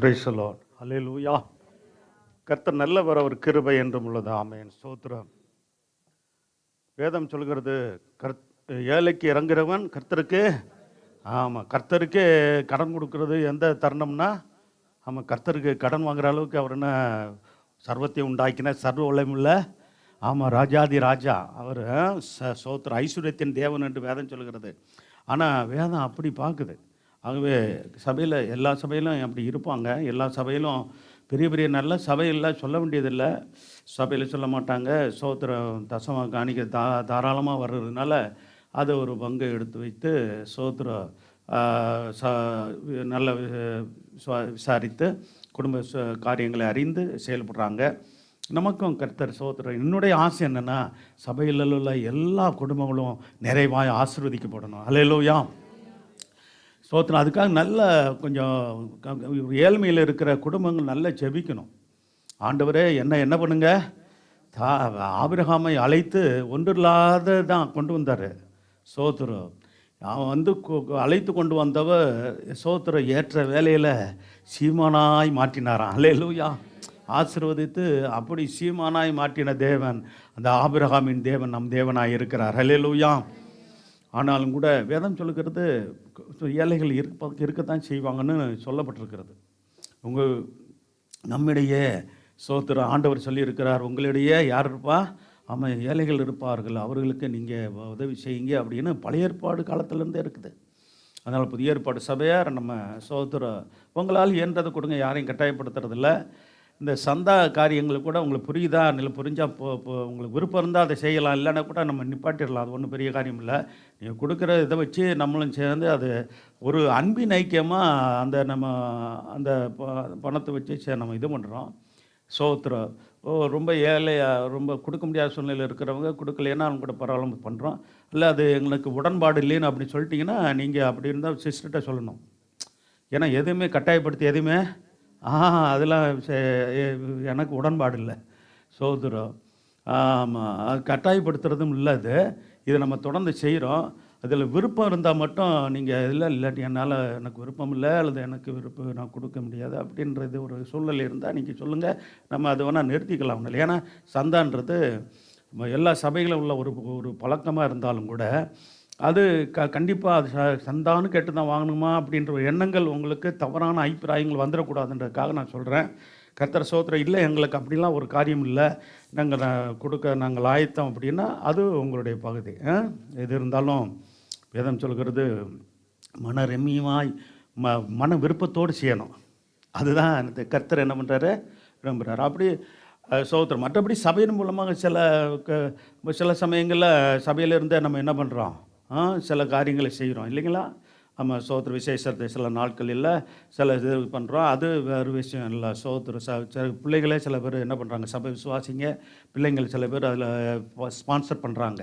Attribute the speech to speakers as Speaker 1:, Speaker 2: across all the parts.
Speaker 1: Praise the Lord. ஹல்லேலூயா. கர்த்தர் நல்லவர், அவர் கிருபை என்றும் உள்ளது. ஆமென். ஸ்தோத்திரம். வேதம் சொல்கிறது, ஏழைக்கு இறங்குறவன் கர்த்தருக்கு, ஆமாம், கர்த்தருக்கே கடன் கொடுக்கறது எந்த தருணம்னா, ஆமாம், கர்த்தருக்கு கடன் வாங்குற அளவுக்கு அவர் என்ன சர்வத்தை உண்டாக்கின சர்வ வல்லமையுள்ள, ஆமாம், ராஜாதி ராஜா அவர். ஸ்தோத்திரம், ஐஸ்வர்யத்தின் தேவன் என்று வேதம் சொல்கிறது. ஆனால் வேதம் அப்படி பார்க்குது. ஆகவே சபையில், எல்லா சபையிலும் அப்படி இருப்பாங்க. எல்லா சபையிலும் பெரிய பெரிய நல்ல சபையில் சொல்ல வேண்டியதில்லை, சபையில் சொல்ல மாட்டாங்க. ஸ்தோத்திரம், தசம காணிக்க தாராளமாக வர்றதுனால அதை ஒரு பங்கு எடுத்து வைத்து ஸ்தோத்திரம் நல்ல விசாரித்து குடும்ப காரியங்களை அறிந்து செயல்படுறாங்க. நமக்கும் கர்த்தர் ஸ்தோத்திரம். என்னுடைய ஆசை என்னென்னா, சபையில் உள்ள எல்லா குடும்பங்களும் நிறைவாய் ஆசீர்வதிக்கப்படணும். ஹல்லேலூயா. ஸ்தோத்திரம். அதுக்காக நல்ல கொஞ்சம் ஏழ்மையில் இருக்கிற குடும்பங்கள் நல்ல ஜெபிக்கணும். ஆண்டவரே என்ன பண்ணுங்க, ஆபிரகாமை அழைத்து ஒன்றில்லாத தான் கொண்டு வந்தார். ஸ்தோத்திரம். அவன் வந்து அழைத்து கொண்டு வந்தவர் ஸ்தோத்திரம் ஏற்ற வேலையில் சீமானாய் மாற்றினாரான். ஹல்லேலூயா. ஆசீர்வதித்து அப்படி சீமானாய் மாற்றின தேவன் அந்த ஆபிரகாமின் தேவன் நம் தேவனாய் இருக்கிறார். ஹல்லேலூயா. ஆனாலும் கூட வேதம் சொல்லுகிறது, ஏழைகள் இருக்கத்தான் செய்வாங்கன்னு சொல்லப்பட்டிருக்கிறது. நம்மிடையே ஸ்தோத்திரம் ஆண்டவர் சொல்லியிருக்கிறார், உங்களிடையே யார் இருப்பா? ஆமாம், ஏழைகள் இருப்பார்கள், அவர்களுக்கு நீங்கள் உதவி செய்யுங்க அப்படின்னு பழைய ஏற்பாடு காலத்திலேருந்தே இருக்குது. அதனால் புதிய ஏற்பாடு சபையார் நம்ம ஸ்தோத்திரம் உங்களால் இயன்றதை கொடுங்க, யாரையும் கட்டாயப்படுத்துறதில்ல. இந்த சந்தா காரியங்கள் கூட உங்களுக்கு புரியுதா, இல்லை புரிஞ்சால் உங்களுக்கு விருப்பம் இருந்தால் அதை செய்யலாம், இல்லைன்னா கூட நம்ம நிப்பாட்டிடலாம். அது ஒன்றும் பெரிய காரியம் இல்லை. நீங்கள் கொடுக்குற இதை வச்சு நம்மளும் சேர்ந்து அது ஒரு அன்பின் ஐக்கியமாக அந்த அந்த பணத்தை வச்சு நம்ம இது பண்ணுறோம். ஸ்தோத்திரம். ரொம்ப ஏழையாக ரொம்ப கொடுக்க முடியாத சூழ்நிலையில் இருக்கிறவங்க கொடுக்கலைன்னா அவங்க கூட பரவாயில்ல பண்ணுறோம். இல்லை அது எங்களுக்கு உடன்பாடு இல்லைன்னு அப்படி சொல்லிட்டிங்கன்னா நீங்கள் அப்படி இருந்தால் சிஸ்டர்கிட்ட சொல்லணும். ஏன்னா எதுவுமே கட்டாயப்படுத்தி எதுவுமே அதெல்லாம் எனக்கு உடன்பாடு இல்லை. ஸ்தோத்திரம். ஆமாம், அது கட்டாயப்படுத்துறதும் இல்லை. இதை நம்ம தொடர்ந்து செய்கிறோம். அதில் விருப்பம் இருந்தால் மட்டும் நீங்கள் இல்லாட்டி என்னால் எனக்கு விருப்பம் இல்லை, அல்லது எனக்கு விருப்பம் நான் கொடுக்க முடியாது அப்படின்றது ஒரு சூழ்நிலை இருந்தால் நீங்கள் சொல்லுங்கள், நம்ம அதை வேணால் நிறுத்திக்கலாம். இல்லை, ஏன்னா சந்தான்றது எல்லா சபைகளும் உள்ள ஒரு பழக்கமாக இருந்தாலும் கூட அது கண்டிப்பாக அது சந்தான்னு கேட்டு தான் வாங்கணுமா அப்படின்ற எண்ணங்கள் உங்களுக்கு தவறான அபிப்பிராயங்கள் வந்துடக்கூடாதுன்றதுக்காக நான் சொல்கிறேன். கர்த்தர் ஸ்தோத்திரம். இல்லை, எங்களுக்கு அப்படிலாம் ஒரு காரியம் இல்லை, நாங்கள் ஆயத்தம் அப்படின்னா அது உங்களுடைய பகுதி. எது இருந்தாலும் வேதம் சொல்கிறது, மன ரம்மியமாய் மன விருப்பத்தோடு செய்யணும். அதுதான் இந்த கர்த்தர் என்ன பண்ணுறாரு, விரும்புகிறார். அப்படி ஸ்தோத்திரம். மற்றபடி சபையின் மூலமாக சில சமயங்களில் சபையிலிருந்தே நம்ம என்ன பண்ணுறோம், சில காரியங்களை செய்கிறோம் இல்லைங்களா? நம்ம ஸ்தோத்திர விசேஷத்தை சில நாட்களில் சில இது பண்ணுறோம், அது வேறு விஷயம் இல்லை. ஸ்தோத்திர பிள்ளைகளே சில பேர் என்ன பண்ணுறாங்க, சபை விசுவாசிங்க பிள்ளைங்கள் சில பேர் அதில் ஸ்பான்சர் பண்ணுறாங்க.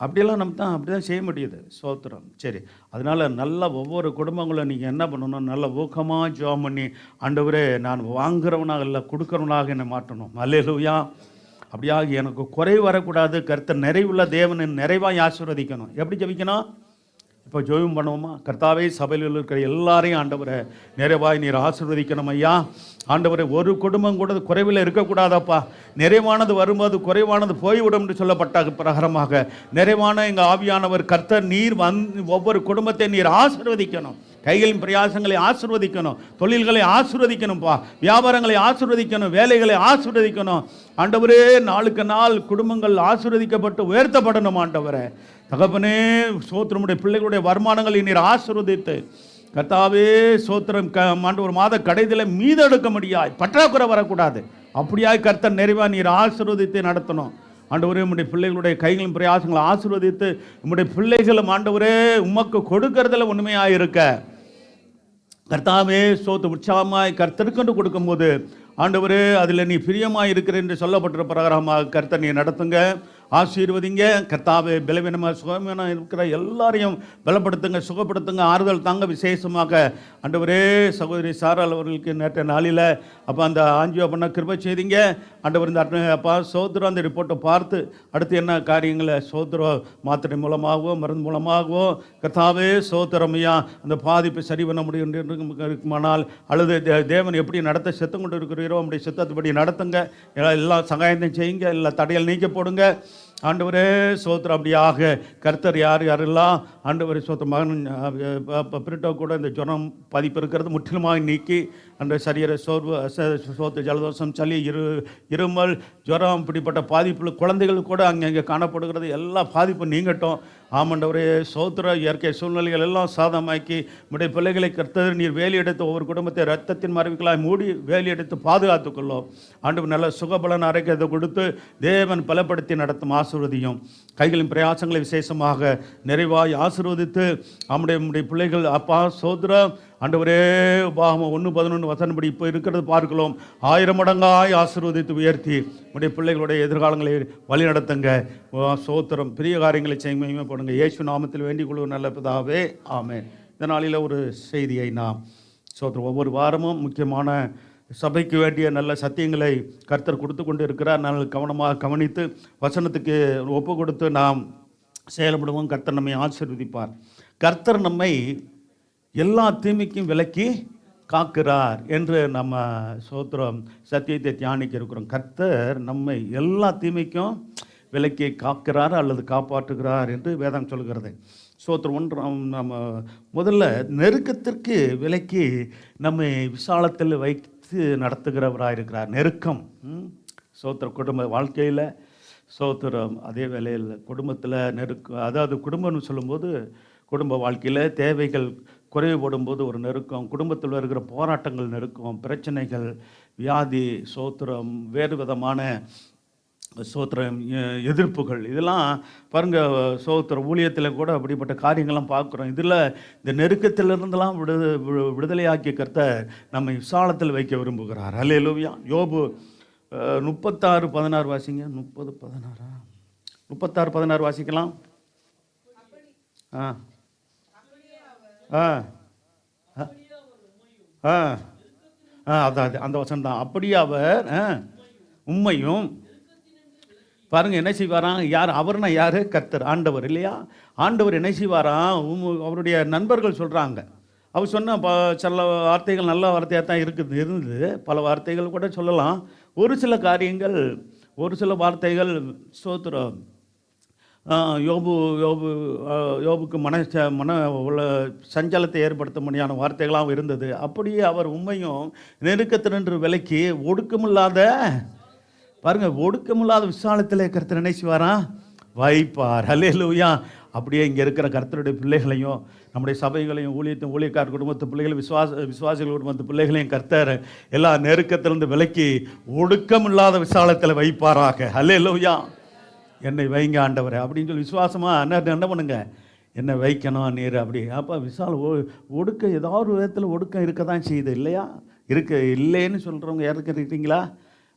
Speaker 1: அப்படியெல்லாம் நம்ம தான் அப்படி தான் செய்ய முடியுது. ஸ்தோத்திரம். சரி, அதனால் நல்ல ஒவ்வொரு குடும்பங்களும் நீங்கள் என்ன பண்ணணும், நல்ல ஊக்கமாக ஜெபம் பண்ணி, ஆண்டவரே நான் வாங்குறவனாக இல்லை கொடுக்குறவனாக என்னை மாற்றணும். அல்லேலூயா. அப்படியாக எனக்கு குறை வரக்கூடாது, கர்த்தர் நிறைவுள்ள தேவனின் நிறைவாக ஆசீர்வதிக்கணும். எப்படி ஜெபிக்கணும்? இப்போ ஜெபம் பண்ணுவோமா? கர்த்தாவே, சபையில் இருக்கிற எல்லாரையும் ஆண்டவரை நிறைவாய் நீர் ஆசீர்வதிக்கணும் ஐயா. ஆண்டவரை ஒரு குடும்பம் கூட குறைவில் இருக்கக்கூடாதப்பா. நிறைவானது வரும்போது குறைவானது போய்விடும் என்று சொல்லப்பட்ட பிரகாரமாக நிறைவான எங்கள் ஆவியானவர் கர்த்தர் நீர் ஒவ்வொரு குடும்பத்தை நீர் ஆசீர்வதிக்கணும். கைகளின் பிரயாசங்களை ஆசீர்வதிக்கணும், தொழில்களை ஆசீர்வதிக்கணும்ப்பா, வியாபாரங்களை ஆசீர்வதிக்கணும், வேலைகளை ஆசீர்வதிக்கணும். ஆண்டவரே, நாளுக்கு நாள் குடும்பங்கள் ஆசீர்வதிக்கப்பட்டு உயர்த்தப்படணும். ஆண்டவரே தகப்பனே, ஸ்தோத்திரமுடைய பிள்ளைகளுடைய வருமானங்களை நீர் ஆசீர்வதித்து கர்த்தாவே ஸ்தோத்திரம், ஒரு மாத கடைசியில் மீதெடுக்க முடியாது, பற்றாக்குறை வரக்கூடாது. அப்படியாய் கர்த்தர் நிறைவாக நீர் ஆசீர்வதித்து நடத்தணும். ஆண்டவரே, உம்முடைய பிள்ளைகளுடைய கைகளின் பிரயாசங்களை ஆசீர்வதித்து உம்முடைய பிள்ளைகளும் ஆண்டவரே உமக்கு கொடுக்கறதில் உண்மையாக இருக்க கர்த்தாவே ஸ்தோத்திரம் உற்சாகமாய் கர்த்தருக்கென்று கொடுக்கும்போது ஆண்டவரே அதில் நீ பிரியமாக இருக்கிற என்று சொல்லப்பட்ட பிரகாரமாக கர்த்தர் நீ நடத்துங்க, ஆசீர்வதிங்க. கர்த்தாவே பலவீனமாக சுகவீனம் இருக்கிற எல்லாரையும் பலப்படுத்துங்க, சுகப்படுத்துங்க, ஆறுதல் தாங்க. விசேஷமாக ஆண்டவரே சகோதரி சாரால் அவர்களுக்கு நேற்ற நாளில் அப்போ அந்த ஆஞ்சியோ பண்ண கிருபை செய்திங்க ஆண்டவர். இந்த அப்பா சோதரம் அந்த ரிப்போர்ட்டை பார்த்து அடுத்து என்ன காரியங்களை சோதரம் மாத்திரை மூலமாகவோ மருந்து மூலமாகவோ கர்த்தாவே சோதரமையா அந்த பாதிப்பை சரி பண்ண முடியும் இருக்குமானால் அல்லது தேவன் எப்படி நடத்த சித்தம் கொண்டு இருக்கிறீரோ அப்படி சித்தத்துப்படி நடத்துங்க. எல்லாம் சகாயத்தையும் செய்யுங்க, எல்லா தடையில் நீக்க போடுங்க ஆண்டவரே. சோத்திரம் அப்படியாக கர்த்தர் யாரெல்லாம் ஆண்டவரே சோத்திர மகன் பிரிட்டோ கூட இந்த ஜுரம் பாதிப்பு இருக்கிறது முற்றிலுமாக நீக்கி அந்த சரீர சோர்வு சோத்து ஜலதோஷம் சளி இருமல் ஜுரம் இப்படிப்பட்ட பாதிப்பு குழந்தைகள் கூட அங்கே காணப்படுகிறது. எல்லா பாதிப்பும் நீங்கட்டும் ஆமண்டவரே. சோத்திர இயற்கை சூழ்நிலைகள் எல்லாம் சாதமாக்கி உடைய பிள்ளைகளை கர்த்தர் நீர் வேலி எடுத்து ஒவ்வொரு குடும்பத்தை ரத்தத்தின் மறைவுகளாக மூடி வேலி எடுத்து பாதுகாத்துக்கொள்ளும் ஆண்டவர். நல்ல சுகபலன் ஆரோக்கியத்தை கொடுத்து தேவன் பலப்படுத்தி நடத்தும் ஆசீர்வதியும். கைகளின் பிரயாசங்களை விசேஷமாக நிறைவாய் ஆசீர்வதித்து நம்முடைய பிள்ளைகள் அப்பா சோத்திரம் ஆண்டவரே உபாகமம் 1:11 வசனப்படி இப்போ இருக்கிறது பார்க்கலாம். 1000 மடங்காய் ஆசீர்வதித்து உயர்த்தி உடைய பிள்ளைகளுடைய எதிர்காலங்களை வழி நடத்துங்க. சோத்திரம் பெரிய காரியங்களை செய்ய மகிமைப்படுங்க. இயேசு நாமத்தில் வேண்டிக் கொள்வோம் நல்ல பிதாவே, ஆமென். இந்த நாளில் ஒரு செய்தியை நாம் சோத்திரம் ஒவ்வொரு வாரமும் முக்கியமான சபைக்கு வேண்டிய நல்ல சத்தியங்களை கர்த்தர் கொடுத்து கொண்டு இருக்கிறார். நாங்கள் கவனமாக கவனித்து வசனத்துக்கு ஒப்பு கொடுத்து நாம் செயல்படுவோம். கர்த்தர் நம்மை ஆசீர்வதிப்பார். கர்த்தர் நம்மை எல்லா தீமைக்கும் விலக்கி காக்கிறார் என்று நம்ம சோத்திரம் சத்தியத்தை தியானிக்க இருக்கிறோம். கர்த்தர் நம்மை எல்லா தீமைக்கும் விலக்கி காக்கிறார் அல்லது காப்பாற்றுகிறார் என்று வேதம் சொல்கிறது. சோத்திரம் ஒன்று நம்ம முதல்ல நெருக்கத்திற்கு விலக்கி நம்மை விசாலத்தில் வைத்து நடத்துகிறவராக இருக்கிறார். நெருக்கம் சோத்திர குடும்ப வாழ்க்கையில் சோத்திரம் அதே வேளையில் குடும்பத்தில் நெருக்கம், அதாவது குடும்பம்னு சொல்லும்போது குடும்ப வாழ்க்கையில் தேவைகள் குறைவுபடும் போது ஒரு நெருக்கம், குடும்பத்தில் இருக்கிற போராட்டங்கள் நெருக்கம், பிரச்சனைகள், வியாதி, சோத்திரம், வேறு விதமான சோத்திரம் எதிர்ப்புகள், இதெல்லாம் பாருங்கள் சோத்திர ஊழியத்தில் கூட அப்படிப்பட்ட காரியங்கள்லாம் பார்க்குறோம். இதில் இந்த நெருக்கத்திலிருந்தெல்லாம் விடுதலையாக்கிய கர்த்தர் நம்மை விசாலத்தில் வைக்க விரும்புகிறார். அல்லேலூயா. யோபு 36:16 வாசிங்க. 36:16 வாசிக்கலாம். அதான் அந்த வசனம் தான். அப்படியே அவர் உண்மையும் பாருங்கள் என்ன செய்வாராம். யார் அவர்னா யார்? கர்த்தர், ஆண்டவர் இல்லையா? ஆண்டவர் என்ன செய்வாராம்? அவருடைய நண்பர்கள் சொல்கிறாங்க. அவர் சொன்ன சில வார்த்தைகள் நல்ல வார்த்தையாக தான் இருந்தது. பல வார்த்தைகள் கூட சொல்லலாம். ஒரு சில காரியங்கள், ஒரு சில வார்த்தைகள் சோத்திரம் யோபுக்கு மன உள்ள சஞ்சலத்தை ஏற்படுத்த முடியாத வார்த்தைகளாகவும் இருந்தது. அப்படியே அவர் உண்மையும் நெருக்கத்தினின்று விலக்கி ஒடுக்கமில்லாத பாருங்கள் ஒடுக்கமில்லாத விசாலத்தில் கர்த்தர் நினைச்சுவாராம் வைப்பார். அல்லேலூயா. அப்படியே இங்கே இருக்கிற கர்த்தருடைய பிள்ளைகளையும் நம்முடைய சபைகளையும் ஊழியக்கார குடும்பத்து பிள்ளைகளையும் விசுவாசிகள் குடும்பத்து பிள்ளைகளையும் கர்த்தர் எல்லா நெருக்கத்திலிருந்து விலக்கி ஒடுக்கமில்லாத விசாலத்தில் வைப்பாராக. அல்லேலூயா. என்னை வைங்க ஆண்டவரை அப்படின்னு சொல்லி விசுவாசமாக என்ன பண்ணுங்க, என்னை வைக்கணும் நீர் அப்படி. அப்போ விசால் ஒடுக்க ஏதாவது ஒரு விதத்தில் ஒடுக்கம் இருக்க தான் செய்யுது இல்லையா? இல்லைன்னு சொல்கிறவங்க யாருக்கு இருக்கீங்களா?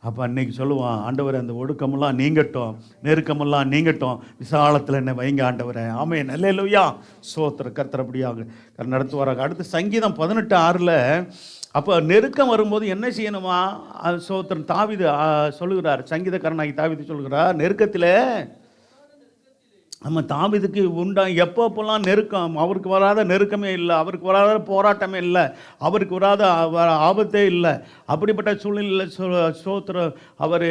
Speaker 1: அப்போ அன்னைக்கு சொல்லுவான், ஆண்டவரை அந்த ஒடுக்கமெல்லாம் நீங்கட்டும், நெருக்கமெல்லாம் நீங்கட்டும், விசாலத்தில் என்னை வைங்க ஆண்டவரை. ஆமென். அல்லேலூயா. சோத்திர கர்த்தர் அப்படியாக நடத்துவாராக. அடுத்து சங்கீதம் 18:6 அப்போ நெருக்கம் வரும்போது என்ன செய்யணுமா? சோத்திரன் தாவீது சொல்லுகிறார், சங்கீதக்காரனாகி தாவீது சொல்கிறார், நெருக்கத்தில் நம்ம தாவீதுக்கு எப்போப்பெல்லாம் நெருக்கம், அவருக்கு வராத நெருக்கமே இல்லை, அவருக்கு வராத போராட்டமே இல்லை, அவருக்கு வராத ஆபத்தே இல்லை. அப்படிப்பட்ட சூழ்நிலையில் சோத்திரம் அவர்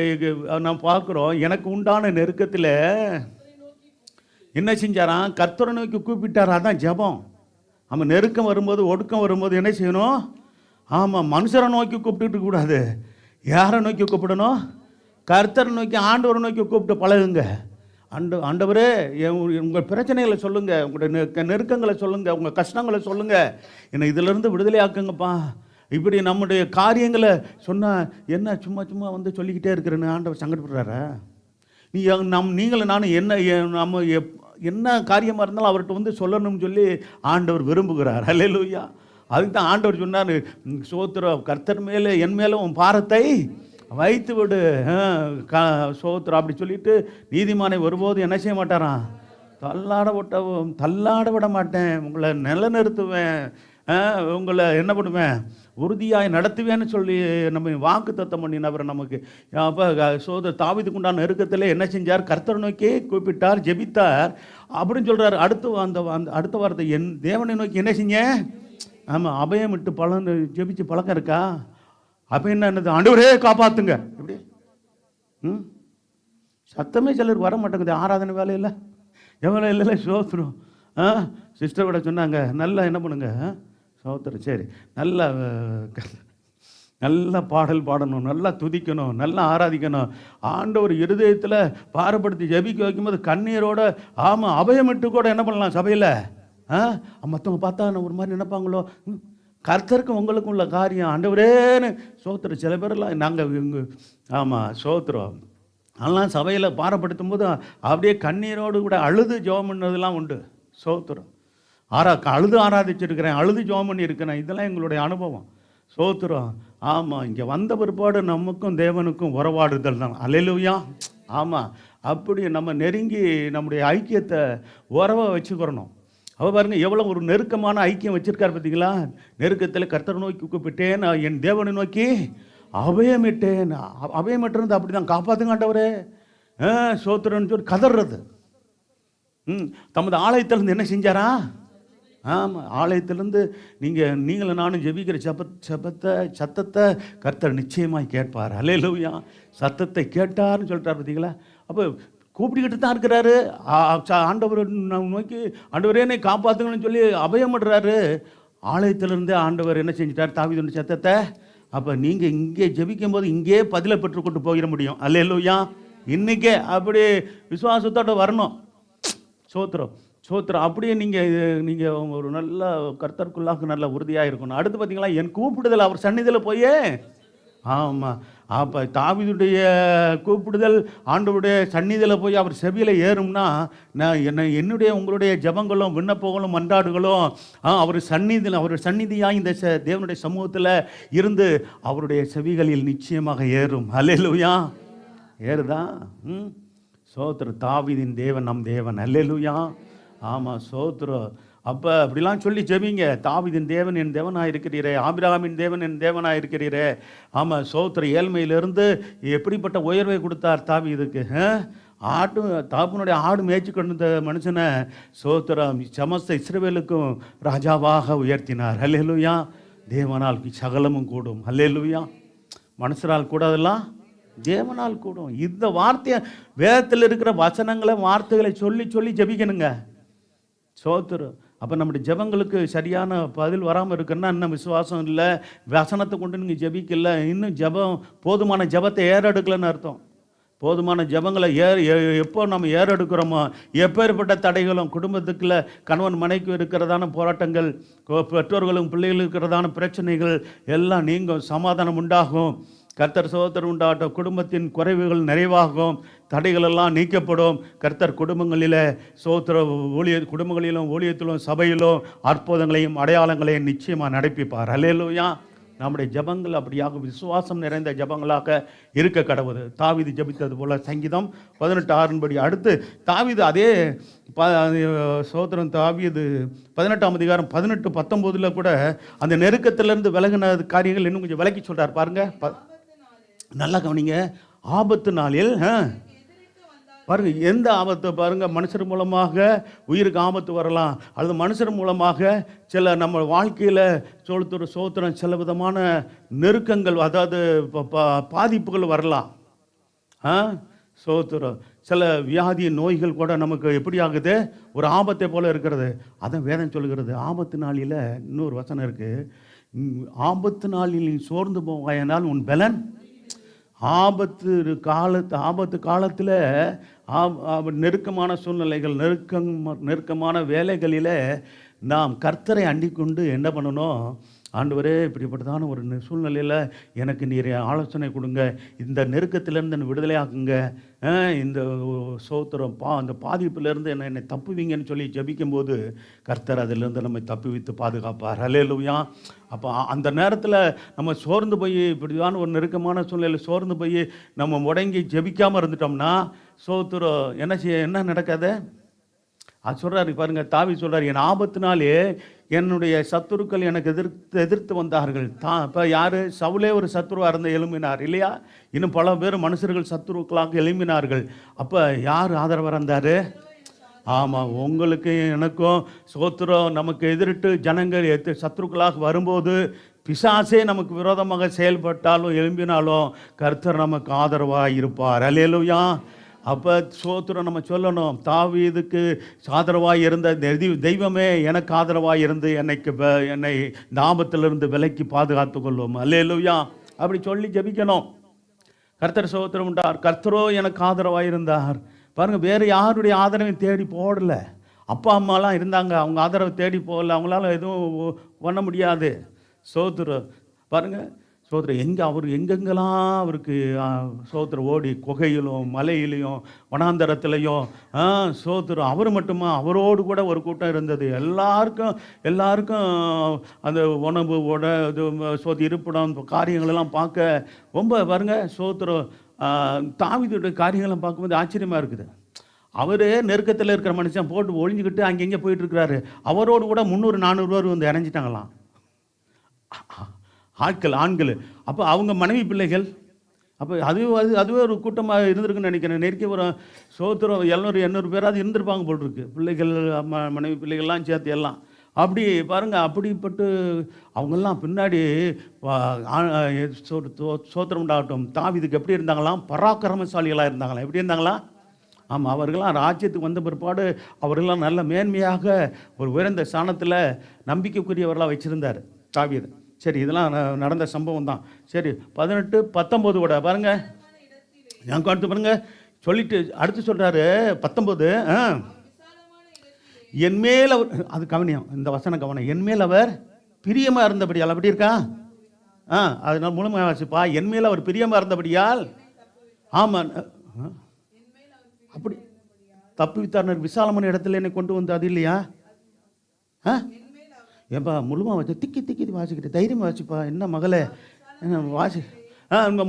Speaker 1: நான் பார்க்குறோம். எனக்கு உண்டான நெருக்கத்தில் என்ன செஞ்சாராம்? கர்த்தரை நோக்கி கூப்பிட்டாரா? அதான் ஜெபம். நம்ம நெருக்கம் வரும்போது ஒடுக்கம் வரும்போது என்ன செய்யணும்? ஆமாம், மனுஷரை நோக்கி கூப்பிட்டு கூடாது. யாரை நோக்கி கூப்பிடணும்? கர்த்தரை நோக்கி, ஆண்டவரை நோக்கி கூப்பிட்டு பழகுங்க. ஆண்டவரே உங்கள் பிரச்சனைகளை சொல்லுங்கள், உங்களுடைய நெருக்கங்களை சொல்லுங்கள், உங்கள் கஷ்டங்களை சொல்லுங்கள், என்னை இதிலிருந்து விடுதலை ஆக்குங்கப்பா. இப்படி நம்முடைய காரியங்களை சொன்னால் என்ன சும்மா சும்மா வந்து சொல்லிக்கிட்டே இருக்கிறேன்னு ஆண்டவர் சங்கடப்படுறாரா? நீங்களும் நானும் என்ன காரியமாக இருந்தாலும் அவர்கிட்ட வந்து சொல்லணும்னு சொல்லி ஆண்டவர் விரும்புகிறார். அல்லேலூயா. அதுக்கு தான் ஆண்டவர் சொன்னார், சோத்திரம், கர்த்தர் மேலே என் மேலே உன் பாரத்தை வைத்து விடு, சோத்திரம் அப்படி சொல்லிட்டு நீதிமானை ஒருபோது என்ன செய்ய மாட்டாராம், தள்ளாட விட மாட்டேன், உங்களை நிலைநிறுத்துவேன், உங்களை என்ன பண்ணுவேன், உறுதியாய் நடத்துவேன்னு சொல்லி நம்ம வாக்கு தத்தம் பண்ணினவர் நமக்கு. அப்போ தாவீதுக்கு உண்டான நெருக்கத்தில் என்ன செஞ்சார், கர்த்தரை நோக்கி கூப்பிட்டார், ஜெபித்தார் அப்படின்னு சொல்கிறார். அடுத்த வார்த்தை, என் தேவனை நோக்கி என்ன செஞ்ச, ஆமாம், அபயம் விட்டு ஜெபிச்சு பழக்கம் இருக்கா? அப்போ என்னது, ஆண்டவரே காப்பாற்றுங்க, எப்படி சத்தமே சிலர் வர மாட்டேங்குது ஆராதனை வேலையில், எவ்வளோ இல்லை சோத்திரம். சிஸ்டர் விட சொன்னாங்க, நல்லா என்ன பண்ணுங்க சோத்திரம், சரி, நல்லா பாடல் பாடணும், நல்லா துதிக்கணும், நல்லா ஆராதிக்கணும், ஆண்டவர் இருதயத்தில் பாரப்படுத்தி ஜெபிக்க வைக்கும்போது கண்ணீரோட, ஆமாம், அபயமிட்டு கூட என்ன பண்ணலாம் சபையில். மற்றவங்க பார்த்தா ஒரு மாதிரி நினைப்பாங்களோ, கர்த்தருக்கு உங்களுக்கும் உள்ள காரியம் ஆண்டவரேன்னு சோத்திரம். சில பேரெல்லாம் நாங்கள் ஆமாம் சோத்திரம், அதெல்லாம் சபையில் பாரப்படுத்தும் போது அப்படியே கண்ணீரோடு கூட அழுது ஜெபம் பண்ணதெல்லாம் உண்டு. சோத்திரம், அழுது ஆராதிச்சிருக்கிறேன், அழுது ஜெபம் பண்ணியிருக்கிறேன், இதெல்லாம் எங்களுடைய அனுபவம். சோத்திரம். ஆமாம், இங்கே வந்த பிற்பாடு நமக்கும் தேவனுக்கும் உறவாடுதல் தான். அல்லேலூயா. ஆமாம், அப்படி நம்ம நெருங்கி நம்முடைய ஐக்கியத்தை உறவை வச்சுக்கிறணும். அவ பாருங்க எவ்வளோ ஒரு நெருக்கமான ஐக்கியம் வச்சிருக்கார் பார்த்தீங்களா. நெருக்கத்தில் கர்த்தரை நோக்கி கூப்பிட்டேன், என் தேவனை நோக்கி அபயமிட்டேன். அபயமிட்டிருந்து அப்படி தான் காப்பாற்றுங்க ஆண்டவரே, சோத்திரன்னு சொல்லி கதறது. தமது ஆலயத்திலேருந்து என்ன செஞ்சாரா? ஆமாம், ஆலயத்திலேருந்து நீங்களும் நானும் ஜெபிக்கிற சத்தத்தை கர்த்தர் நிச்சயமாக கேட்பார். அல்லேலூயா. சத்தத்தை கேட்டார்னு சொல்லிட்டார் பார்த்தீங்களா. அப்போ கூப்பிட்டுக்கிட்டு தான் இருக்கிறாரு. ஆண்டவர் நோக்கி ஆண்டவரேனே காப்பாற்றுங்கன்னு சொல்லி அபயமிடுறாரு. ஆலயத்திலிருந்தே ஆண்டவர் என்ன செஞ்சிட்டார், தாவீதுடைய சத்தத்தை. அப்போ நீங்கள் இங்கே ஜெபிக்கும் போது இங்கே பதிலை பெற்றுக்கொண்டு போயிட முடியும். அல்லேலூயா. இன்றைக்கே அப்படி விசுவாசத்தோடு வரணும். சோத்திரம் சோத்திரம். அப்படியே நீங்கள் ஒரு நல்ல கர்த்தருக்குள்ளாக நல்ல உறுதியாக இருக்கணும். அடுத்து பார்த்தீங்களா, என் கூப்பிடுதல் அவர் சந்நிதியில் போயே. ஆமாம், அப்போ தாவீதுடைய கூப்பிடுதல் ஆண்டவருடைய சந்நிதியில் போய் அவர் செவியில் ஏறும்னா, என்னுடைய உங்களுடைய ஜபங்களும் விண்ணப்பங்களும் மன்றாடுகளும் அவர் சந்நிதியாக இந்த தேவனுடைய சமூகத்தில் இருந்து அவருடைய செவிகளில் நிச்சயமாக ஏறும். அல்லேலூயா. ஏறுதா? சோத்திரம். தாவீதின் தேவன் நம் தேவன். அல்லேலூயா. ஆமாம், சோத்திரம். அப்போ அப்படிலாம் சொல்லி ஜெபிங்க. தாவீதின் தேவன் என் தேவனாக இருக்கிறீரே, ஆபிரகாமின் தேவன் என் தேவனாக இருக்கிறீரே. ஆமாம், சோத்திர. ஏழ்மையிலிருந்து எப்படிப்பட்ட உயர்வை கொடுத்தார் தாவீதுக்கு. தாப்பனுடைய ஆடு மேய்ச்சி கொண்ட மனுஷனை சோத்திரம் சமஸ்த இஸ்ரவேலுக்கும் ராஜாவாக உயர்த்தினார். அல்லேலூயா. தேவனால் சகலமும் கூடும். அல்லேலூயா. மனுஷரால் கூடாதெல்லாம் தேவனால் கூடும். இந்த வார்த்தையை, வேதத்தில் இருக்கிற வசனங்களை வார்த்தைகளை சொல்லி சொல்லி ஜெபிக்கணுங்க. சோத்திரம். அப்போ நம்முடைய ஜெபங்களுக்கு சரியான பதில் வராமல் இருக்குன்னா இன்னும் விசுவாசம் இல்லை, வசனத்தை கொண்டு நீங்கள் ஜெபிக்கல, இன்னும் ஜெபம் போதுமான ஜெபத்தை ஏறெடுக்கலன்னு அர்த்தம். போதுமான ஜெபங்களை எப்போ நம்ம ஏறெடுக்கிறோமோ, எப்பேற்பட்ட தடைகளும், குடும்பத்துக்குள்ள கணவன் மனைக்கு இருக்கிறதான போராட்டங்கள், பெற்றோர்களும் பிள்ளைகளுக்கு இருக்கிறதான பிரச்சனைகள் எல்லாம் நீங்கும், சமாதானம் உண்டாகும், கர்த்தர் சோதரர் உண்டாகட்டும், குடும்பத்தின் குறைவுகள் நிறைவாகும், தடைகளெல்லாம் நீக்கப்படும். கர்த்தர் குடும்பங்களில் குடும்பங்களிலும் ஊழியத்திலும் சபையிலும் அற்புதங்களையும் அடையாளங்களையும் நிச்சயமாக நடப்பிப்பார். அல்லேலூயா. நம்முடைய ஜபங்கள் அப்படியாக விசுவாசம் நிறைந்த ஜபங்களாக இருக்க கடவுது. தாவீது ஜபித்தது போல. சங்கீதம் 18:6 அடுத்து தாவீது அதே சோத்திரம். தாவீது 18ஆம் அதிகாரம் 18-19 கூட அந்த நெருக்கத்திலிருந்து விலகின காரியங்கள் இன்னும் கொஞ்சம் விலக்கி சொல்கிறார் பாருங்க. நல்லா கவனிங்க. ஆபத்து நாளில் பாருங்க, எந்த ஆபத்தை பாருங்க, மனுஷர் மூலமாக உயிருக்கு ஆபத்து வரலாம், அல்லது மனுஷர் மூலமாக சில நம்ம வாழ்க்கையில் சோத்திரம் சில விதமான நெருக்கங்கள், அதாவது பாதிப்புகள் வரலாம். சோத்திரம் சில வியாதி நோய்கள் கூட நமக்கு எப்படி ஆகுது, ஒரு ஆபத்தை போல இருக்கிறது. அதான் வேதம் சொல்லுகிறது. ஆபத்து நாளில் இன்னொரு வசனம் இருக்கு, ஆபத்து நாளில் நீ சோர்ந்து போவாயனால் உன் பலன். ஆபத்து காலத்தில் நெருக்கமான சூழ்நிலைகள், நெருக்கமான வேலைகளில் நாம் கர்த்தரை அண்டிக் கொண்டு என்ன பண்ணணும், ஆண்டவரே இப்படிப்பட்டதான ஒரு சூழ்நிலையில் எனக்கு நீர் ஆலோசனை கொடுங்க, இந்த நெருக்கத்திலேருந்து என்னை விடுதலையாக்குங்க, இந்த சோத்திரம் அந்த பாதிப்பிலேருந்து என்னை தப்புவீங்கன்னு சொல்லி ஜெபிக்கும்போது கர்த்தர் அதிலிருந்து நம்மை தப்புவித்து பாதுகாப்பார். ஹல்லேலூயா. அப்போ அந்த நேரத்தில் நம்ம சோர்ந்து போய் இப்படிதான ஒரு நெருக்கமான சூழ்நிலையில் சோர்ந்து போய் நம்ம முடங்கி ஜெபிக்காமல் இருந்துட்டோம்னா சோத்திரம் என்ன நடக்காது? அது சொல்கிறாரு பாருங்கள், தாவீது சொல்கிறார், என் ஆபத்தினாலே என்னுடைய சத்துருக்கள் எனக்கு எதிர்த்து வந்தார்கள். இப்போ யார்? சவுலே ஒரு சத்துருவாக இருந்து எழும்பினார் இல்லையா? இன்னும் பல பேர் மனுஷர்கள் சத்துருக்களாக எழும்பினார்கள். அப்போ யார் ஆதரவாக இருந்தார்? ஆமாம், உங்களுக்கு எனக்கும் சோத்திரம் நமக்கு எதிரிட்டு ஜனங்கள் சத்துருக்களாக வரும்போது பிசாசே நமக்கு விரோதமாக செயல்பட்டாலும் எழும்பினாலும் கர்த்தர் நமக்கு ஆதரவாக இருப்பார். அல்லேலூயா. அப்போ சோத்திரம் நம்ம சொல்லணும், தாவீதுக்கு ஆதரவாக இருந்த தெய்வமே எனக்கு ஆதரவாக இருந்து என்னை இந்த ஆபத்திலிருந்து விலக்கி பாதுகாத்து கொள்வோம். அல்லேலூயா. அப்படி சொல்லி ஜெபிக்கணும். கர்த்தர் சோத்திரம் உண்டார். கர்த்தரோ எனக்கு ஆதரவாக இருந்தார். பாருங்கள், வேறு யாருடைய ஆதரவையும் தேடி போடலை. அப்பா அம்மாலாம் இருந்தாங்க, அவங்க ஆதரவை தேடி போகல, அவங்களால எதுவும் பண்ண முடியாது. சோத்திரம் பாருங்கள், சோத்திரம் எங்கெங்கெல்லாம் அவருக்கு சோத்திரம் ஓடி குகையிலும் மலையிலையும் வனாந்தரத்துலையும் சோத்திரம் அவர் மட்டுமா, அவரோடு கூட ஒரு கூட்டம் இருந்தது. எல்லாருக்கும் அந்த உணவு இது இருப்பிடம் காரியங்களெல்லாம் பார்க்க ரொம்ப பாருங்கள் சோத்திரம் தாவீதுடைய காரியங்கள்லாம் பார்க்கும்போது ஆச்சரியமாக இருக்குது. அவரே நெருக்கத்தில் இருக்கிற மனுஷன் போட்டு ஒழிஞ்சுக்கிட்டு அங்கங்கே போயிட்டுருக்கிறாரு. அவரோடு கூட 300-400 பேர் வந்து இறஞ்சிட்டாங்களாம் ஆண்கள். அப்போ அவங்க மனைவி பிள்ளைகள், அப்போ அதுவே ஒரு கூட்டமாக இருந்திருக்குன்னு நினைக்கிறேன். நெருக்கி ஒரு சோத்திரம் 700-800 பேராது இருந்திருப்பாங்க போட்டிருக்கு. பிள்ளைகள் மனைவி பிள்ளைகள்லாம் சேர்த்து எல்லாம் அப்படி பாருங்கள். அப்படிப்பட்டு அவங்கெல்லாம் பின்னாடி சோத்திரம் உண்டாகட்டும் தாவீதுக்கு எப்படி இருந்தாங்களாம்? பராக்கிரமசாலிகளாக இருந்தாங்களாம். எப்படி இருந்தாங்களாம்? ஆமாம், அவர்களாம் ராஜ்யத்துக்கு வந்த பிற்பாடு அவர்களெல்லாம் நல்ல மேன்மையாக ஒரு உயர்ந்த ஸ்தானத்தில் நம்பிக்கைக்குரியவர்களாக வச்சுருந்தார் தாவீது. சரி, இதெல்லாம் நடந்த சம்பவம் தான். சரி, 18-19 கூட பாருங்கள், எனக்கு அடுத்து பாருங்கள் சொல்லிட்டு அடுத்து சொல்கிறாரு 19, என்மேல் அவர், அது கவனியம், இந்த வசன கவனம், என்மேல் அவர் பிரியமாக இருந்தபடியால். அப்படி இருக்கா? அதனால் மூலமாக வாசிப்பா, என்மேல் அவர் பிரியமாக இருந்தபடியால். ஆமாம், அப்படி தப்புவித்தார். விசாலமான இடத்துல என்னை கொண்டு வந்து அது இல்லையா? ஏன்பா முழுமாக வச்சு திக்கி வாசிக்கிட்டு தைரியமாக வாசிப்பா. என்ன மகளே, என்ன வாசி,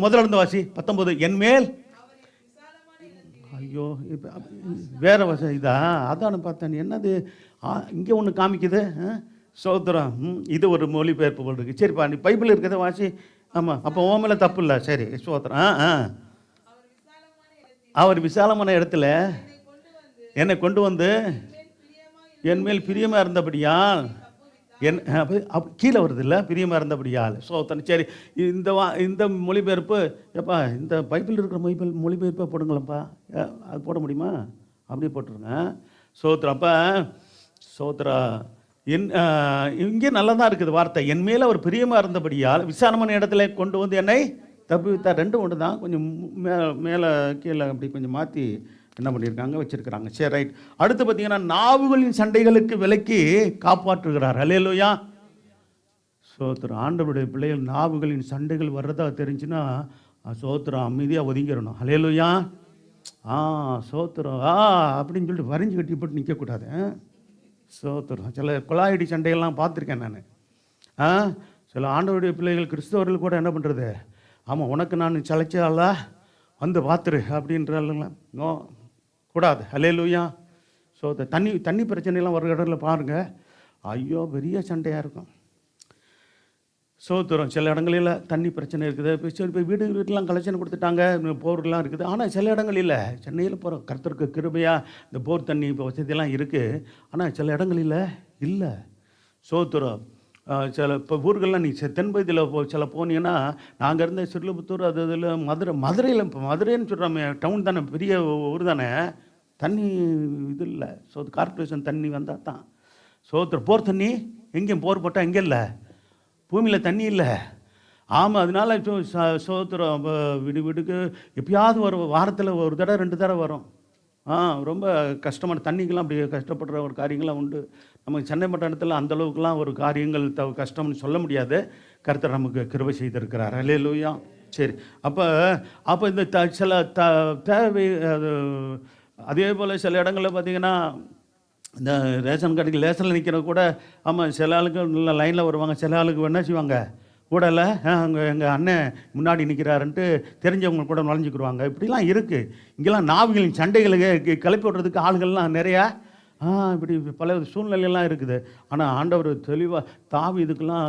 Speaker 1: முதல்ல இருந்து வாசி 19, என்மேல். ஐயோ, இப்போ வேற வசம் இதா? அதான் பார்த்தேன். என்னது இங்கே ஒன்று காமிக்குது? சோத்திரம், இது ஒரு மொழிபெயர்ப்பு போல் இருக்குது. சரிப்பா, நீ பைபிள் இருக்கிறத வாசி. ஆமாம், அப்போ ஓ மேலே தப்பு இல்லை. சரி, சோத்திரம். அவர் விசாலமான இடத்துல என்னை கொண்டு வந்து என்மேல் பிரியமாக இருந்தபடியால் கீழே வருது இல்லை, பிரியமாக இருந்தபடியால். சோத்திரம். சரி, இந்த மொழிபெயர்ப்பு எப்பா, இந்த பைபிள் இருக்கிற மொழிபெயர்ப்பை போடுங்களப்பா. அது போட முடியுமா? அப்படியே போட்டுருங்க. சோத்திரம். அப்போ சோத்திரா இங்கே நல்லா தான் இருக்குது வார்த்தை. என் மேலே அவர் பிரியமாக இருந்தபடியால் விசாலமான இடத்துல கொண்டு வந்து என்னை தப்புவித்தார். 2 ஒன்று தான், கொஞ்சம் மேலே கீழே அப்படி கொஞ்சம் மாற்றி என்ன பண்ணியிருக்காங்க, வச்சுருக்கிறாங்க. சரி, ரைட். அடுத்து பார்த்தீங்கன்னா, நாவுகளின் சண்டைகளுக்கு விலக்கி காப்பாற்றுகிறார். அல்லேலூயா. சோத்திரம். ஆண்டவருடைய பிள்ளைகள் நாவுகளின் சண்டைகள் வர்றதா தெரிஞ்சுன்னா சோத்திரம் அமைதியாக ஒதுங்கிடணும். அல்லேலூயா. சோத்திரம் அப்படின்னு சொல்லிட்டு வரைஞ்சி கட்டி போட்டு நிற்கக்கூடாது. சோத்திரம். சில குழாயடி சண்டைகள்லாம் பார்த்துருக்கேன் நான். சில ஆண்டவருடைய பிள்ளைகள் கிறிஸ்தவர்கள் கூட என்ன பண்ணுறது, ஆமாம் உனக்கு நான் சளைச்சாலா வந்து பார்த்துரு அப்படின்றாங்களா கூடாது. அல்லேலூயா. ஸோ தண்ணி பிரச்சனைலாம் ஒரு இடத்துல பாருங்கள், ஐயோ பெரிய சண்டையாக இருக்கும். சோத்திரம். சில இடங்களில் தண்ணி பிரச்சனை இருக்குது. இப்போ வீட்டுலாம் கலெக்ஷன் கொடுத்துட்டாங்க, போர்லாம் இருக்குது. ஆனால் சில இடங்களில் சென்னையில் போகிற கர்த்தருக்கு கிருபையாக இந்த போர் தண்ணி இப்போ வசதியெல்லாம் இருக்குது. ஆனால் சில இடங்களில் இல்லை. சோத்திரம். சில இப்போ ஊர்கள்லாம் நீ தென்பகுதியில் சில போனீங்கன்னா, நாங்கள் இருந்த சிறுபுத்தூர் அது இதில் மதுரையில், இப்போ மதுரைன்னு சொல்கிறோமே டவுன் தானே, பெரிய ஊர் தானே, தண்ணி இது இல்லை. ஸோ கார்பரேஷன் தண்ணி வந்தால் தான். சோத்திரம். போர் தண்ணி எங்கேயும் போர் போட்டால் எங்கே இல்லை, பூமியில் தண்ணி இல்லை. ஆமாம், அதனால சோத்திரம் வீடுக்கு எப்பயாவது வரும், வாரத்தில் ஒரு தடவை 2 தடவை வரும். ரொம்ப கஷ்டமான தண்ணிக்கெல்லாம் அப்படி கஷ்டப்படுற ஒரு காரியங்கள்லாம் உண்டு. நமக்கு சென்னை பட்டணத்தில் அந்தளவுக்குலாம் ஒரு காரியங்கள் கஷ்டம்னு சொல்ல முடியாது. கர்த்தர் நமக்கு கிருபை செய்திருக்கிறார். அல்லேலூயா. சரி, அப்போ அப்போ இந்த சில தேவை அது அதே போல் சில இடங்களில் பார்த்திங்கன்னா, இந்த ரேஷன் கடைக்கு லேசனில் நிற்கிற கூட, ஆமாம், சில ஆளுக்கு நல்ல லைனில் வருவாங்க, சில ஆளுக்கு என்ன செய்வாங்க, கூடல அங்கே எங்கள் அண்ணன் முன்னாடி நிற்கிறாருன்ட்டு தெரிஞ்சவங்க கூட நுழைஞ்சிக்கிடுவாங்க. இப்படிலாம் இருக்குது. இங்கெல்லாம் நாவுகளின் சண்டைகளுக்கு கிளப்பி விடுறதுக்கு ஆளுகள்லாம் நிறையா இப்படி பல சூழ்நிலையெல்லாம் இருக்குது. ஆனால் ஆண்டவர் தெளிவாக தாவீதுக்கெல்லாம்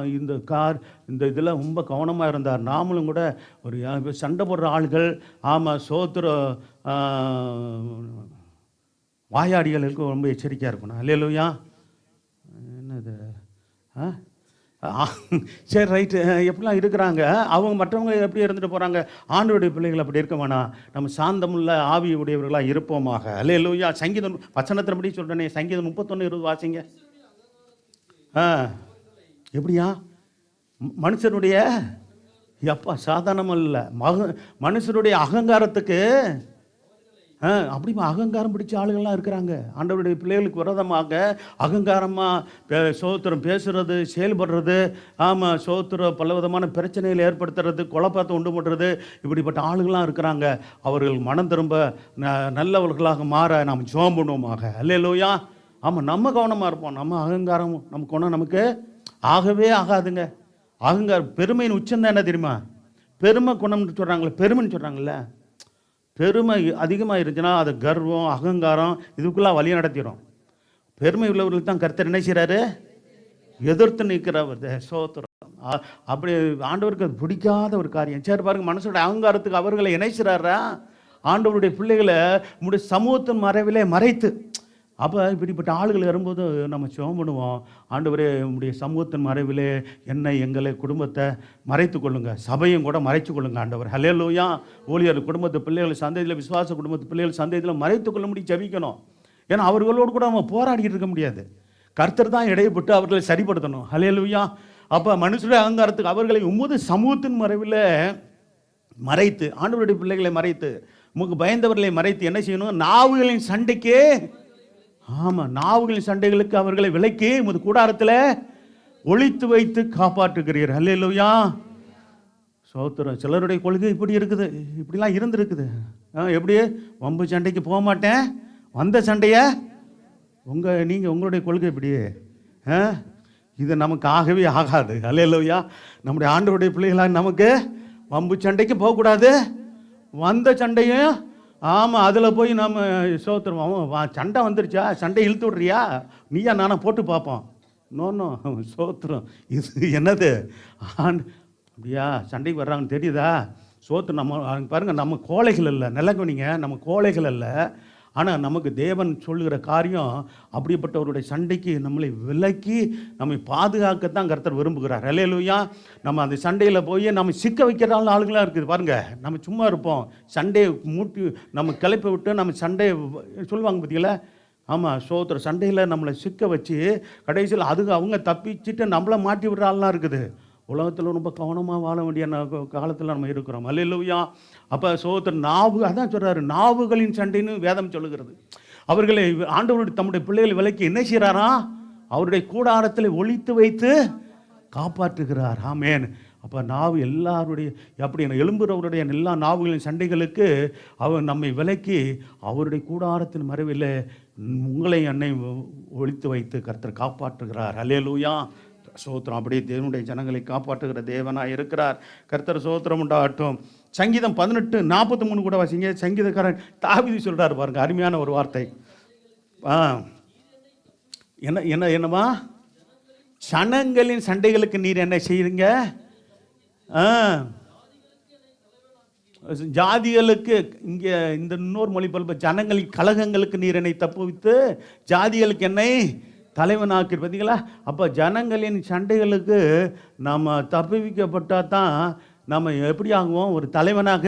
Speaker 1: இந்த இதில் ரொம்ப கவனமாக இருந்தார். நாமளும் கூட ஒரு சண்டை போடுற ஆள்கள், ஆமாம், வாயாடிகளுக்கு ரொம்ப எச்சரிக்கையாக இருக்கணும். அல்லேலூயா. என்னது சரி, ரைட்டு. எப்படிலாம் இருக்கிறாங்க அவங்க, மற்றவங்க எப்படி இருந்துட்டு போகிறாங்க. ஆண்டவருடைய பிள்ளைகள் அப்படி இருக்க வேணாம். நம்ம சாந்தமுள்ள ஆவி உடையவர்களாக இருப்போமாக. அல்லேலூயா. சங்கீதம் வசனத்தின்படி சொல்கிறேனே, சங்கீதம் 31:20 வாசிங்க. எப்படியா மனுஷனுடைய எப்பா சாதாரணமல்ல, மனுஷனுடைய அகங்காரத்துக்கு அப்படி அகங்காரம் பிடிச்ச ஆளுகள்லாம் இருக்கிறாங்க. ஆண்டவருடைய பிள்ளைகளுக்கு விரோதமாக அகங்காரமாக சோத்திரம் பேசுகிறது, செயல்படுறது, ஆமாம், சோத்திரம் பல விதமான பிரச்சனைகளை ஏற்படுத்துறது, குழப்பத்தை உண்டு பண்ணுறது, இப்படிப்பட்ட ஆளுகள்லாம் இருக்கிறாங்க. அவர்கள் மனம் திரும்ப நல்லவர்களாக மாற நாம் ஜெபம் பண்ணுவோமாக. அல்லேலூயா. ஆமாம், நம்ம கவனமாக இருப்போம். நம்ம அகங்காரம் நமக்கு ஒன்றும் நமக்கு ஆகவே ஆகாதுங்க. அகங்காரம் பெருமையின் உச்சந்தான். என்ன தெரியுமா? பெருமை குணம்னு சொல்கிறாங்களே, பெருமைன்னு சொல்கிறாங்கல்ல, பெருமை அதிகமாக இருந்துச்சுன்னா அது கர்வம், அகங்காரம், இதுக்குள்ளே வழி நடத்திடும். பெருமை உள்ளவர்களுக்கு தான் கர்த்தர் என்ன செய்கிறாரு? எதிர்த்து நிற்கிறவர். சோத்திரம். அப்படி ஆண்டவருக்கு அது பிடிக்காத ஒரு காரியம். சரி பாருங்க, மனசோட அகங்காரத்துக்கு அவர்களை இணைச்சிறாரா? ஆண்டவருடைய பிள்ளைகளை நம்முடைய சமூகத்தின் மறைவிலே மறைத்து. அப்போ இப்படிப்பட்ட ஆளுகள் வரும்போது நம்ம ஜெபம் பண்ணுவோம். ஆண்டவரே, உங்களுடைய சமூகத்தின் மறைவிலே என்னை, எங்களை, குடும்பத்தை மறைத்து கொள்ளுங்க, சபையும் கூட மறைத்து கொள்ளுங்க ஆண்டவர். அல்லேலூயா. ஊழியர் குடும்பத்து பிள்ளைகள் சந்ததியில், விசுவாச குடும்பத்து பிள்ளைகள் சந்ததியில் மறைத்து கொள்ள முடியும், ஜெபிக்கணும். ஏன்னா அவர்களோடு கூட நம்ம போராடிட்டு இருக்க முடியாது. கர்த்தர் தான் இடையப்பட்டு அவர்களை சரிப்படுத்தணும். அல்லேலூயா. அப்போ மனுஷருடைய அகங்காரத்துக்கு அவர்களை உமது சமூகத்தின் மறைவில் மறைத்து, ஆண்டவருடைய பிள்ளைகளை மறைத்து, உமக்கு பயந்தவர்களை மறைத்து என்ன செய்யணும்? நாவுகளின் சண்டைக்கே, ஆமாம், நாவுகளின் சண்டைகளுக்கு அவர்களை விலக்கி உமது கூடாரத்தில் ஒளித்து வைத்து காப்பாற்றுகிறீர். அல்லேலூயா. சோத்திரம். சிலருடைய கொள்கை இப்படி இருக்குது, இப்படிலாம் இருந்திருக்குது. எப்படி? வம்பு சண்டைக்கு போக மாட்டேன், வந்த சண்டையை நீங்கள் உங்களுடைய கொள்கை இப்படி. இது நமக்கு ஆகவே ஆகாது. அல்லேலூயா. நம்முடைய ஆண்டவருடைய பிள்ளைகளாக நமக்கு வம்பு சண்டைக்கு போகக்கூடாது, வந்த சண்டையும், ஆமாம், அதில் போய் நம்ம சோத்திரம். சண்டை வந்துருச்சா, சண்டை இழுத்து விட்றியா, நீயா நானா போட்டு பார்ப்போம். நோ சோத்திரம். இது என்னது? அப்படியா சண்டைக்கு வர்றாங்கன்னு தெரியுதா? சோத்திரம். நம்ம பாருங்கள், நம்ம கோழைகள் இல்லை, நிலங்கனிங்க, நம்ம கோழைகள் அல்ல. ஆனால் நமக்கு தேவன் சொல்லுகிற காரியம் அப்படிப்பட்டவருடைய சண்டைக்கு நம்மளை விலக்கி நம்மை பாதுகாக்கத்தான் கர்த்தர் விரும்புகிறார். அல்லேலூயா. நம்ம அந்த சண்டையில் போய் நம்ம சிக்க வைக்கிற ஆளுங்களாக இருக்குது பாருங்கள். நம்ம சும்மா இருப்போம், சண்டையை மூட்டி நம்ம கிளப்பி விட்டு நம்ம சண்டையை சொல்லுவாங்க பார்த்தீங்களா? ஆமாம், சோத்திர சண்டையில் நம்மளை சிக்க வச்சு கடைசியில் அவங்க தப்பிச்சுட்டு நம்மளை மாட்டி விடுற ஆள்லாம் இருக்குது. உலகத்தில் ரொம்ப கவனமாக வாழ வேண்டிய காலத்தில் நம்ம இருக்கிறோம். அல்லேலூயா. அப்போ சோத்திர நாவு, அதான் சொல்கிறாரு, நாவுகளின் சண்டைன்னு வேதம் சொல்லுகிறது. அவர்களை ஆண்டவருடைய தம்முடைய பிள்ளைகளை விலக்கி என்ன செய்கிறாரா? அவருடைய கூடாரத்தில் ஒளித்து வைத்து காப்பாற்றுகிறார். ஆமேன். அப்போ நாவு எல்லாருடைய, அப்படி எழும்புறவருடைய எல்லா நாவுகளின் சண்டைகளுக்கு அவர் நம்மை விலக்கி அவருடைய கூடாரத்தின் மறைவில் உங்களை என்னை ஒளித்து வைத்து கர்த்தர் காப்பாற்றுகிறார். அல்லேலூயா. சோத்திரம். அப்படியே தேவனுடைய ஜனங்களை காப்பாற்றுகிற தேவனாக இருக்கிறார். கர்த்தர் சோத்திரம் உண்டாகட்டும். சங்கீதம் 18:43 கூட வாசிங்க. சங்கீதக்காரன் தாவீது சொல்கிறார் பாருங்க, அருமையான ஒரு வார்த்தை. என்னவா? ஜனங்களின் சண்டைகளுக்கு நீர் என்ன செய்யுங்க? ஜாதிகளுக்கு, இங்கே இந்த இன்னொரு மொழி பல்ப, ஜனங்களின் கலகங்களுக்கு நீர் என்னை தப்புவித்து ஜாதிகளுக்கு என்னை தலைவனாக்கி. பார்த்தீங்களா? அப்போ ஜனங்களின் சண்டைகளுக்கு நம்ம தப்புவிக்கப்பட்டால் தான் நம்ம எப்படி ஆகுவோம்? ஒரு தலைவனாக.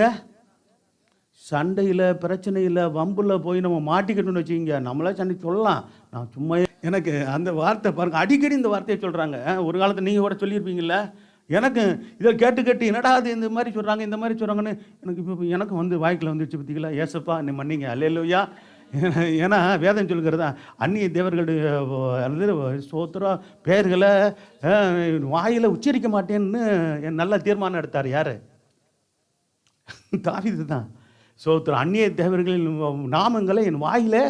Speaker 1: சண்டையில், பிரச்சனையில், வம்பில் போய் நம்ம மாட்டிக்கிட்டோன்னு வச்சுக்கிங்க, நம்மளே சண்டை சொல்லலாம். நான் சும்மா, எனக்கு அந்த வார்த்தை பாருங்கள், அடிக்கடி இந்த வார்த்தையை சொல்கிறாங்க. ஒரு காலத்தில் நீங்கள் கூட சொல்லியிருப்பீங்கள, எனக்கு இதை கேட்டு கேட்டு என்னடா அது இந்த மாதிரி சொல்கிறாங்க, இந்த மாதிரி சொல்கிறாங்கன்னு எனக்கு இப்போ எனக்கு வாய்க்கில் வந்துடுச்சு. பார்த்தீங்களா? ஏசப்பா என்னை மன்னிங்க. அல்லேலூயா. ஏன்னா வேதம் சொல்கிறதா அந்நிய தேவர்களுடைய ஸ்தோத்திரம் பெயர்களை வாயில் உச்சரிக்க மாட்டேன்னு நல்ல தீர்மானம் எடுத்தார். யார்? தாவீது தான். ஸ்தோத்திரம். அந்நிய தேவர்களின் நாமங்களை என் வாயில்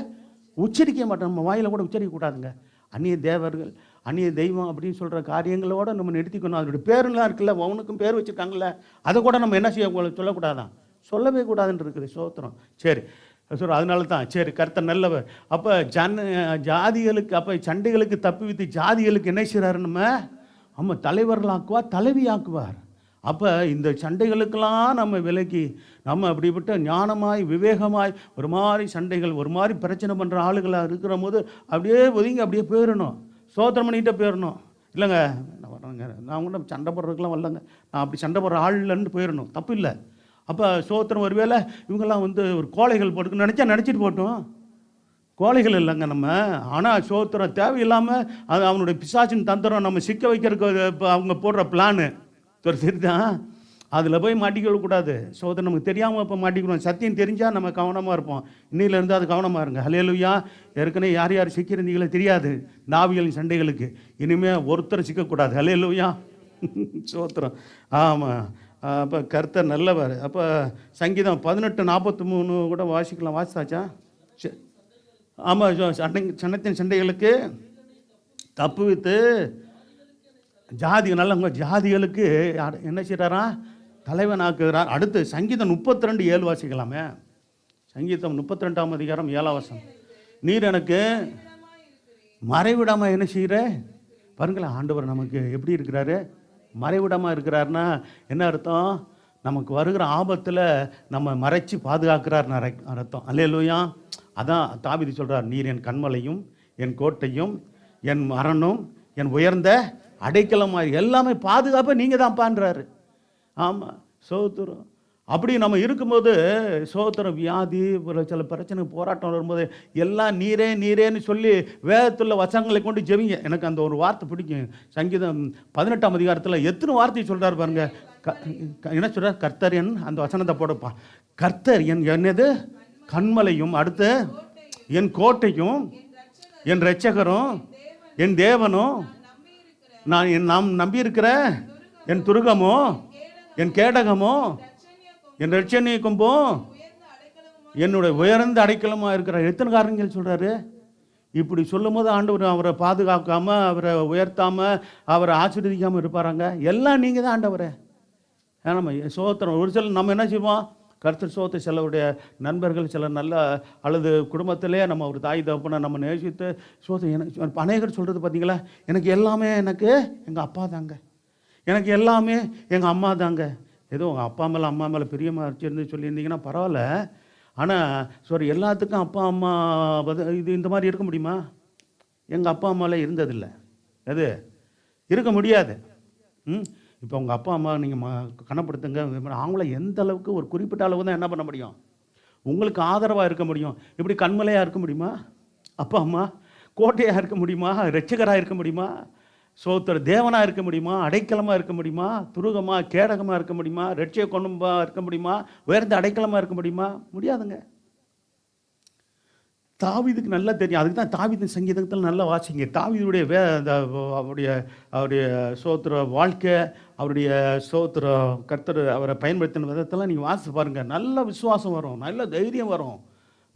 Speaker 1: உச்சரிக்க மாட்டேன். நம்ம வாயில் கூட உச்சரிக்கக்கூடாதுங்க. அந்நிய தேவர்கள், அந்நிய தெய்வம் அப்படின்னு சொல்கிற காரியங்களோடு நம்ம நிறுத்திக்கணும். அதனுடைய பேருலாம் இருக்குல்ல, அவனுக்கும் பேர் வச்சுருக்காங்கல்ல, அதை கூட நம்ம என்ன செய்ய சொல்லக்கூடாதான், சொல்லவே கூடாதுன்னு இருக்குது. ஸ்தோத்திரம். சரி சொல்கிறோம். அதனால தான் சரி கர்த்தர் நல்லவர். அப்போ ஜாதிகளுக்கு, அப்போ சண்டைகளுக்கு தப்பி வைத்து ஜாதிகளுக்கு என்ன செய்கிறாரு? நம்ம தலைவர்களாக்குவார், தலைவி ஆக்குவார். அப்போ இந்த சண்டைகளுக்கெல்லாம் நம்ம விலக்கி நம்ம அப்படிப்பட்ட ஞானமாய் விவேகமாய் ஒரு மாதிரி சண்டைகள், ஒரு மாதிரி பிரச்சனை பண்ணுற ஆளுகளாக இருக்கிற போது அப்படியே ஒதுங்கி அப்படியே போயிடணும். ஸ்தோத்திரம் பண்ணிகிட்டே போயிடணும். இல்லைங்க நான் வரேங்க, நான் கூட சண்டை போடுறதுக்கெலாம் வரலங்க, நான் அப்படி சண்டை போடுற ஆள் இல்லைன்னு போயிடணும். தப்பு இல்லை. அப்போ ஸ்தோத்திரம். ஒருவேளை இவங்கெல்லாம் ஒரு கோழைகள் போட்டுக்கு நினச்சிட்டு போட்டோம். கோழைகள் இல்லைங்க நம்ம. ஆனால் ஸ்தோத்திரம் தேவையில்லாமல் அது அவனுடைய பிசாசின் தந்திரம் நம்ம சிக்க வைக்கிறதுக்கு அவங்க போடுற பிளானு தெரியுதான். அதில் போய் மாட்டிக்கக்கூடாது. ஸ்தோத்திரம். நமக்கு தெரியாமல் இப்போ மாட்டிக்கிறோம். சத்தியம் தெரிஞ்சால் நம்ம கவனமாக இருப்போம். இன்னிலேருந்து அது கவனமாக இருங்க. ஹல்லேலூயா. ஏற்கனவே யார் யார் சிக்கிறீங்களே தெரியாது நாவிகளின் சண்டைகளுக்கு. இனிமேல் ஒருத்தர் சிக்கக்கூடாது. ஹல்லேலூயா. ஸ்தோத்திரம். ஆமாம். அப்போ கர்த்தர் நல்லவர். அப்போ சங்கீதம் 18:43 கூட வாசிக்கலாம். வாசித்தாச்சா? ஆமாம். சண்டத்தின் சண்டைகளுக்கு தப்பு வைத்து நல்லவங்க ஜாதிகளுக்கு என்ன செய்கிறாரா? தலைவன் ஆக்குகிறார். அடுத்து சங்கீதம் 32:7 வாசிக்கலாமே. சங்கீதம் 32ஆம் அதிகாரம் 7ஆம் வசனம். நீர் எனக்கு மறைவிடாமல் என்ன செய்கிற பாருங்களேன். ஆண்டவர் நமக்கு எப்படி இருக்கிறாரு? மறைவிடாமல் இருக்கிறாருன்னா என்ன அர்த்தம்? நமக்கு வருகிற ஆபத்தில் நம்ம மறைச்சி பாதுகாக்கிறார் அர்த்தம். அல்லேலூயா. அதான் தாவீது சொல்கிறார், நீர் என் கண்மலையும் என் கோட்டையும் என் மரணும் என் உயர்ந்த அடைக்கலமாக, எல்லாமே பாதுகாப்பாக நீங்கள் தான் பான்றாரு. ஆமாம். ஸ்தோத்திரம். அப்படி நம்ம இருக்கும்போது ஸ்தோத்திரம். வியாதி சில பிரச்சனை போராட்டம் வரும்போது எல்லாம் நீரே நீரேன்னு சொல்லி வேதத்துள்ள வசனங்களை கொண்டு ஜெபிங்க. எனக்கு அந்த ஒரு வார்த்தை பிடிக்கும். சங்கீதம் 18ஆம் அதிகாரத்தில் எத்தனை வார்த்தை சொல்கிறார் பாருங்க. என்ன சொல்கிறார்? கர்த்தர் என், அந்த வசனத்தை போடப்பா, கர்த்தர் என்னது? கண்மலையும், அடுத்து என் கோட்டையும் என் இரட்சகரும் என் தேவனும், நாம் நம்பியிருக்கிற என் துருகமோ என் கேடகமோ என் ரட்சணிய கொம்போ என்னுடைய உயர்ந்த அடைக்கலமாக இருக்கிற. எத்தனை காரணங்கள் சொல்கிறாரு? இப்படி சொல்லும் போது ஆண்டவர் அவரை பாதுகாக்காமல், அவரை உயர்த்தாமல், அவரை ஆசீர்வதிக்காமல் இருப்பாராங்க? எல்லாம் நீங்கள் தான் ஆண்டவரே. நம்ம சோத்திரம். ஒரு சில நம்ம என்ன செய்வோம்? கர்த்தர் சோத்தை சிலருடைய நண்பர்கள் சில நல்ல அல்லது குடும்பத்திலே நம்ம ஒரு தாய் தகப்பனை நம்ம நேசித்து சோத்தை எனக்கு அநேகர் சொல்கிறது பார்த்தீங்களா, எனக்கு எல்லாமே எனக்கு எங்கள் அப்பா தாங்க, எனக்கு எல்லாமே எங்கள் அம்மா தாங்க. ஏதோ உங்கள் அப்பா மேலே அம்மா மேலே பிரியமாக வச்சுருந்து சொல்லியிருந்தீங்கன்னா பரவாயில்ல. ஆனால் எல்லாத்துக்கும் அப்பா அம்மா இது இந்த மாதிரி இருக்க முடியுமா? எங்கள் அப்பா அம்மாவில் இருந்ததில்லை. எது இருக்க முடியாது. இப்போ உங்கள் அப்பா அம்மா நீங்கள் கனப்படுத்துங்க. அவங்கள எந்த அளவுக்கு, ஒரு குறிப்பிட்ட அளவு தான் என்ன பண்ண முடியும்? உங்களுக்கு ஆதரவாக இருக்க முடியும். இப்படி கண்மலையாக இருக்க முடியுமா? அப்பா அம்மா கோட்டையாக இருக்க முடியுமா? இரட்சகராக இருக்க முடியுமா? சோத்திர தேவனாக இருக்க முடியுமா? அடைக்கலமாக இருக்க முடியுமா? துருகமாக கேடகமாக இருக்க முடியுமா? இரட்சக கொண்டுமாக இருக்க முடியுமா? உயர்ந்த அடைக்கலமாக இருக்க முடியுமா? முடியாதுங்க. தாவீதுக்கு நல்லா தெரியும். அதுக்கு தான் தாவீதின் சங்கீதத்தில் நல்லா வாசிங்க. தாவீதுடைய அவருடைய சோத்திர வாழ்க்கை, அவருடைய சோத்திர கர்த்தர் அவரை பயன்படுத்தின விதத்தெல்லாம் நீங்கள் வாசித்து பாருங்கள். நல்ல விசுவாசம் வரும், நல்ல தைரியம் வரும்,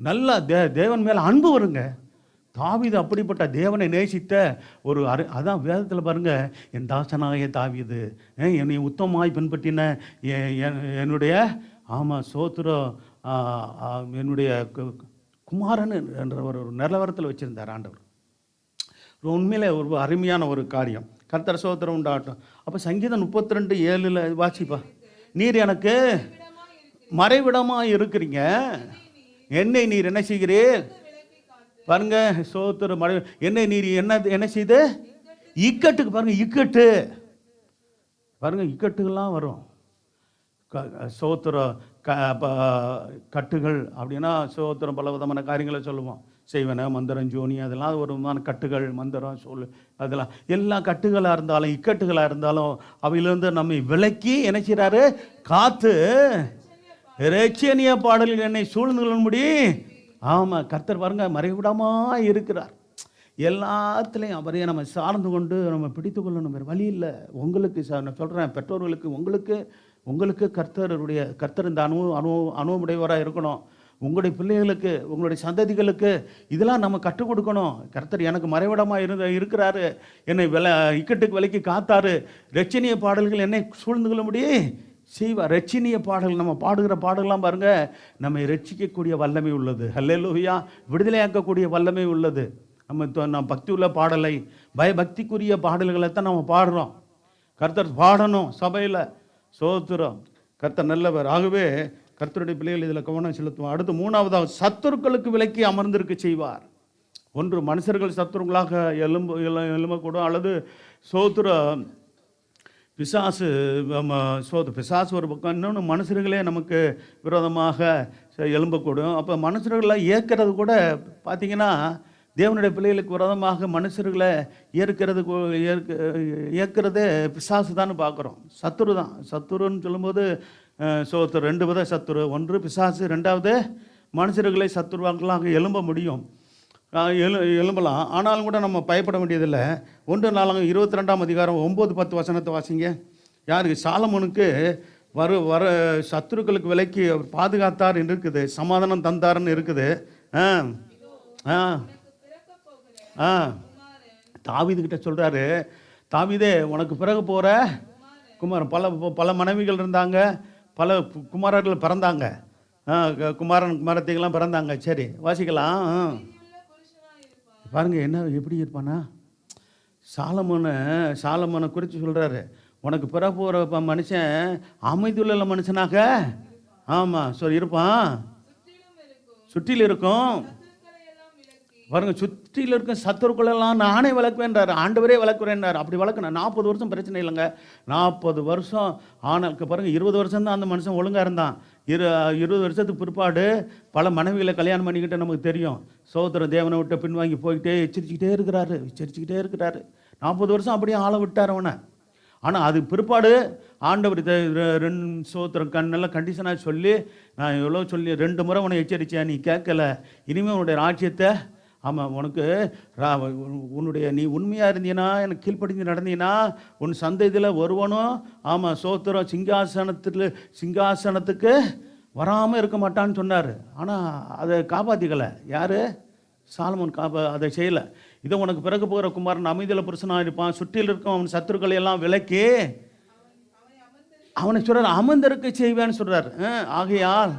Speaker 1: நல்ல தேவன் மேலே அன்பு வருங்க. தாவீது அப்படிப்பட்ட தேவனை நேசித்த ஒரு அதான் வேதத்தில் பாருங்கள். என் தாசனாகிய தாவீது, என்னை உத்தமமாய் பின்பற்றின என்னுடைய சோத்திரம் என்னுடைய குமாரன் என்ற ஒரு நிலவரத்தில் வச்சுருந்தார் ஆண்டவர். உண்மையிலே ஒரு அருமையான ஒரு காரியம். கர்த்தர் சோத்திரம் உண்டாகட்டும். அப்போ சங்கீதம் 32:7 வாசிப்பா. நீர் எனக்கு மறைவிடமாக இருக்கிறீங்க, என்னை நீர் என்ன செய்கிறீர் பாருங்க. சோத்திர மறை என்னை நீர் என்ன செய்து இக்கட்டுக்கு பாருங்க. இக்கட்டு பாருங்க, இக்கட்டுகள்லாம் வரும். சோத்திரம் கட்டுகள் அப்படின்னா சோத்திரம் பல விதமான காரியங்களை சொல்லுவோம். செய்வன மந்திரம் ஜோனி அதெல்லாம் ஒரு விதமான கட்டுகள், மந்திரம் அதெல்லாம் எல்லா கட்டுகளாக இருந்தாலும் இக்கட்டுகளாக இருந்தாலும் அவையிலேருந்து நம்மை விலக்கி என்ன செய்கிறாரு? காத்து இரட்சணிய பாடலில் என்னை சூழ்ந்துகொள்ளும்படி ஆமாம், கர்த்தர் பாருங்க மறைவிடமாக இருக்கிறார். எல்லாத்துலேயும் அவரையே நம்ம சார்ந்து கொண்டு நம்ம பிடித்து கொள்ளணும். வேறு வழி இல்லை. உங்களுக்கு நான் சொல்கிறேன், பெற்றோர்களுக்கு உங்களுக்கு உங்களுக்கு கர்த்தர் இந்த அனுபவமுடையவராக இருக்கணும். உங்களுடைய பிள்ளைகளுக்கு, உங்களுடைய சந்ததிகளுக்கு இதெல்லாம் நம்ம கற்றுக் கொடுக்கணும். கர்த்தர் எனக்கு மறைவிடமாக இருக்கிறாரு, என்னை இக்கட்டுக்கு விலைக்கு காத்தாரு, இரட்சணிய பாடல்கள் என்னை சூழ்ந்து கொள்ளும்படி செய்வார். இரட்சணிய பாடல்கள் நம்ம பாடுகிற பாடலாம் பாருங்க, நம்மை ரட்சிக்கக்கூடிய வல்லமை உள்ளது. ஹல்லேலூயா. விடுதலையாக்கக்கூடிய வல்லமை உள்ளது. நம்ம பக்தி உள்ள பாடலை, பயபக்திக்குரிய பாடல்களை தான் நம்ம பாடுறோம். கர்த்தர் பாடணும் சபையில். சோத்திரம். கர்த்தர் நல்லவர். ஆகவே கர்த்தருடைய பிள்ளைகள் இதில் கவனம் செலுத்துவோம். அடுத்து மூணாவதாக, சத்துருக்களுக்கு விலக்கி அமர்ந்திருக்க செய்வார். ஒன்று மனுஷர்கள் சத்துருக்களாக எழும்பக்கூடும், அல்லது பிசாசு பிசாசு ஒரு பக்கம், இன்னொன்று மனுஷர்களே நமக்கு விரோதமாக எழும்பக்கூடும். அப்போ மனுஷர்களை ஏற்கிறது கூட பார்த்திங்கன்னா, தேவனுடைய பிள்ளைகளுக்கு விரோதமாக மனுஷர்களை ஏற்கிறதே பிசாசு தான் பார்க்குறோம். சத்துரு தான். சத்துருன்னு சொல்லும்போது ரெண்டு வித சத்துரு. ஒன்று பிசாசு, ரெண்டாவது மனுஷர்களை சத்துருவாக்களாக எழும்ப முடியும், எழும்பலாம். ஆனாலும் கூட நம்ம பயப்பட வேண்டியதில்லை. 1 22 அதிகாரம் 9-10 வசனத்தை வாசிங்க. யாருக்கு? சாலமோனுக்கு வர சத்துருக்களுக்கு விலக்கி பாதுகாத்தார் என்று இருக்குது, சமாதானம் தந்தார்னு இருக்குது. தாவீதுகிட்ட சொல்கிறாரு, தாவீதே உனக்கு பிறகு போகிற குமாரன், பல மனைவிகள் இருந்தாங்க, பல குமாரர்கள் பிறந்தாங்க, குமாரத்திகள்லாம் பிறந்தாங்க. சரி வாசிக்கலாம். பாருங்க என்ன எப்படி இருப்பானா. சாலமோனை குறித்து சொல்கிறாரு, உனக்கு பிற போகிற மனுஷன் அமைதியுள்ள மனுஷனாக இருப்பான், சுற்றில் இருக்கும். பாருங்க, சுற்றியில் இருக்கும் சத்துருக்களெல்லாம் நானே விளக்குவேன்றார். ஆண்டவரே விளக்குறேன்றார். அப்படி வளர்க்கணும். 40 வருஷம் பிரச்சனை இல்லைங்க. 40 வருஷம் ஆனாலுக்கு பாருங்கள், 20 வருஷம் தான் அந்த மனுஷன் ஒழுங்காக இருந்தான். 20 வருஷத்துக்கு பிற்பாடு பல மனைவிகளை கல்யாணம் பண்ணிக்கிட்டு நமக்கு தெரியும். தேவனை விட்டு பின்வாங்கி போய்கிட்டே எச்சரிச்சுக்கிட்டே இருக்கிறாரு. 40 வருஷம் அப்படியே ஆளை விட்டார் அவனை. ஆனால் அது பிற்பாடு ஆண்டவர் 2 கண்ணெல்லாம் கண்டிஷனாக சொல்லி, நான் எவ்வளோ சொல்லி 2 முறை உன்னை எச்சரித்தேன், நீ கேட்கல. இனிமேல் உன்னுடைய ராஜ்யத்தை உனக்கு நீ உண்மையாக இருந்தீன்னா, எனக்கு கீழ்ப்படிஞ்சு நடந்தீங்கன்னா, உன் சந்ததியில் ஒருவனும் சிங்காசனத்துக்கு வராமல் இருக்க மாட்டான்னு சொன்னார். ஆனால் அதை காப்பாற்றிக்கலை. யார்? சாலமோன் அதை செய்யலை. இதை உனக்கு பிறகு போகிற குமாரன் அமைதியில் புருஷனாக இருப்பான், சுற்றில் இருக்கும் அவன் சத்துருக்களை எல்லாம் விலக்கி அவனை சொல்கிறார், அமர்ந்திருக்க செய்வேன்னு சொல்கிறார். ஆகையால்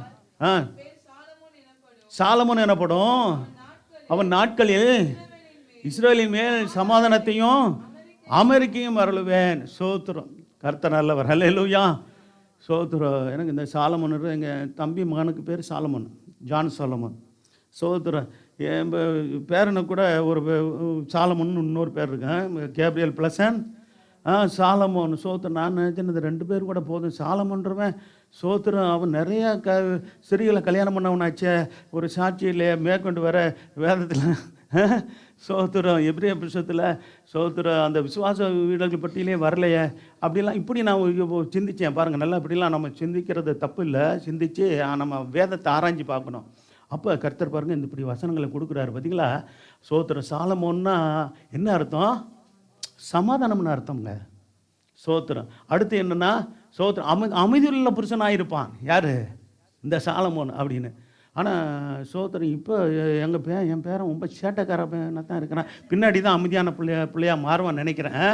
Speaker 1: சாலமோன் எனப்படும், அவன் நாட்களில் இஸ்ரவேலின் மேல் சமாதானத்தையும் அமெரிக்கையும் அருளுவேன். சோத்திரம். கர்த்தர் நல்லவர். ஹல்லேலூயா. சோத்திரம். எனக்கு இந்த சாலமோன், எங்கள் தம்பி மகனுக்கு பேர் சாலமோன், ஜான் சாலமோன். சோத்திரம். என் பேரனுக்கு கூட ஒரு சாலமோன் இன்னொரு பேர் இருக்கேன், கேப்ரியல் பிளசன். சாலமோன். சோத்திரம். நான் நினச்சேன் 2 பேர் கூட போதும். சாலமோன்றவன் சோத்திரம், அவன் நிறைய சிறிகளை கல்யாணம் பண்ணவனாச்சே, ஒரு சாட்சியில் மேற்கொண்டு வர வேதத்தில் சோத்திரம், எபிரேய புத்தகத்தில் சோத்திரம், அந்த விசுவாச வீடுகள் பற்றியிலே வரலையே. அப்படிலாம் இப்படி நான் சிந்தித்தேன். பாருங்கள், நல்லா இப்படிலாம் நம்ம சிந்திக்கிறது தப்பு இல்லை. சிந்தித்து நம்ம வேதத்தை ஆராய்ச்சி பார்க்கணும். அப்போ கர்த்தர் பாருங்கள் இந்த இப்படி வசனங்களை கொடுக்குறாரு. பார்த்தீங்களா? சோத்திரம். சாலமோன்னா என்ன அர்த்தம்? சமாதானம்னு அர்த்தம்ங்க. சோத்திரம். அடுத்து என்னென்னா, சோத்திரம் அமைதியுள்ள புருஷனாக இருப்பான். யார்? இந்த சாலமோன் அப்படின்னு. ஆனால் சோத்திரம் இப்போ என் பேரன் ரொம்ப சேட்டைக்கார பையனாக தான் இருக்கிறான். பின்னாடி தான் அமைதியான பிள்ளையாக மாறுவான்னு நினைக்கிறேன்.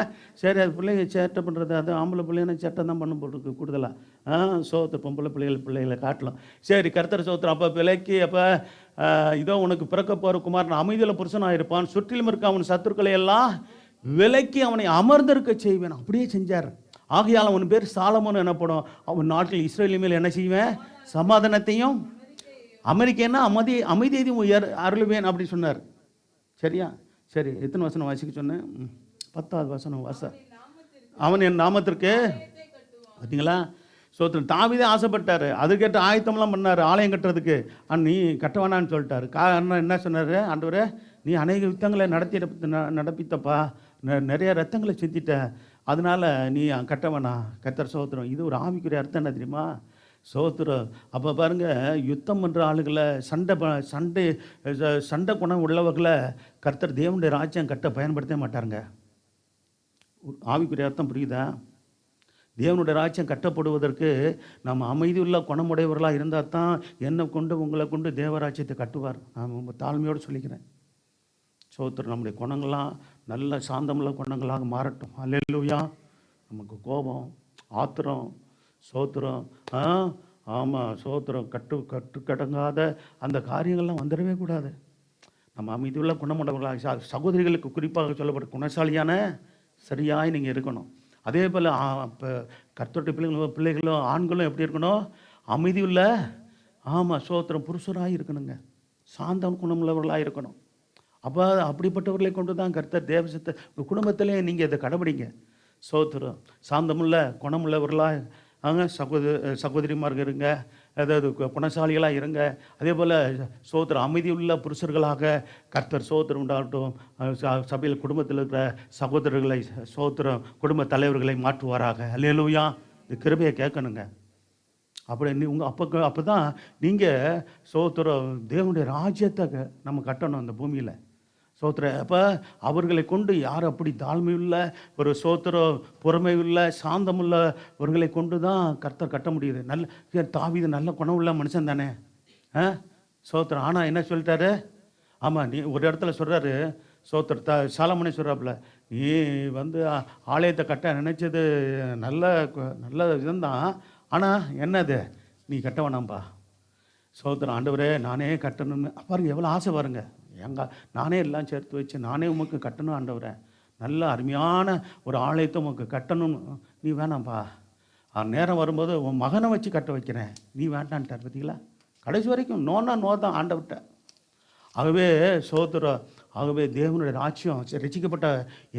Speaker 1: சரி, அது பிள்ளைங்க சேட்டை பண்ணுறது, அது ஆம்பளை பிள்ளைன்னா சேட்டை தான் பண்ண போட்டுருக்கு கூடுதலாக. சோத்திரம் பொம்பளை பிள்ளைகளை காட்டலாம். சரி, கர்த்தர் சோத்திரம். அப்போ பிள்ளைக்கு அப்போ இதோ உனக்கு பிறக்க போகிற குமாரன் அமைதியுள்ள புருஷனாக இருப்பான், சுற்றிலும் இருக்க அவன் சத்துருக்களை எல்லாம் விலக்கி அவனை அமர்ந்திருக்க செய்வேன். அப்படியே செஞ்சார். ஆகையால் அவன் பேர் சாலமோன் எனப்படும். அவன் நாட்டில் இஸ்ரவேலின் மேல் என்ன செய்வேன்? சமாதானத்தையும் அமெரிக்கன்னா அமைதியையும் அருளுவேன் அப்படி சொன்னார். சரியா? சரி, எத்தனை வசனம் வாசிக்க சொன்னேன்? 10வது வசனம் வாச. அவன் என் நாமத்திற்கு, பார்த்தீங்களா? சோத்திரம். தாவீதே ஆசைப்பட்டார், அதுக்கேற்ற ஆயத்தம்லாம் பண்ணார் ஆலயம் கட்டுறதுக்கு. நீ கட்ட வேணான்னு சொல்லிட்டார். காரணம் என்ன சொன்னார்? ஆண்டவரே, நீ அநேக யுத்தங்களை நடப்பித்தப்பா, நிறைய ரத்தங்களை சிந்திட்ட, அதனால் நீ கட்ட வேணாம். கர்த்தர் சோத்திரம். இது ஒரு ஆவிக்குரிய அர்த்தம் என்ன தெரியுமா? சோத்திரம். அப்போ பாருங்க, யுத்தம் பண்ணுற ஆளுகளை, சண்டை குணம் உள்ளவர்களை கர்த்தர் தேவனுடைய ராஜ்யம் கட்ட பயன்படுத்தவே மாட்டாருங்க. ஆவிக்குரிய அர்த்தம் புரியுதா? தேவனுடைய ராஜ்யம் கட்டப்படுவதற்கு நம்ம அமைதியுள்ள குணமுடையவர்களாக இருந்தால் தான் என்னை கொண்டு உங்களை கொண்டு தேவராஜ்யத்தை கட்டுவார். நான் ரொம்ப தாழ்மையோடு சொல்லிக்கிறேன். சோத்திரம். நம்முடைய குணங்கள்லாம் நல்ல சாந்தமுள்ள குணங்களாக மாறட்டும். அல்லேலூயா. நமக்கு கோபம், ஆத்திரம், சோத்திரம், ஆமாம், சோத்திரம், கட்டுக்கடங்காத அந்த காரியங்கள்லாம் வந்துடவே கூடாது. நம்ம அமைதியுள்ள குணமுடையவர்களாக, சகோதரிகளுக்கு குறிப்பாக சொல்லப்பட்ட குணசாலியான சரியாய் நீங்கள் இருக்கணும். அதே போல் இப்போ கர்த்தருடைய பிள்ளைகளும் ஆண்களும் எப்படி இருக்கணும்? அமைதியுள்ள, ஆமாம், சோத்திரம், புருஷராக இருக்கணுங்க. சாந்தம் குணமுள்ளவர்களாக இருக்கணும். அப்போ அப்படிப்பட்டவர்களை கொண்டு தான் கர்த்தர் தேவசத்தை உங்கள் குடும்பத்திலே நீங்கள் இதை கடைபிடிங்க. சோத்திரம். சாந்தமுள்ள குணமுள்ளவர்களாக சகோதரிமார்கள் இருங்க. அதாவது குணசாலிகளாக இருங்க. அதே போல் சோத்திரம், அமைதியுள்ள புருஷர்களாக கர்த்தர் சோத்திரம் உண்டாகட்டும். சபையில் குடும்பத்தில் இருக்கிற சகோதரர்களை, சோத்திரம், குடும்ப தலைவர்களை மாற்றுவாராக. அல்லேலூயா. இந்த கிருபையை கேட்கணுங்க. அப்படி அப்போ தான் நீங்கள் சோத்திரம் தேவனுடைய ராஜ்யத்தை நம்ம கட்டணும் அந்த பூமியில். சோத்திரம். அப்போ அவர்களை கொண்டு யார் அப்படி தாழ்மையுள்ள ஒரு சோத்திரம், பொறுமையுள்ள, சாந்தமுள்ளவர்களை கொண்டு தான் கர்த்தர் கட்ட முடியுது. தாவீது நல்ல குணம் உள்ள மனுஷன் தானே. சோத்திரம். ஆனால் என்ன சொல்லிட்டாரு? ஆமாம், நீ ஒரு இடத்துல சொல்கிறாரு, சோத்திர சாலமோனே சொல்கிறாப்புல, நீ ஆலயத்தை கட்ட நினச்சது நல்ல விதம்தான். ஆனால் என்னது, நீ கட்ட வேணாம்ப்பா. சோத்திரம். ஆண்டவரே, நானே கட்டணும்னு பாருங்க, எவ்வளோ ஆசை பாருங்க. நானே எல்லாம் சேர்த்து வச்சு நானே உமக்கு கட்டணும் ஆண்டவரே, நல்ல அருமையான ஒரு ஆலயத்தை உமக்கு கட்டணும். நீ வேணாம்ப்பா, நேரம் வரும்போது உன் மகனை வச்சு கட்ட வைக்கிறேன், நீ வேண்டான்ட்டார். பார்த்தீங்களா? கடைசி வரைக்கும் நோன்னா நோ தான் ஆண்டவர்கிட்ட. ஆகவே சோத்திரம். ஆகவே தேவனுடைய ராஜ்யம் ரசிக்கப்பட்ட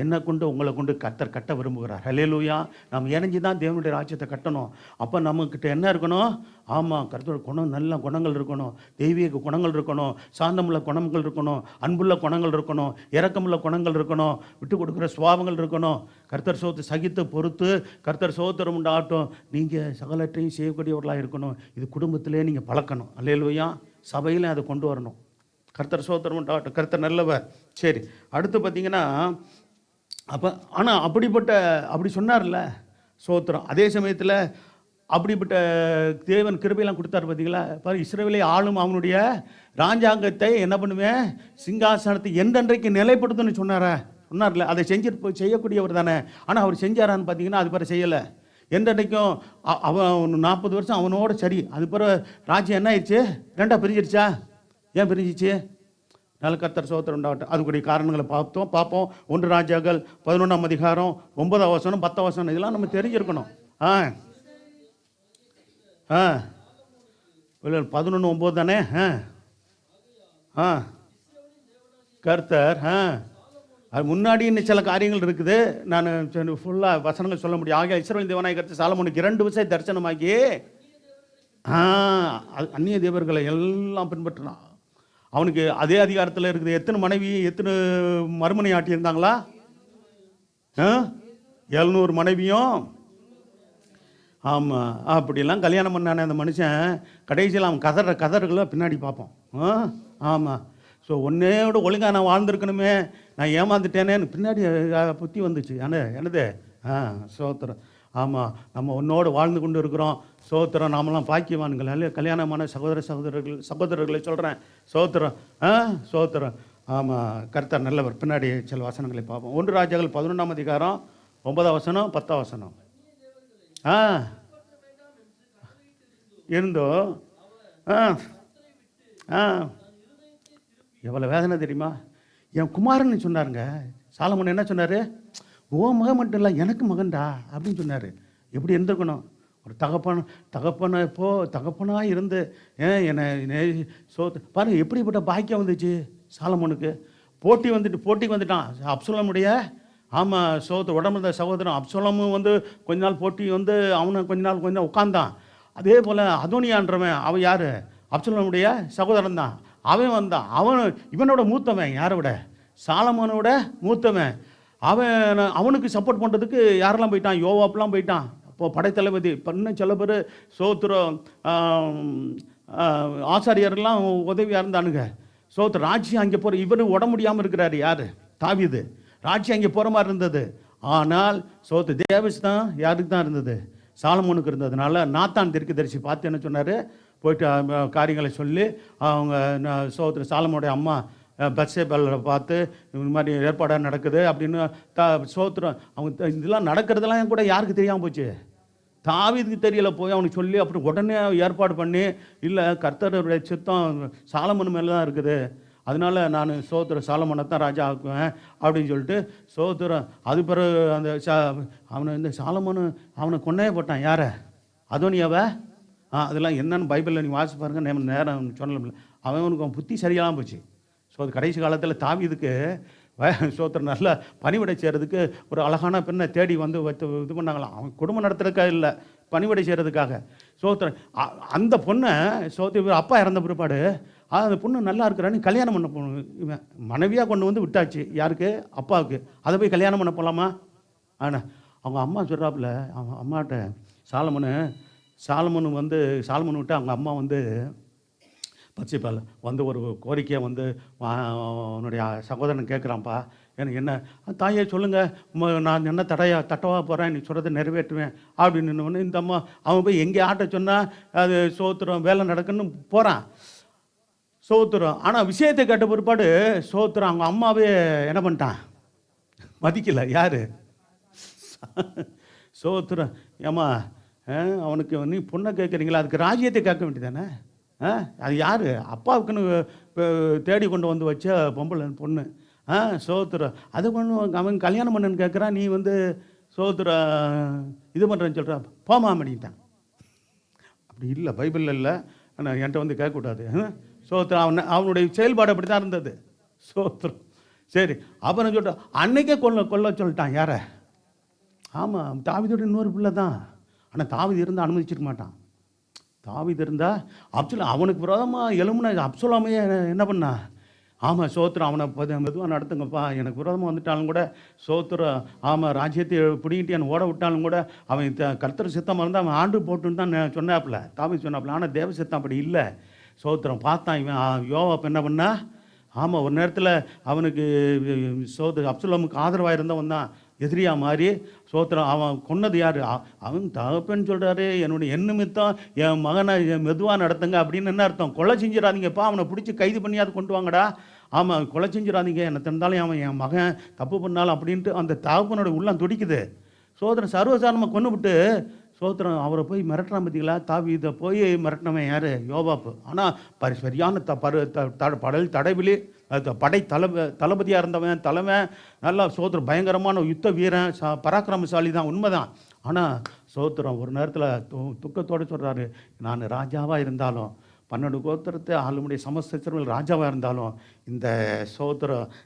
Speaker 1: என்னை கொண்டு உங்களை கொண்டு கர்த்தர் கட்ட விரும்புகிறார். அல்லேலூயா. நம்ம இணைஞ்சி தான் தேவனுடைய ராஜ்யத்தை கட்டணும். அப்போ நம்மக்கிட்ட என்ன இருக்கணும்? ஆமாம், கர்த்தரோட குணம், நல்ல குணங்கள் இருக்கணும், தெய்வீக குணங்கள் இருக்கணும், சாந்தமுள்ள குணங்கள் இருக்கணும், அன்புள்ள குணங்கள் இருக்கணும், இரக்கமுள்ள குணங்கள் இருக்கணும், விட்டு கொடுக்குற சுபாவங்கள் இருக்கணும். கர்த்தர் சோத்து சகித்து பொறுத்து கர்த்தர் சோத்திரம் உண்டாகட்டும். நீங்கள் சகலற்றையும் செய்யக்கூடியவர்களாக இருக்கணும். இது குடும்பத்திலே நீங்கள் பழக்கணும். அல்லேலூயா. சபையிலே அதை கொண்டு வரணும். கர்த்தர் சோத்திரம் உண்டாகட்டும். கர்த்தர் நல்லவர். சரி, அடுத்து பார்த்தீங்கன்னா, அப்போ ஆனால் அப்படி சொன்னார்ல சோத்திரம். அதே சமயத்தில் அப்படிப்பட்ட தேவன் கிருபையெல்லாம் கொடுத்தாரு. பார்த்தீங்களா? பாரு, இஸ்ரவேலை ஆளும் அவனுடைய ராஜாங்கத்தை என்ன பண்ணுவேன், சிங்காசனத்தை என்றென்றைக்கு நிலைப்படுத்துன்னு சொன்னார்ல. அதை செய்யக்கூடியவர் தானே. ஆனால் அவர் செஞ்சாரான்னு பார்த்தீங்கன்னா, அது பிறகு செய்யலை. என்றைக்கும் அவன் 40 வருஷம் அவனோட சரி. அது பிறகு ராஜ்யம் என்ன ஆயிடுச்சு? 2ஆக பிரிஞ்சிருச்சா? ஏன் பிரிஞ்சிச்சு? நல்ல கர்த்தர் சோத்திரம் உண்டாகட்டும். அதுக்குரிய காரணங்களை பார்ப்போம். 1 ராஜாக்கள் 11ஆம் அதிகாரம் 9ஆம் வசனம் 10ஆம் வசனம் இதெல்லாம் நம்ம தெரிஞ்சிருக்கணும். 11:9 தானே. கர்த்தர் அது முன்னாடி இன்னும் சில காரியங்கள் இருக்குது. நான் ஃபுல்லாக வசனங்கள் சொல்ல முடியும். ஆகிய இஸ்ரவேலின் தேவனாகிய கர்த்தர் சாலமோனுக்கு 2 விஷயம் தரிசனமாகி அந்நிய தேவர்களை எல்லாம் பின்பற்றினான். அவனுக்கு அதே அதிகாரத்தில் இருக்குது. எத்தனை மனைவி, எத்தனை மறுமனை ஆட்டியிருந்தாங்களா? 700 மனைவியும். ஆமாம், அப்படிலாம் கல்யாணம் பண்ணானே அந்த மனுஷன். கடைசியில் அவன் கதறுகளை பின்னாடி பார்ப்போம். ஆமாம். ஸோ ஒன்னேயோட ஒழுங்காக நான் வாழ்ந்துருக்கணுமே, நான் ஏமாந்துட்டேனேன்னு பின்னாடி புத்தி வந்துச்சு. என்னது? சோத்திரம். ஆமாம், நம்ம உன்னோடு வாழ்ந்து கொண்டு இருக்கிறோம். சோத்திரம். நாமெல்லாம் பாக்கியவான்கள். அல்ல, கல்யாணமான சகோதரர்களை சொல்கிறேன். சோத்திரம். சோத்திரம். ஆமாம், கர்த்தர் நல்லவர். பின்னாடி சில வசனங்களை பார்ப்போம். 1 ராஜாக்கள் 11ஆம் அதிகாரம் 9ஆம் வசனம் 10ஆம் வசனம். இருந்தோ எவ்வளோ வேதனை தெரியுமா? என் குமாரன்னு சொன்னாருங்க. சாலமோன் என்ன சொன்னார்? ஓ மகன் மட்டும் இல்லை, எனக்கு மகன்டா அப்படின்னு சொன்னார். எப்படி இருந்திருக்கணும்? ஒரு தகப்பனாக இருந்து என்னை பாருங்கள், எப்படிப்பட்ட பாக்கியம் வந்துச்சு சாலமோனுக்கு. போட்டிக்கு வந்துட்டான் அப்சலோமுடைய. ஆமாம், உடம்புல சகோதரன் அப்சலோமும் கொஞ்ச நாள் போட்டி அவனை கொஞ்ச நாள் உட்காந்தான். அதே போல் அதோனியான்றவன், அவன் யார்? அப்சலோமுடைய சகோதரன் தான். அவன் வந்தான். இவனோட மூத்தவன். யாரை விட? சாலமோனோட மூத்தவன். அவனுக்கு சப்போர்ட் பண்ணுறதுக்கு யாரெல்லாம் போயிட்டான்? யோவாப்லாம் போயிட்டான். அப்போ படைத்தளபதி இன்னும் சில பேர் சோத்திரம் ஆசாரியர்லாம் உதவியாக இருந்தானுங்க. சோத்திரம் ராஜ்யம் அங்கே போகிற இவர் உட முடியாமல் இருக்கிறாரு. யார்? தாவீது. ராஜ்யம் அங்கே போகிற மாதிரி இருந்தது. ஆனால் தேவஸ் தான் யாருக்கு தான் இருந்தது? சாலமோனுக்கு இருந்ததுனால நாத்தான் தீர்க்கதரிசி பார்த்து என்ன சொன்னார்? போயிட்டு காரியங்களை சொல்லி அவங்க சாலமோனுடைய அம்மா பத்சேபால பார்த்து இந்த மாதிரி ஏற்பாடாக நடக்குது அப்படின்னு சோத்திரம் அவங்க இதெல்லாம் நடக்கிறதெல்லாம் கூட யாருக்கு தெரியாமல் போச்சு? தாவீதுக்கு தெரியல. போய் அவனுக்கு சொல்லி அப்புறம் உடனே ஏற்பாடு பண்ணி, இல்லை கர்த்தருடைய சித்தம் சாலமோன் மேலே தான் இருக்குது, அதனால நான் சாலமோனை தான் ராஜா ஆக்குவேன் அப்படின்னு சொல்லிட்டு அது பிறகு அந்த அவனை இந்த சாலமோனு அவனை கொன்னே போட்டான். யாரை? அதோனியாவை. அதெல்லாம் என்னென்னு பைபிளில் நீங்கள் வாசி பாருங்க. நேரம் சொன்னல அவனுக்கு புத்தி சரியாலாம் போச்சு. கடைசி காலத்தில் தாவீதுக்கு நல்ல பணிவிடை செய்கிறதுக்கு ஒரு அழகான பெண்ணை தேடி வந்து இது பண்ணாங்களாம். அவன் குடும்பம் நடத்துறதுக்காக இல்லை, பணிவிடை செய்கிறதுக்காக. அந்த பொண்ணை இவர் அப்பா இறந்த பிற்பாடு அந்த பொண்ணு நல்லா இருக்கிறான்னு கல்யாணம் பண்ண போகணும். இவன் மனைவியாக கொண்டு வந்து விட்டாச்சு. யாருக்கு? அப்பாவுக்கு. அதை போய் கல்யாணம் பண்ண போகலாமா? ஆனால் அவங்க அம்மா சொல்கிறாப்புல, அவங்க அம்மாட்ட சாலமோனு விட்டு அவங்க அம்மா பத்சேபால ஒரு கோரிக்கையை உன்னுடைய சகோதரன் கேட்குறான்ப்பா. எனக்கு என்ன தாயே சொல்லுங்கள், நான் என்ன தட்டவா போகிறேன், நீ சொல்கிறத நிறைவேற்றுவேன் அப்படின்னு. இந்த அம்மா அவன் போய் எங்கே ஆட்ட சொன்னால் அது சோத்திரம் வேலை நடக்குன்னு போகிறான். ஆனால் விஷயத்தை கேட்ட பிற்பாடு அவங்க அம்மாவே என்ன பண்ணிட்டான்? மதிக்கலை. யார்? ஏம்மா அவனுக்கு நீ பொண்ணை கேட்குறீங்களா, அதுக்கு ராஜ்யத்தை கேட்க வேண்டியதானே? அது யார்? அப்பாவுக்குன்னு தேடி கொண்டு வந்து வச்ச பொம்பளை பொண்ணு. அது கொண்டு அவன் கல்யாணம் பண்ணுன்னு கேட்குறான். நீ இது பண்ணுறேன்னு சொல்கிறா, போமா அப்படின்ட்டான். அப்படி இல்லை, பைபிளில் இல்லை, ஆனால் என்கிட்ட கேட்கக்கூடாது. அவனுடைய செயல்பாடு அப்படி தான் இருந்தது. சரி, அப்புறம் சொல்லிட்டு அன்னைக்கே கொல்ல சொல்லிட்டான். யாரை? ஆமாம், தாவீதோட இன்னொரு பிள்ளை தான். ஆனால் தாவீது இருந்தால் அனுமதிச்சிருக்க மாட்டான். தாவீது இருந்தால் அவனுக்கு விரோதமாக எழுமுன அப்சலோமே என்ன பண்ணா? ஆமாம், அவனை மெதுவாக நடத்துங்கப்பா, எனக்கு விரோதமாக வந்துட்டாலும் கூட ஆமாம், ராஜ்யத்தை பிடிங்கிட்டு என்னை ஓட விட்டாலும் கூட அவன் கர்த்தர் சித்தமாக இருந்தால் அவன் ஆண்டு போட்டுன்னு தான் சொன்னாப்புல, தாவீது சொன்னாப்புல. ஆனால் தேவ சித்தம் அப்படி இல்லை. பார்த்தான் இவன் யோவாப் என்ன பண்ணா? ஆமாம், ஒரு நேரத்தில் அவனுக்கு அப்சலோமுக்கு ஆதரவாக இருந்தவன் தான் எதிரியாக மாறி அவன் கொன்னது யார்? அவன் தகப்பன்னு சொல்கிறாரு, என்னுடைய நிமித்தம் என் மகனை மெதுவாக நடத்துங்க அப்படின்னு. என்ன அர்த்தம்? கொலை செஞ்சிடாதீங்கப்பா, அவனை பிடிச்சி கைது பண்ணியாவது கொண்டு வாங்கடா. ஆமாம், கொலை செஞ்சிடாதீங்க, என்ன தந்தாலும் அவன் என் மகன் தப்பு பண்ணாலும் அப்படின்ட்டு அந்த தகப்பனோட உள்ளம் துடிக்குது. சர்வசாதாரணமாக கொண்டு விட்டு அவரை போய் மிரட்டுறான். பார்த்தீங்களா? தாவீதை போய் மிரட்டினவன் யார்? யோவாப்பு. ஆனால் சரியான தடைவிலி படை தளபதியாக இருந்தவன், தலைமை, நல்லா பயங்கரமான யுத்த வீரன், பராக்கிரமசாலி தான், உண்மைதான். ஆனால் ஒரு நேரத்தில் துக்கத்தோடு சொல்கிறாரு, நான் ராஜாவாக இருந்தாலும் 12 கோத்திரத்தை ஆளுமுடைய சமஸ்தர்கள் ராஜாவாக இருந்தாலும் இந்த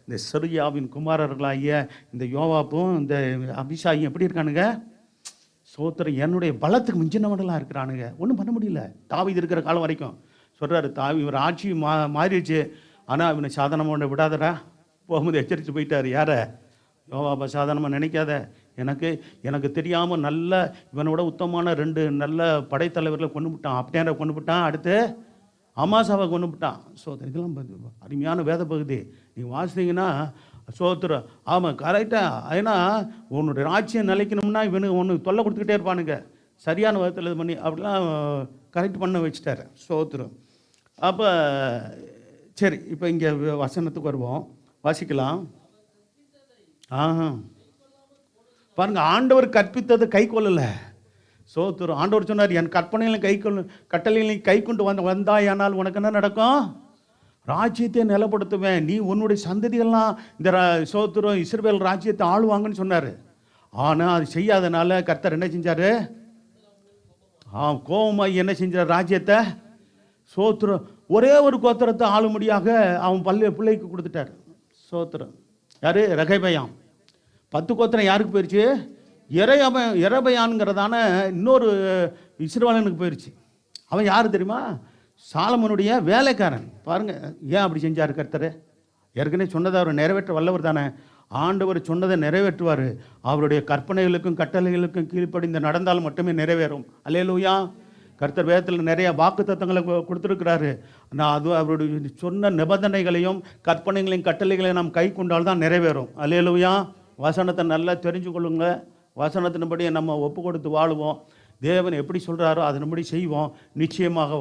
Speaker 1: இந்த செருயாவின் குமாரர்களாகிய இந்த யோவாப்பும் இந்த அபிஷாயும் எப்படி இருக்கானுங்க? என்னுடைய பலத்துக்கு மிஞ்சினவனெல்லாம் இருக்கிறானுங்க, ஒன்றும் பண்ண முடியல. தாவீது இருக்கிற காலம் வரைக்கும் சொல்கிறாரு, இவர் ஆட்சி மாறிடுச்சு, ஆனால் இவனை சாதாரணமாக விடாதடா, போகும்போது எச்சரித்து போயிட்டார். யாரை? யோவாப்பா சாதாரணமாக நினைக்காத, எனக்கு தெரியாமல் நல்ல இவனோட உத்தமமான 2 நல்ல படைத்தலைவர்களை கொண்டு விட்டான். அப்படியே கொண்டு விட்டான். அடுத்து அமாசாவை கொண்டு விட்டான். இதெல்லாம் அருமையான வேத பகுதி நீங்கள் வாசித்தீங்கன்னா ஆமாம், கரெக்டாக. ஏன்னா உன்னுடைய ராஜ்யம் நிலைக்கணும்னா இவனுக்கு ஒன்று தொல்லை கொடுத்துக்கிட்டே இருப்பானுங்க. சரியான விதத்தில் இது பண்ணி அப்படிலாம் கரெக்ட் பண்ண வச்சுட்டார். அப்போ சரி, இப்போ இங்கே வசனத்துக்கு வருவோம், வாசிக்கலாம். பாருங்க, ஆண்டவர் கற்பித்தது கை கொள்ளலை. ஆண்டவர் சொன்னார், என் கற்பனையிலும் கட்டளைகளையும் கை கொண்டு வந்தாயானால் உனக்கு என்ன நடக்கும்? ராஜ்யத்தை நிலப்படுத்துவேன், நீ உன்னுடைய சந்ததிகள்லாம் இந்த இஸ்ரவேல் ராஜ்யத்தை ஆளுவாங்கன்னு சொன்னார். ஆனால் அது செய்யாதனால கர்த்தர் என்ன செஞ்சார்? கோபமாய் என்ன செஞ்சார்? ராஜ்யத்தை ஒரே ஒரு கோத்திரத்தை ஆளும்படியாக அவன் பிள்ளைக்கு கொடுத்துட்டார். யாரு? ரெகபயாம். 10 கோத்திரம் யாருக்கு போயிடுச்சு? எரபயான்ங்கிறதான இன்னொரு இஸ்ரவேலனுக்கு போயிடுச்சு. அவன் யார் தெரியுமா? சாலமோனுடைய வேலைக்காரன். பாருங்க, ஏன் அப்படி செஞ்சார் கர்த்தர்? ஏற்கனவே சொன்னதை அவர் நிறைவேற்ற வல்லவர் தானே. ஆண்டவர் சொன்னதை நிறைவேற்றுவார். அவருடைய கற்பனைகளுக்கும் கட்டளைகளுக்கும் கீழ்ப்படிந்து நடந்தால் மட்டுமே நிறைவேறும். அல்லேலூயா. கர்த்தர் வேதத்தில் நிறைய வாக்குத்தத்தங்களை கொடுத்துருக்கிறாரு. நான் அது அவருடைய சொன்ன நிபந்தனைகளையும் கற்பனைகளையும் கட்டளைகளையும் நாம் கை கொண்டால் தான் நிறைவேறும். அல்லேலூயா. வசனத்தை நல்லா தெரிஞ்சு கொள்ளுங்க. வசனத்தின்படி நம்ம ஒப்பு கொடுத்து வாழுவோம். தேவன் எப்படி சொல்கிறாரோ அதன்படி செய்வோம். நிச்சயமாக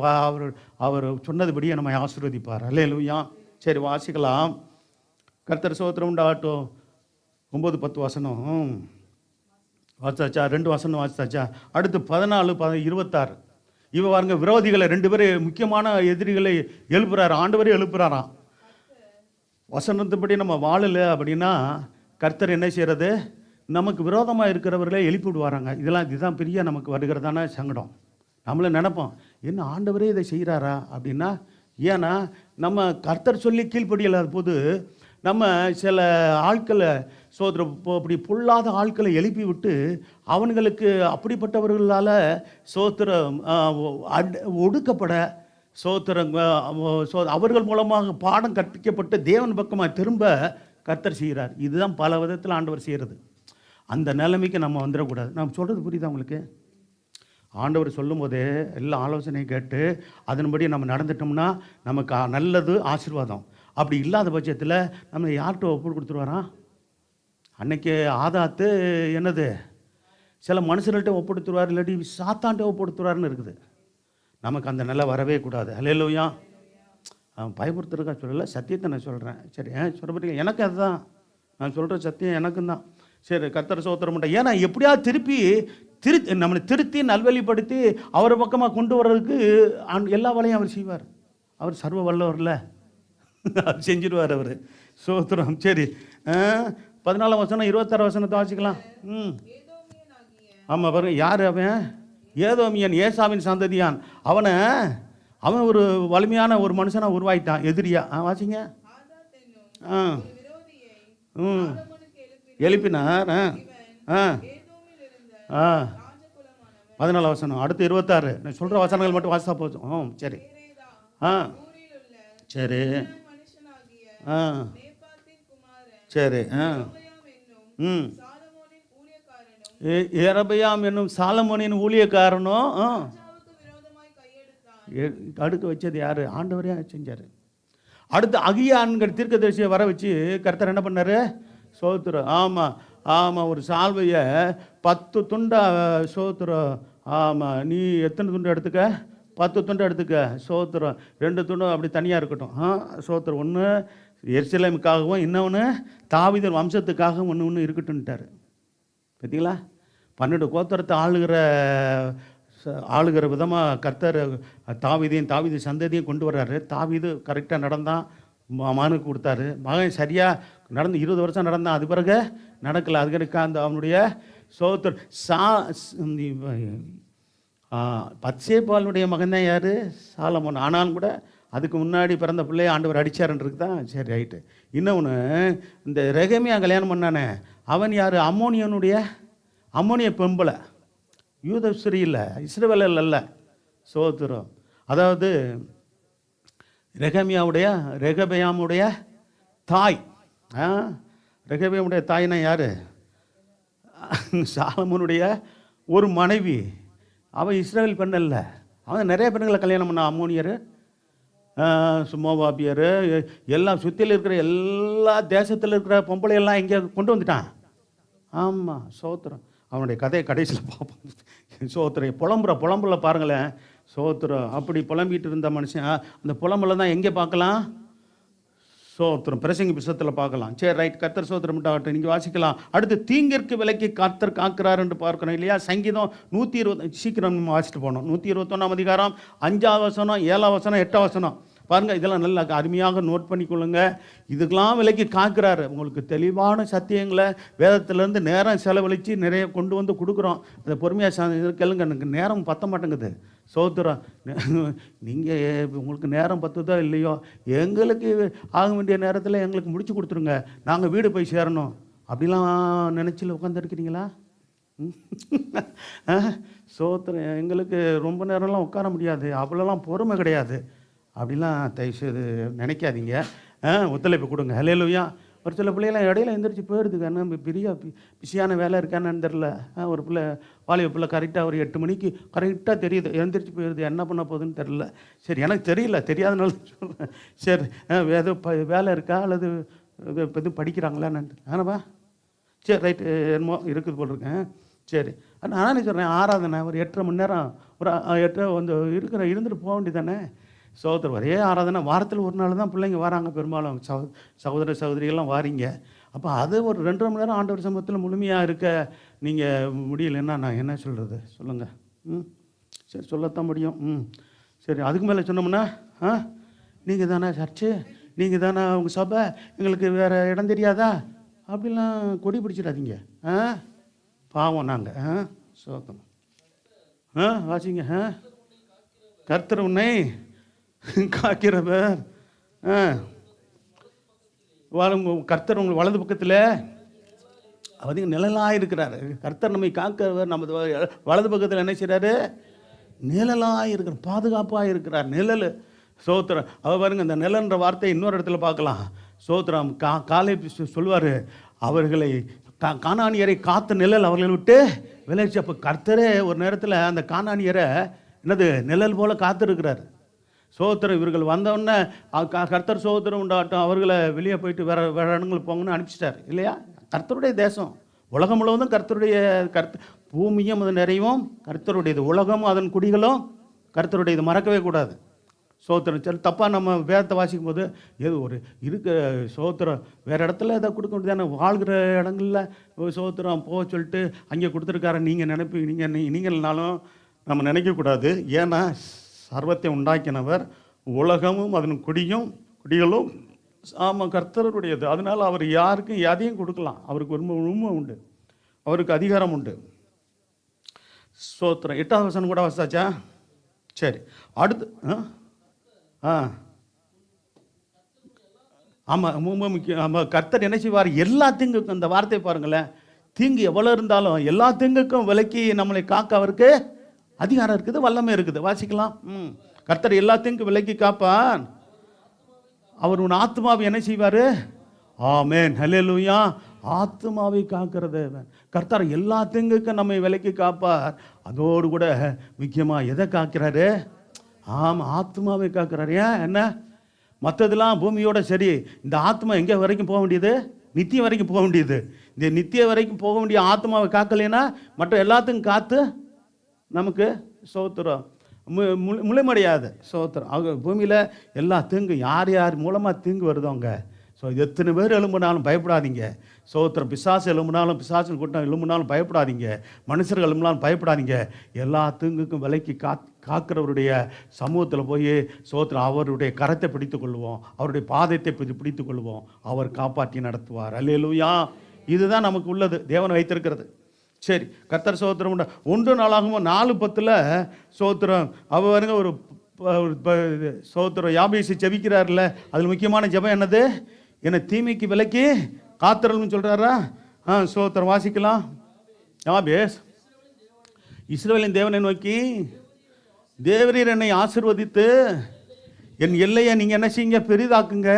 Speaker 1: அவர் சொன்னதுபடியே நம்ம ஆசீர்வதிப்பார். அல்லேலூயா. சரி, வாசிக்கலாம். கர்த்தர் ஸ்தோத்திரம் உண்டாகட்டும். 9-10 வசனம் வாசித்தாச்சா? 2 வசனம் வாசித்தாச்சா? அடுத்து 14-26. இவ பாருங்க, விரோதிகளை 2 பேர் முக்கியமான எதிரிகளை எழுப்புறாரு. ஆண்டவரே எழுப்புறாராம். வசனத்தின்படி நம்ம வாழலை அப்படின்னா கர்த்தர் என்ன செய்கிறது? நமக்கு விரோதமாக இருக்கிறவர்களே எழுப்பி விடுவாராங்க. இதுதான் பெரிய நமக்கு வருகிறதான சங்கடம். நம்மள நினைப்போம், என்ன ஆண்டவரே இதை செய்கிறாரா அப்படின்னா, ஏன்னா நம்ம கர்த்தர் சொல்லி கீழ்ப்படியலாத போது நம்ம சில ஆட்களை அப்படி பொல்லாத ஆட்களை எழுப்பி விட்டு அவங்களுக்கு அப்படிப்பட்டவர்களால் ஒடுக்கப்பட அவர்கள் மூலமாக பாடம் கற்பிக்கப்பட்டு தேவன் பக்கமாக திரும்ப கர்த்தர் செய்கிறார். இதுதான் பல விதத்தில் ஆண்டவர் செய்கிறது. அந்த நிலைமைக்கு நம்ம வந்துடக்கூடாது. நான் சொல்கிறது புரியுதா உங்களுக்கு? ஆண்டவர் சொல்லும் போதே எல்லா ஆலோசனையும் கேட்டு அதன்படி நம்ம நடந்துட்டோம்னா நமக்கு நல்லது, ஆசீர்வாதம். அப்படி இல்லாத பட்சத்தில் நம்ம யார்கிட்ட ஒப்பு கொடுத்துருவாராம்? அன்னைக்கு ஆதாத்து என்னது, சில மனுஷர்கள்ட்ட ஒப்படுத்துவார், இல்லாட்டி சாத்தான்ட்ட ஒப்படுத்துவார்னு இருக்குது. நமக்கு அந்த நிலை வரவே கூடாது. அல்லேலூயா. பயமுறுத்துறதுக்கா சொல்லலை, சத்தியத்தை நான் சொல்கிறேன். சரி, சொல்ல எனக்கு அதுதான் நான் சொல்கிற சத்தியம், எனக்கும் தான். சரி, கர்த்தர் ஸ்தோத்திரம். ஏன்னா எப்படியாவது நம்மளை திருத்தி நல்வழிப்படுத்தி அவரை பக்கமாக கொண்டு வர்றதுக்கு எல்லா வேலையும் அவர் செய்வார். அவர் சர்வ வல்லவர்ல, அது செஞ்சிடுவார் அவர். ஸ்தோத்திரம். சரி, 14 வசனம் 26 வசனத்தை வாசிக்கலாம். ஆமாம், பாருங்க, யார் அவன்? ஏதோமியன், ஏசாவின் சந்ததியான். அவன் ஒரு வலிமையான ஒரு மனுஷனாக உருவாயிட்டான், எதிரியா. வாசிங்க. எழுப்பினார். 14 வசனம். அடுத்து 26. நான் சொல்கிற வசனங்கள் மட்டும் வாசித்தா போதும். சரி. சரி. சரி. யெரொபெயாம் என்னும் சாலமோனின் ஊழியக்காரனும் அடுக்க வச்சது யார்? ஆண்டவரே செஞ்சார். அடுத்து அகியான்கிற தீர்க்கதரிசியை வர வச்சு கர்த்தர் என்ன பண்ணார்? சோத்திரம். ஆமாம், ஒரு சால்வையை 10 துண்டா சோத்திரம். ஆமாம், நீ எத்தனை துண்டு எடுத்துக்க? 10 துண்டு எடுத்துக்க. சோத்திரம். 2 துண்டும் அப்படி தனியாக இருக்கட்டும். சோத்திரம். ஒன்று எருசலேமுக்காகவும் இன்னொன்று தாவீதின் வம்சத்துக்காகவும் ஒன்று இருக்கட்டும்ட்டார். பார்த்தீங்களா? 12 கோத்திரத்தை ஆளுகிற விதமாக கர்த்தர் தாவீது சந்ததியும் கொண்டு வர்றாரு. தாவீது கரெக்டாக நடந்தான், மகனுக்கு கொடுத்தாரு. மகன் சரியாக நடந்து 20 வருஷம் நடந்தான். அது பிறகு நடக்கலை. அதுக்கு அந்த அவனுடைய சோத்திரம் பத்சேபாளுடைய மகன் தான் யார்? சாலமோன். ஆனாலும் கூட அதுக்கு முன்னாடி பிறந்த பிள்ளைய ஆண்டவர் அடித்தாருன்றது தான். சரி, ரைட்டு. இன்னொன்று, இந்த ரெகமியா கல்யாணம் பண்ணானே, அவன் யார்? அம்மோனிய பெம்பளை. யூதஸ்ரீ இல்லை, இஸ்ரவேலர் அல்ல. சோத்திரம். அதாவது ரெகபெயாமுடைய தாய். ரெகபெயாமுடைய தாய்னா யார்? சாலமோனுடைய ஒரு மனைவி. அவன் இஸ்ரவேல் பெண் அல்ல. அவன் நிறைய பெண்களை கல்யாணம் பண்ணான். அம்மோனியர், மோவாபியர், எல்லாம் சுற்றியில் இருக்கிற எல்லா தேசத்தில் இருக்கிற பொம்பளையெல்லாம் இங்கே கொண்டு வந்துட்டான். ஆமாம், சோத்திரம். அவனுடைய கதையை கடைசியில் பார்ப்போம். சோத்திரம். புலம்புல பாருங்களேன். சோத்திரம். அப்படி புலம்பிகிட்டு இருந்த மனுஷன் அந்த புலம்புல தான் எங்கே பார்க்கலாம்? சோத்திரம். பிரசங்கி புத்தகத்தில் பார்க்கலாம். சரி, ரைட். கர்த்தர் சோத்திரம் உண்டாகட்டும். நீங்கள் வாசிக்கலாம். அடுத்து தீங்கிற்கு விலக்கி கர்த்தர் காக்கிறார் என்று பார்க்கணும் இல்லையா? சங்கீதம் 120. சீக்கிரம் நம்ம வாசிட்டு போனோம். 121 அதிகாரம் 5 வசனம், 7 வசனம், 8 வசனம். பாருங்கள், இதெல்லாம் நல்லா அருமையாக நோட் பண்ணிக்கொள்ளுங்க. இதுக்கெல்லாம் விலைக்கு காக்கிறாரு. உங்களுக்கு தெளிவான சத்தியங்களை வேதத்திலேருந்து நேரம் செலவழித்து நிறைய கொண்டு வந்து கொடுக்குறோம். அதை பொறுமையாக கேளுங்க. எனக்கு நேரம் பத்த மாட்டேங்குது. சோத்திரம். நீங்கள் உங்களுக்கு நேரம் பத்துதோ இல்லையோ, எங்களுக்கு ஆக வேண்டிய நேரத்தில் எங்களுக்கு முடிச்சு கொடுத்துருங்க, நாங்கள் வீடு போய் சேரணும். அப்படிலாம் நினச்சில உட்காந்துருக்கிறீங்களா? சோத்திரம். எங்களுக்கு ரொம்ப நேரம்லாம் உட்கார முடியாது, அவ்வளோலாம் பொறுமை கிடையாது. அப்படிலாம் தயவுசெய்து நினைக்காதீங்க. ஒத்துழைப்பு கொடுங்க. ஹல்லேலூயா. ஒரு சில பிள்ளைகளாம் இடையில எழுந்திரிச்சு போயிடுதுங்க. என்ன பெரிய பிஸியான வேலை இருக்கான்னு தெரில. ஒரு பிள்ளை வாலிப பிள்ளை கரெக்டாக ஒரு 8 மணிக்கு கரெக்டாக தெரியுது, எழுந்திரிச்சு போயிடுது. என்ன பண்ண போகுதுன்னு தெரில. சரி, எனக்கு தெரியல, தெரியாதனால சொல்கிறேன். சரி, ஏதோ வேலை இருக்கா அல்லது எதுவும் படிக்கிறாங்களான்னு ஆனவா? சரி, ரைட்டு, என்னமோ இருக்குது போல் இருக்கேன். சரி, நானே சொல்கிறேன், ஆராதனை ஒரு 8:30 மணி நேரம், ஒரு 8 வந்து இருந்துட்டு போக வேண்டியதானே. சகோதரர், ஒரே ஆராதனை வாரத்தில் ஒரு நாள் தான் பிள்ளைங்க வராங்க, பெரும்பாலும் சகோதர சகோதரிகள்லாம் வாரீங்க. அப்போ அது ஒரு 2:30 மணி நேரம் ஆண்டவர் சமூகத்தில் முழுமையாக இருக்க நீங்கள் முடியலைன்னா நான் என்ன சொல்கிறது சொல்லுங்கள். சரி, சொல்லத்தான் முடியும். சரி, அதுக்கு மேலே சொன்னோம்னா நீங்கள் தானே சர்ச்சு, நீங்கள் தானே உங்கள் சபை, எங்களுக்கு வேறு இடம் தெரியாதா அப்படிலாம் கொடி பிடிச்சிடாதீங்க. பாவம் நாங்கள். சோத்தம் வாசிங்க. கர்த்தர் உன்னை காக்கிறவர். கர்த்தர் உங்களுக்கு வலது பக்கத்தில் அவங்க நிழலாக இருக்கிறாரு. கர்த்தர் நம்மை காக்கிறவர். நமது வலது பக்கத்தில் என்ன செய்கிறாரு? நிழலாக இருக்கிறார், பாதுகாப்பாக இருக்கிறார். நிழல். சோத்திரம். அவர் பாருங்க, இந்த நிழல்ன்ற வார்த்தை இன்னொரு இடத்துல பார்க்கலாம். சோத்திரம். காலை சொல்வார், அவர்களை கானானியரை காத்த நிழல் அவர்களை விட்டு விளைச்சி. அப்போ கர்த்தரே ஒரு நேரத்தில் அந்த கானானியரை என்னது நிழல் போல் காத்திருக்கிறார். சோத்திரம். இவர்கள் வந்தோடனே கர்த்தர் சோத்திரம் உண்டாட்டம், அவர்களை வெளியே போயிட்டு வேறு இடங்களுக்கு போங்கன்னு அனுப்பிச்சிட்டார் இல்லையா? கர்த்தருடைய தேசம், உலகம் முழுவதும் கர்த்தருடைய பூமியும் அது நிறைவும் கர்த்தருடையது, உலகமும் அதன் குடிகளும் கர்த்தருடையது. மறக்கவே கூடாது. சோத்திரம். சரி, தப்பாக நம்ம வேதத்தை வாசிக்கும் போது ஏதோ ஒரு இருக்க சோத்திரம் வேறு இடத்துல எதை கொடுக்க முடியாது. வாழ்கிற இடங்களில் சோத்திரம் போக சொல்லிட்டு அங்கே கொடுத்துருக்காரு நீங்கள் நீங்கள்னாலும் நம்ம நினைக்கக்கூடாது. ஏன்னா சர்வத்தை உண்டாக்கினவர், உலகமும் அதன் குடிகளும் கர்த்தருடையது. அதனால் அவர் யாருக்கும் எதையும் கொடுக்கலாம். அவருக்கு ஒரு உண்மை உண்டு, அவருக்கு அதிகாரம் உண்டு. சோத்திரம். 8வது வசனம் கூட வாசிச்சாச்சா? சரி, அடுத்து ஆமாம், ரொம்ப முக்கியம். ஆமாம், கர்த்தர் என்ன செய்வார்? எல்லா தீங்குக்கும், அந்த வார்த்தை பாருங்களேன், தீங்கு எவ்வளோ இருந்தாலும் எல்லா தீங்குக்கும் விலக்கி நம்மளை காக்க அவருக்கு அதிகாரம் இருக்குது, வல்லமை இருக்குது. வாசிக்கலாம். கர்த்தர் எல்லா தீங்கு விலக்கி காப்பான். அவர் உன் ஆத்மாவை என்ன செய்வார்? ஆமென், ஹல்லேலூயா. ஆத்மாவை காக்கிற தேவன் கர்த்தர். எல்லா தீங்குக்கும் நம்மை விலக்கி காப்பார். அதோடு கூட முக்கியமாக எதை காக்கிறாரு? ஆமாம், ஆத்மாவை காக்கிறார். ஏன்? என்ன மற்றதெல்லாம் பூமியோட சரி, இந்த ஆத்மா எங்கே வரைக்கும் போக வேண்டியது? நித்தியம் வரைக்கும் போக வேண்டியது. இந்த நித்திய வரைக்கும் போக வேண்டிய ஆத்மாவை காக்கலைன்னா மற்ற எல்லாத்துக்கும் காத்து நமக்கு சோத்திரம் முழுமடையாது. சோத்திரம். அவங்க பூமியில் எல்லா தீங்கு யார் யார் மூலமாக தீங்கு வருதோங்க. ஸோ எத்தனை பேர் எழும்புனாலும் பயப்படாதீங்க. சோத்திரம். பிசாசு எழும்புனாலும், பிசாசு கூட்டம் எழும்புனாலும் பயப்படாதீங்க. மனுஷர்கள் எழும்புனாலும் பயப்படாதீங்க. எல்லா தீங்குக்கும் விலைக்கு காக்கிறவருடைய சமூகத்தில் போய் சோத்திரம் அவருடைய கரத்தை பிடித்து கொள்வோம், அவருடைய பாதத்தை பிடித்து கொள்வோம். அவர் காப்பாற்றி நடத்துவார். அல்லேலூயா. இதுதான் நமக்கு உள்ளது, தேவன் வைத்திருக்கிறது. சரி, கர்த்தர் சோத்திரம் உண்டா. 1 நாளாகவும் 4:10 சோத்திரம். அவர் வருங்க ஒரு சோத்திரம் யாபேசு ஜெபிக்கிறார்ல, அதில் முக்கியமான ஜெபம் என்னது? என்னை தீமைக்கு விலக்கி காத்திரல்னு சொல்கிறாரா? சோத்திரம். வாசிக்கலாம். யாபேஸ் இஸ்ரவேலின் தேவனை நோக்கி, தேவரீர் என்னை ஆசீர்வதித்து என் எல்லையை நீங்கள் என்ன செய்யுங்க? பெரிதாக்குங்க.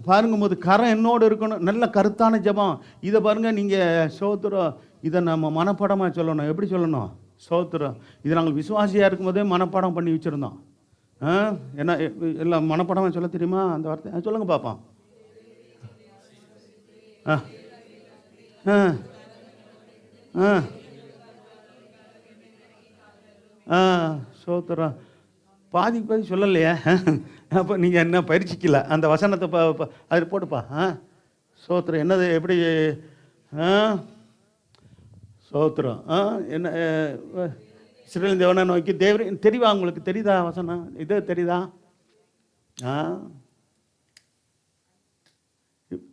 Speaker 1: பாருங்க போது கரம் என்னோடு இருக்கணும். நல்ல கருத்தான ஜெபம். இதை பாருங்க நீங்கள் சோத்திரம். இதை நம்ம மனப்பாடமாக சொல்லணும். எப்படி சொல்லணும்? சோத்திரம். இது நாங்கள் விசுவாசியாக இருக்கும்போதே மனப்பாடம் பண்ணி வச்சுருந்தோம். என்ன எல்லாம் மனப்பாடமாக சொல்ல தெரியுமா அந்த வார்த்தை? சொல்லுங்கள் பார்ப்போம். சோத்திரம். பாதி சொல்லலையே. அப்போ நீங்கள் என்ன பயிற்சிக்கல அந்த வசனத்தை அது போட்டுப்பா. சோத்திரம். என்னது? எப்படி? சோத்திரம். என்ன? இஸ்ரவேலின் தேவனை நோக்கி தேவரே. தெரியுதா உங்களுக்கு? தெரியுதா வசனம்? இது தெரியுதா?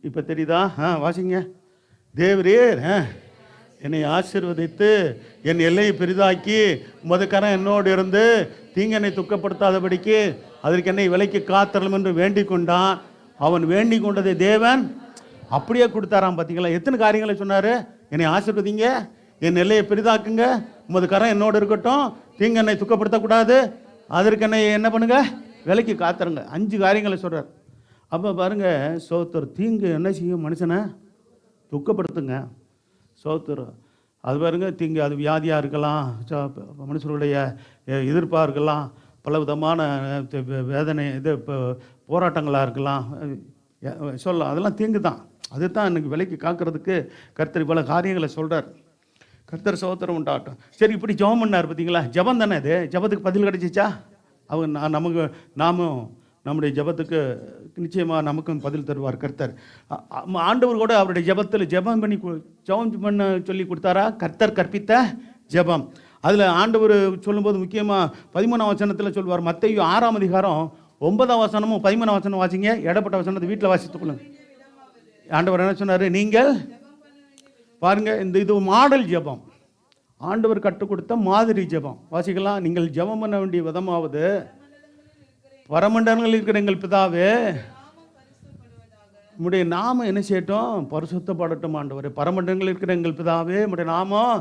Speaker 1: இப்போ தெரியுதா? வாசிங்க. தேவரீர் என்னை ஆசீர்வதித்து என் எல்லையை பெரிதாக்கி உமது கரம் என்னோடு இருந்து தீங்கனை துக்கப்படுத்தாதபடிக்கு அதற்கு என்னை விலைக்கு காத்தரலும் என்று வேண்டிக் கொண்டான். அவன் வேண்டிக் கொண்டதை தேவன் அப்படியே கொடுத்தாராம். பார்த்தீங்களா? எத்தனை காரியங்களை சொன்னார்? என்னை ஆசீர்வதிங்க, என் எல்லையை பெரிதாக்குங்க, உமது கரம் என்னோடு இருக்கட்டும், தீங்கனை துக்கப்படுத்தக்கூடாது, அதற்கு என்னை என்ன பண்ணுங்க? விலைக்கு காத்துருங்க. 5 காரியங்களை சொல்கிறார். அப்போ பாருங்கள் சோத்திரம், தீங்கு என்ன செய்யும்? மனுஷனை துக்கப்படுத்துங்க. சோத்திரம். அது பாருங்க, தீங்கு அது வியாதியாக இருக்கலாம், மனுஷருடைய எதிர்ப்பாக இருக்கலாம், பல விதமான வேதனை இது இப்போ போராட்டங்களாக இருக்கலாம், சொல்லலாம். அதெல்லாம் தீங்கு தான். அதுதான் எனக்கு விலைக்கு காக்கிறதுக்கு கர்த்தர் பல காரியங்களை சொல்கிறார். கர்த்தர் சோத்திரம் உண்டாகட்டும். சரி, இப்படி ஜெபம் பண்ணார் பார்த்தீங்களா? ஜெபம் தானே இது. ஜெபத்துக்கு பதில் கிடைச்சிச்சா? அவங்க நாமும் நம்முடைய ஜெபத்துக்கு நிச்சயமாக நமக்கும் பதில் தருவார் கர்த்தர். ஆண்டவர் கூட அவருடைய ஜெபத்தில் ஜெபம் பண்ண சொல்லி கொடுத்தாரா? கர்த்தர் கற்பித்த ஜெபம். அதில் ஆண்டவர் சொல்லும்போது முக்கியமாக 13ஆம் வசனத்தில் சொல்வார். மத்தேயு 6ஆம் அதிகாரம் 9ஆம் வசனமும் 13ஆம் வசனம் வாசிங்க. இடப்பட்ட வசனத்தை வீட்டில் வாசித்துக்கொள்ளுங்க. ஆண்டவர் என்ன சொன்னார்? நீங்கள் பாருங்கள், இது மாடல் ஜெபம், ஆண்டவர் கற்றுக் கொடுத்த மாதிரி ஜெபம். வாசிக்கலாம். நீங்கள் ஜெபம் பண்ண வேண்டிய விதமாவது, பரமண்டலங்களில் இருக்கிற எங்கள் பிதாவே, உம்முடைய நாமம் என்ன செய்யட்டும்? பரிசுத்தப்படட்டும் ஆண்டவர். பரமண்டலங்களில் இருக்கிற எங்கள் பிதாவே, உம்முடைய நாமம்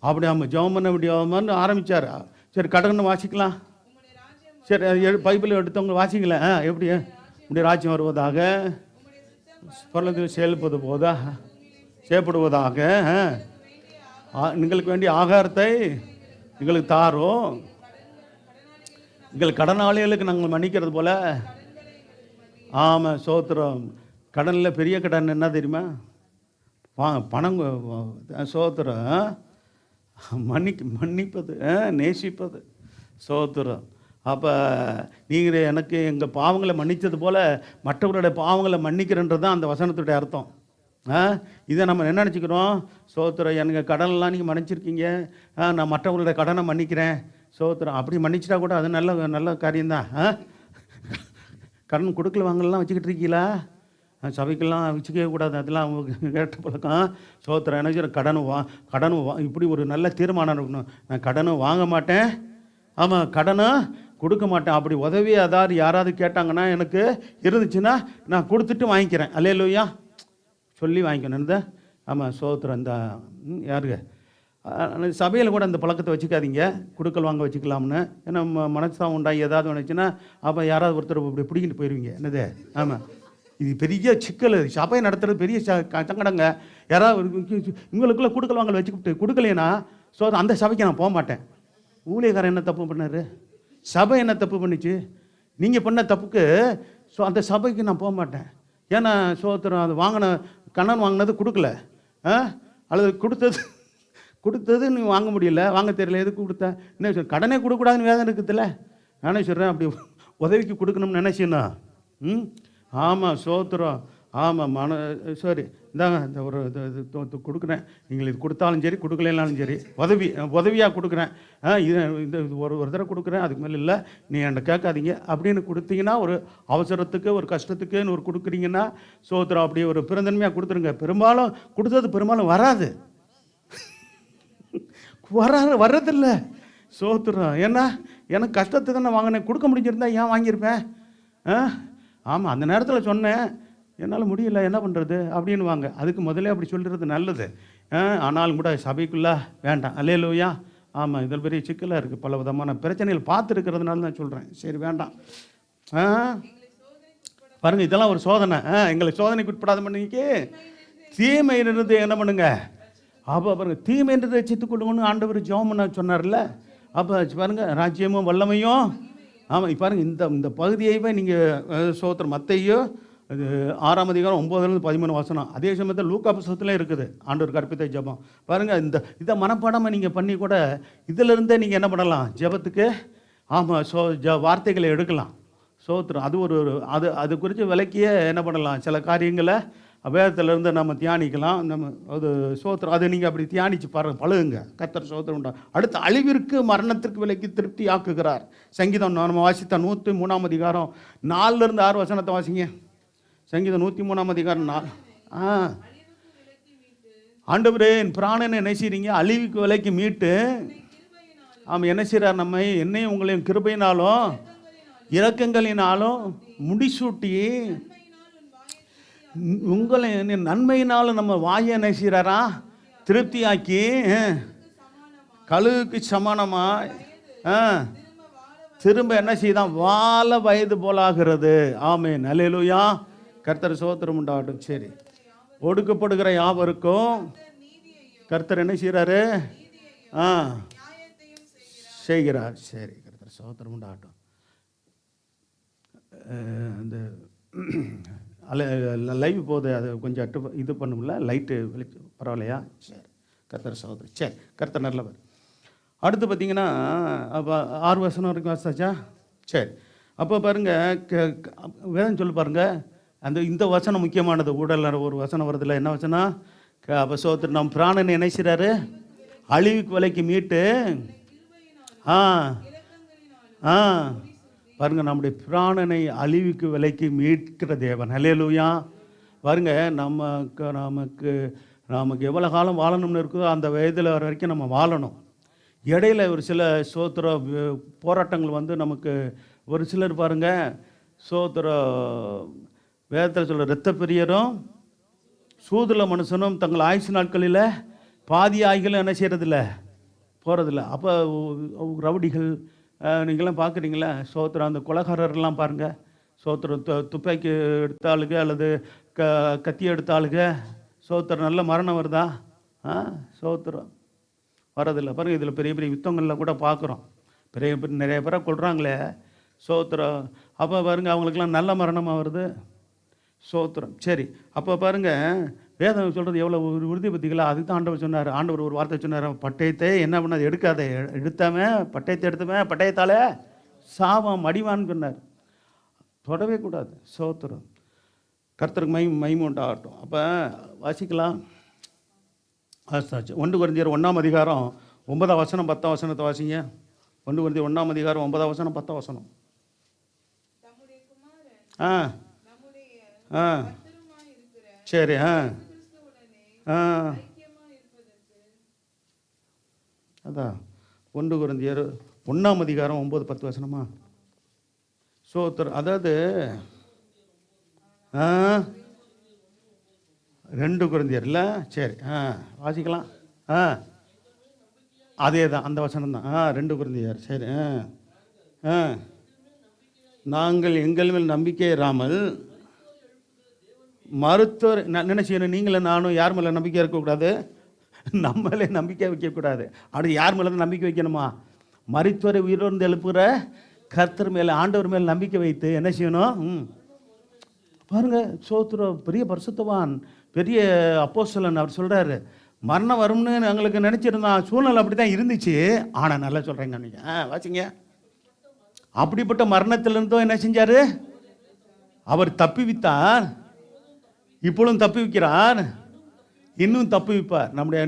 Speaker 1: அப்படி ஜெபம் பண்ண வேண்டியவன்னு ஆரம்பித்தார். சரி, கடகன்னு வாசிக்கலாம். சரி, பைபிள் எடுத்தவங்க வாசிங்களேன். எப்படி? உம்முடைய ராஜ்யம் வருவதாக, பரலோகத்தில் செயல்படுவதாக, எங்களுக்கு வேண்டிய ஆகாரத்தை எங்களுக்கு தாரும், எங்கள் கடனாளிகளுக்கு நாங்கள் மன்னிக்கிறது போல. ஆமாம், சோத்திரம். கடனில் பெரிய கடன் என்ன தெரியுமா? பணம். சோத்திரம். மன்னிப்பது, நேசிப்பது. சோத்திரம். அப்போ நீங்கள் எனக்கு எங்கள் பாவங்களை மன்னித்தது போல் மற்றவர்களுடைய பாவங்களை மன்னிக்கிறன்றது தான் அந்த வசனத்துடைய அர்த்தம். இதை நம்ம என்ன நினச்சிக்கிறோம்? சோத்திரம், எனக்கு கடனெல்லாம் நீங்கள் மன்னிச்சிருக்கீங்க, நான் மற்றவங்களுடைய கடனை மன்னிக்கிறேன். சோத்திரம். அப்படி மன்னிச்சிட்டா கூட அது நல்ல காரியம்தான். கடன் கொடுக்கல வாங்கலாம் வச்சுக்கிட்டு இருக்கீங்களா? சபைக்கெல்லாம் வச்சுக்கவே கூடாது, அதெல்லாம் அவங்க கேட்ட பழக்கம். சோத்திரம். எனக்கு கடனும் இப்படி ஒரு நல்ல தீர்மானம் இருக்கணும். நான் கடனும் வாங்க மாட்டேன், ஆமாம், கடனும் கொடுக்க மாட்டேன். அப்படி உதவி அதாவது யாராவது கேட்டாங்கன்னா எனக்கு இருந்துச்சுன்னா நான் கொடுத்துட்டு வாங்கிக்கிறேன். அல்லேலூயா சொல்லி வாங்கிக்கணும். இந்த ஆமாம், சோத்திரம். இந்த யாருங்க சபையில் கூட அந்த பழக்கத்தை வச்சுக்காதீங்க, கொடுக்கல் வாங்க வச்சுக்கலாம்னு. ஏன்னா மனசாக உண்டாகி ஏதாவது வந்துச்சுன்னா அப்போ யாராவது ஒருத்தர் இப்படி பிடிக்கிட்டு போயிடுவீங்க. என்னது? ஆமாம், இது பெரிய சிக்கல். சபை நடத்துறது பெரிய சங்கடங்க. யாராவது உங்களுக்குள்ளே கொடுக்கல் வாங்கல் வச்சுக்கிட்டு கொடுக்கலைன்னா அந்த சபைக்கு நான் போக மாட்டேன். ஊழியக்காரன் என்ன தப்பு பண்ணார்? சபை என்ன தப்பு பண்ணிச்சு? நீங்கள் பண்ண தப்புக்கு அந்த சபைக்கு நான் போக மாட்டேன். ஏன்னா சோத்திரம், அது கடன் வாங்கினது கொடுக்கல, அல்லது கொடுத்தது நீ வாங்க முடியல, வாங்க தெரியல, எதுக்கு கொடுத்த? என்ன கடனே கொடுக்கூடாதுன்னு வேதனை இருக்குதுல்ல. நானே சொல்கிறேன், அப்படி உதவிக்கு கொடுக்கணும்னு நினைச்சின்னா. ஆமாம், சோத்திரம். ஆமாம், சரி, இந்தாங்க இந்த ஒரு இது கொடுக்குறேன், நீங்கள் இது கொடுத்தாலும் சரி கொடுக்கலனாலும் சரி உதவியாக கொடுக்குறேன், இது ஒரு தடவை கொடுக்குறேன், அதுக்கு மேலே இல்லை, நீ என்கிட்ட கேட்காதீங்க அப்படின்னு கொடுத்தீங்கன்னா, ஒரு அவசரத்துக்கு ஒரு கஷ்டத்துக்குன்னு ஒரு கொடுக்குறீங்கன்னா சோத்திரம், அப்படி ஒரு பிறந்தன்மையாக கொடுத்துருங்க. பெரும்பாலும் வராது, வர்றதில்லை. சோத்திரம். ஏன்னா எனக்கு கஷ்டத்தை தானே வாங்கினேன், கொடுக்க முடிஞ்சிருந்தா ஏன் வாங்கியிருப்பேன்? ஆமாம், அந்த நேரத்தில் சொன்னேன், என்னால் முடியல, என்ன பண்ணுறது அப்படின்னு வாங்க. அதுக்கு முதல்ல அப்படி சொல்கிறது நல்லது. ஆனாலும் கூட சபைக்குள்ளே வேண்டாம். அல்லேலூயா. ஆமாம், இதில் பெரிய சிக்கலாக இருக்குது, பல விதமான பிரச்சனைகள் பார்த்துருக்கிறதுனால தான் சொல்கிறேன். சரி, வேண்டாம். பாருங்கள், இதெல்லாம் ஒரு சோதனை. எங்களை சோதனைக்கு உட்படாத பண்ணிக்கு தீமையிலிருந்து என்ன பண்ணுங்க? அப்போ பாருங்கள், தீமையிலிருந்து ரட்சித்துக் கொள்ளுங்கன்னு ஆண்டவர் ஜெபம் பண்ண சொன்னார்ல. அப்போ பாருங்கள், ராஜ்யமும் வல்லமையும். ஆமாம், பாருங்கள், இந்த பகுதியைவே நீங்கள் சோத்திரம். மத்தேயு 6ஆம் அதிகாரம் 9லேருந்து 13 வசனம். அதே சமயத்தில் லூக்கா புத்தகத்திலே இருக்குது ஆண்டவர் கற்பித்த ஜெபம். பாருங்கள், இதை மனப்பாடமாக நீங்கள் பண்ணி கூட இதிலிருந்தே நீங்கள் என்ன பண்ணலாம்? ஜெபத்துக்கு ஆமாம் வார்த்தைகளை எடுக்கலாம். சோத்திரம். அது குறித்து விளக்கியே என்ன பண்ணலாம்? சில காரியங்களை வேதத்திலேருந்து நம்ம தியானிக்கலாம். அது சோத்திரம். அதை நீங்கள் அப்படி தியானித்து பழகுங்க. கர்த்தர் சோத்திரம் உண்டா. அடுத்த அழிவிற்கு மரணத்திற்கு விலைக்கு திருப்தி ஆக்குகிறார். சங்கீதம் நம்ம வாசித்த 103ஆம் அதிகாரம் 4லேருந்து 6 வசனத்தை வாசிங்க. சங்கீதம் 103ஆம் அதிகாரம் 4. ஆண்டவரே, என் பிராணனை என்ன செய்றீங்க? அழிவுக்கு விலைக்கு மீட்டு. ஆமாம், என்ன செய்கிறார்? நம்மை என்னையும் உங்களையும் கிருபையினாலும் இரக்கங்களினாலும் முடிசூட்டி உங்களை நன்மையினாலும் நம்ம வாயை என்ன செய்கிறாரா? திருப்தியாக்கி கழுகுக்கு சமானமாய் திரும்ப என்ன செய்தான்? வாழ வயது போலாகிறது. ஆமென், அல்லேலூயா. கர்த்தர் சோத்திரம் உண்டாகட்டும். சரி, ஒடுக்கப்படுகிற யாவருக்கும் கர்த்தர் என்ன செய்கிறாரு? செய்கிறார். சரி, கர்த்தர் சோத்திரம் உண்டாகட்டும். இந்த லைவ் போகுது, அது கொஞ்சம் இது பண்ணும்ல, லைட்டு வெளிச்சு பரவாயில்லையா? சரி, கர்த்தர் சோதரி. சரி, கர்த்தர் நல்லவர். அடுத்து பார்த்தீங்கன்னா அப்போ 6 வசனம் வரைக்கும் வாசிச்சாச்சா? சரி, அப்போ பாருங்கள், வேதம் சொல்லி பாருங்கள், இந்த வசனம் முக்கியமானது. ஊடலில் ஒரு வசனம் வருதில்ல, என்ன வசனம்? அப்போ சோதரி நம் பிராணனை என்ன செய்கிறாரு? அழிவுக்கு விலைக்கு மீட்டு பாருங்கள், நம்முடைய பிராணனை அழிவுக்கு விலைக்கு மீட்கிற தேவன். ஹல்லேலூயா. பாருங்கள், நமக்கு எவ்வளோ காலம் வாழணும்னு இருக்கோ அந்த வயதில் வர வரைக்கும் நம்ம வாழணும். இடையில ஒரு சில சோத்திர போராட்டங்கள் வந்து நமக்கு ஒரு சிலர் பாருங்கள், சோத்திர வேதத்தில் சொல்கிற இரத்த பிரியரும் சூதுல மனுஷனும் தங்கள் ஆயுசு நாட்களில் பாதி ஆய்களும் என்ன செய்கிறதில்ல, போகிறதில்ல. அப்போ ரவுடிகள் நீங்களாம் பார்க்குறீங்களா? சோத்திரம் அந்த கொலைகாரர்லாம் பாருங்கள், சோத்திரம் துப்பாக்கி எடுத்த ஆளுங்க அல்லது கத்தி எடுத்த ஆளுங்க, சோத்திரம் நல்ல மரணம் வருதா? சோத்திரம் வரதில்லை. பாருங்கள், இதில் பெரிய பெரிய யுத்தங்களில் கூட பார்க்குறோம், நிறைய பேரை கொள்கிறாங்களே, சோத்திரம். அப்போ பாருங்கள், அவங்களுக்கெல்லாம் நல்ல மரணமாக வருது. சோத்திரம். சரி, அப்போ பாருங்கள், வேதம் சொல்கிறது எவ்வளோ உறுதி பற்றிகளா? அதுக்கு தான் ஆண்டவர் சொன்னார். ஆண்டவர் ஒரு வார்த்தை சொன்னார், பட்டயத்தை என்ன பண்ணாது, எடுக்காத, எடுத்தாமல் பட்டயத்தை எடுத்தவன் பட்டயத்தால் சாவம் அடிவான்னு சொன்னார். தொடவே கூடாது. சோத்திரம். கர்த்தருக்கு மகிமை உண்டாகட்டும். அப்போ வாசிக்கலாம். 1 கொரிந்தியர் 1ஆம் அதிகாரம் 9ஆம் வசனம் 10ஆம் வசனத்தை வாசிங்க. 1 கொரிந்தியர் 1ஆம் அதிகாரம் 9ஆம் வசனம் 10ஆம் வசனம். சரி. அதான் 1 கொரிந்தியர் 1ஆம் அதிகாரம் 9-10 வசனமா? சோத்திரம். அதாவது 2 கொரிந்தியர் இல்லை? சரி, வாசிக்கலாம். அதே தான், அந்த வசனம் தான். 2 கொரிந்தியர். சரி. நாங்கள் எங்கள் மேல் நம்பிக்கை இராமல் மருத்துவர் என்ன செய்யணும்? நீங்களும் நானும் யார் மேலே நம்பிக்கை இருக்கக்கூடாது? நம்மளே நம்பிக்கை வைக்கக்கூடாது. அப்படி யார் மேலே தான் நம்பிக்கை வைக்கணுமா? மருத்துவரை உயிரோர்ந்து எழுப்புகிற கர்த்தர் மேலே, ஆண்டவர் மேலே நம்பிக்கை வைத்து என்ன செய்யணும்? பாருங்கள், சோத்திரம். பெரிய பரிசுத்தவான், பெரிய அப்போஸ்தலன். அவர் சொல்கிறாரு, மரணம் வரும்னு எங்களுக்கு நினச்சிருந்தான், சூழ்நிலை அப்படி தான் இருந்துச்சு. ஆனால் நல்லா சொல்கிறேங்க நீங்கள், வாசிங்க. அப்படிப்பட்ட மரணத்திலிருந்தும் என்ன செஞ்சார்? அவர் தப்பிவித்தார், இப்பொழுதும் தப்பி வைக்கிறார், இன்னும் தப்பி வைப்பார். நம்முடைய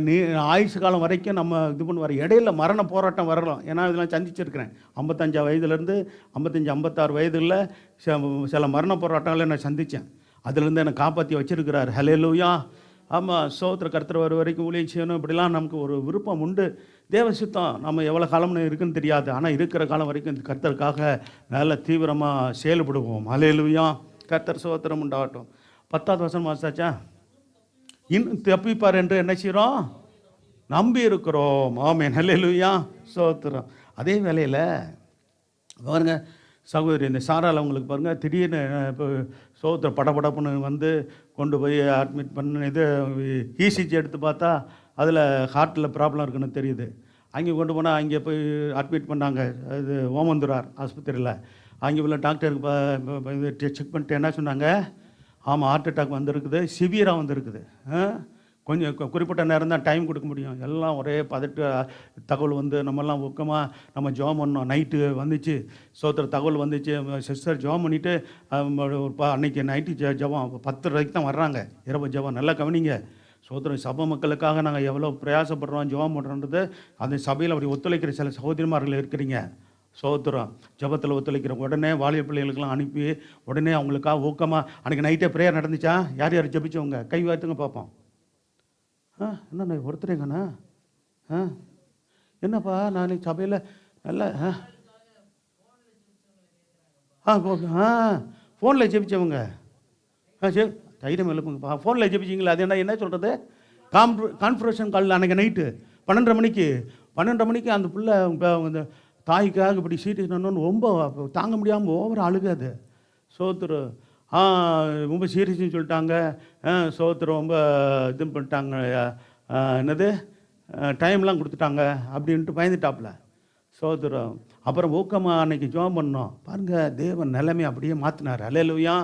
Speaker 1: ஆயுசு காலம் வரைக்கும் நம்ம இது பண்ணுவார். இடையில மரண போராட்டம் வரலாம். ஏன்னா இதெல்லாம் சந்திச்சிருக்கிறேன். 55 வயதுலேருந்து 55-56 வயதில் சில மரண போராட்டங்களை நான் சந்தித்தேன். அதுலேருந்து என்னை காப்பாற்றி வச்சிருக்கிறார். ஹல்லேலூயா. ஆமாம், சோத்திர. கர்த்தர் வர வரைக்கும் ஊழியம் செய்யணும், இப்படிலாம் நமக்கு ஒரு விருப்பம் உண்டு. தேவ சித்தம். நம்ம எவ்வளோ காலம்னு இருக்குன்னு தெரியாது, ஆனால் இருக்கிற காலம் வரைக்கும் இந்த கர்த்தருக்காக நல்ல தீவிரமாக செயல்படுவோம். ஹல்லேலூயா. கர்த்தர் சோத்திரம் உண்டாகட்டும். 10ஆவது வசனம் வாசிச்சாச்சா? இன்னும் தப்பிப்பார் என்று என்ன செய்கிறோம்? நம்பி இருக்கிறோம். ஆமென். ஹல்லேலூயா. சோத்திரம். அதே வேளையில் பாருங்க சகோதரி, இந்த சாரால் அவங்களுக்கு பாருங்கள், திடீர்னு இப்போ சோத்திர படபடப்புன்னு வந்து கொண்டு போய் அட்மிட் பண்ண, இது இசிஜி எடுத்து பார்த்தா அதில் ஹார்ட்டில் ப்ராப்ளம் இருக்குன்னு தெரியுது. அங்கே கொண்டு போனால் அங்கே போய் அட்மிட் பண்ணாங்க. இது ஓமந்துரார் ஆஸ்பத்திரியில். அங்கே உள்ள டாக்டருக்கு செக் பண்ணிட்டு என்ன சொன்னாங்க? ஆமாம், ஹார்ட் அட்டாக் வந்திருக்குது, சிவியராக வந்திருக்குது. கொஞ்சம் குறிப்பிட்ட நேரம் தான் டைம் கொடுக்க முடியும். எல்லாம் ஒரே பதட்ட தகவல் வந்து நம்மெல்லாம் ஊக்கமாக நம்ம ஜெபம் பண்ணோம். நைட்டு வந்துச்சு, சோத்திர தகவல் வந்துச்சு. சிஸ்டர் ஜெபம் பண்ணிவிட்டு அன்றைக்கி நைட்டு ஜெபம் 10:30 தான் வர்றாங்க. இரவு ஜெபம். நல்லா கவனிங்க. சோத்திரம். சபை மக்களுக்காக நாங்கள் எவ்வளோ பிரயாசப்படுறோம், ஜெபம் பண்ணுறோன்றது. அந்த சபையில் அப்படி ஒத்துழைக்கிற சில சகோதரிமார்கள் இருக்கிறீங்க. சோத்திரம். ஜபத்தில் ஒத்துழைக்கிற உடனே வாலிப பிள்ளைகளுக்கெல்லாம் அனுப்பி உடனே அவங்களுக்காக ஊக்கமாக அன்றைக்கி நைட்டே ப்ரேயர் நடந்துச்சா? யார் யார் ஜபிச்சவங்க கை வாத்துங்க பார்ப்போம். என்னண்ணா ஒருத்தரேங்கண்ணா? என்னப்பா நான் சபையில் நல்ல ஃபோனில் ஜெபிச்சவங்க. சரி, தைரியம் எழுப்புங்கப்பா. ஃபோனில் ஜெபிச்சிங்களா? அது என்ன சொல்கிறது? கான்ஃபரன்ஸ் காலில் அன்றைக்கி நைட்டு 12:30 மணிக்கு அந்த பிள்ளை இந்த தாய்க்காக இப்படி சீட்டு ரொம்ப தாங்க முடியாமல் ஓவர் அழுகாது. சோத்துரு. ரொம்ப சீரியஸ்னு சொல்லிட்டாங்க. சோத்திரம் ரொம்ப இது பண்ணிட்டாங்க. என்னது டைம்லாம் கொடுத்துட்டாங்க அப்படின்ட்டு பயந்துட்டாப்புல. சோத்திரம். அப்புறம் ஊக்கமாக அன்னைக்கு ஜெபம் பண்ணோம். பாருங்கள், தேவன் நிலைமை அப்படியே மாற்றினார். அல்லேலூயா.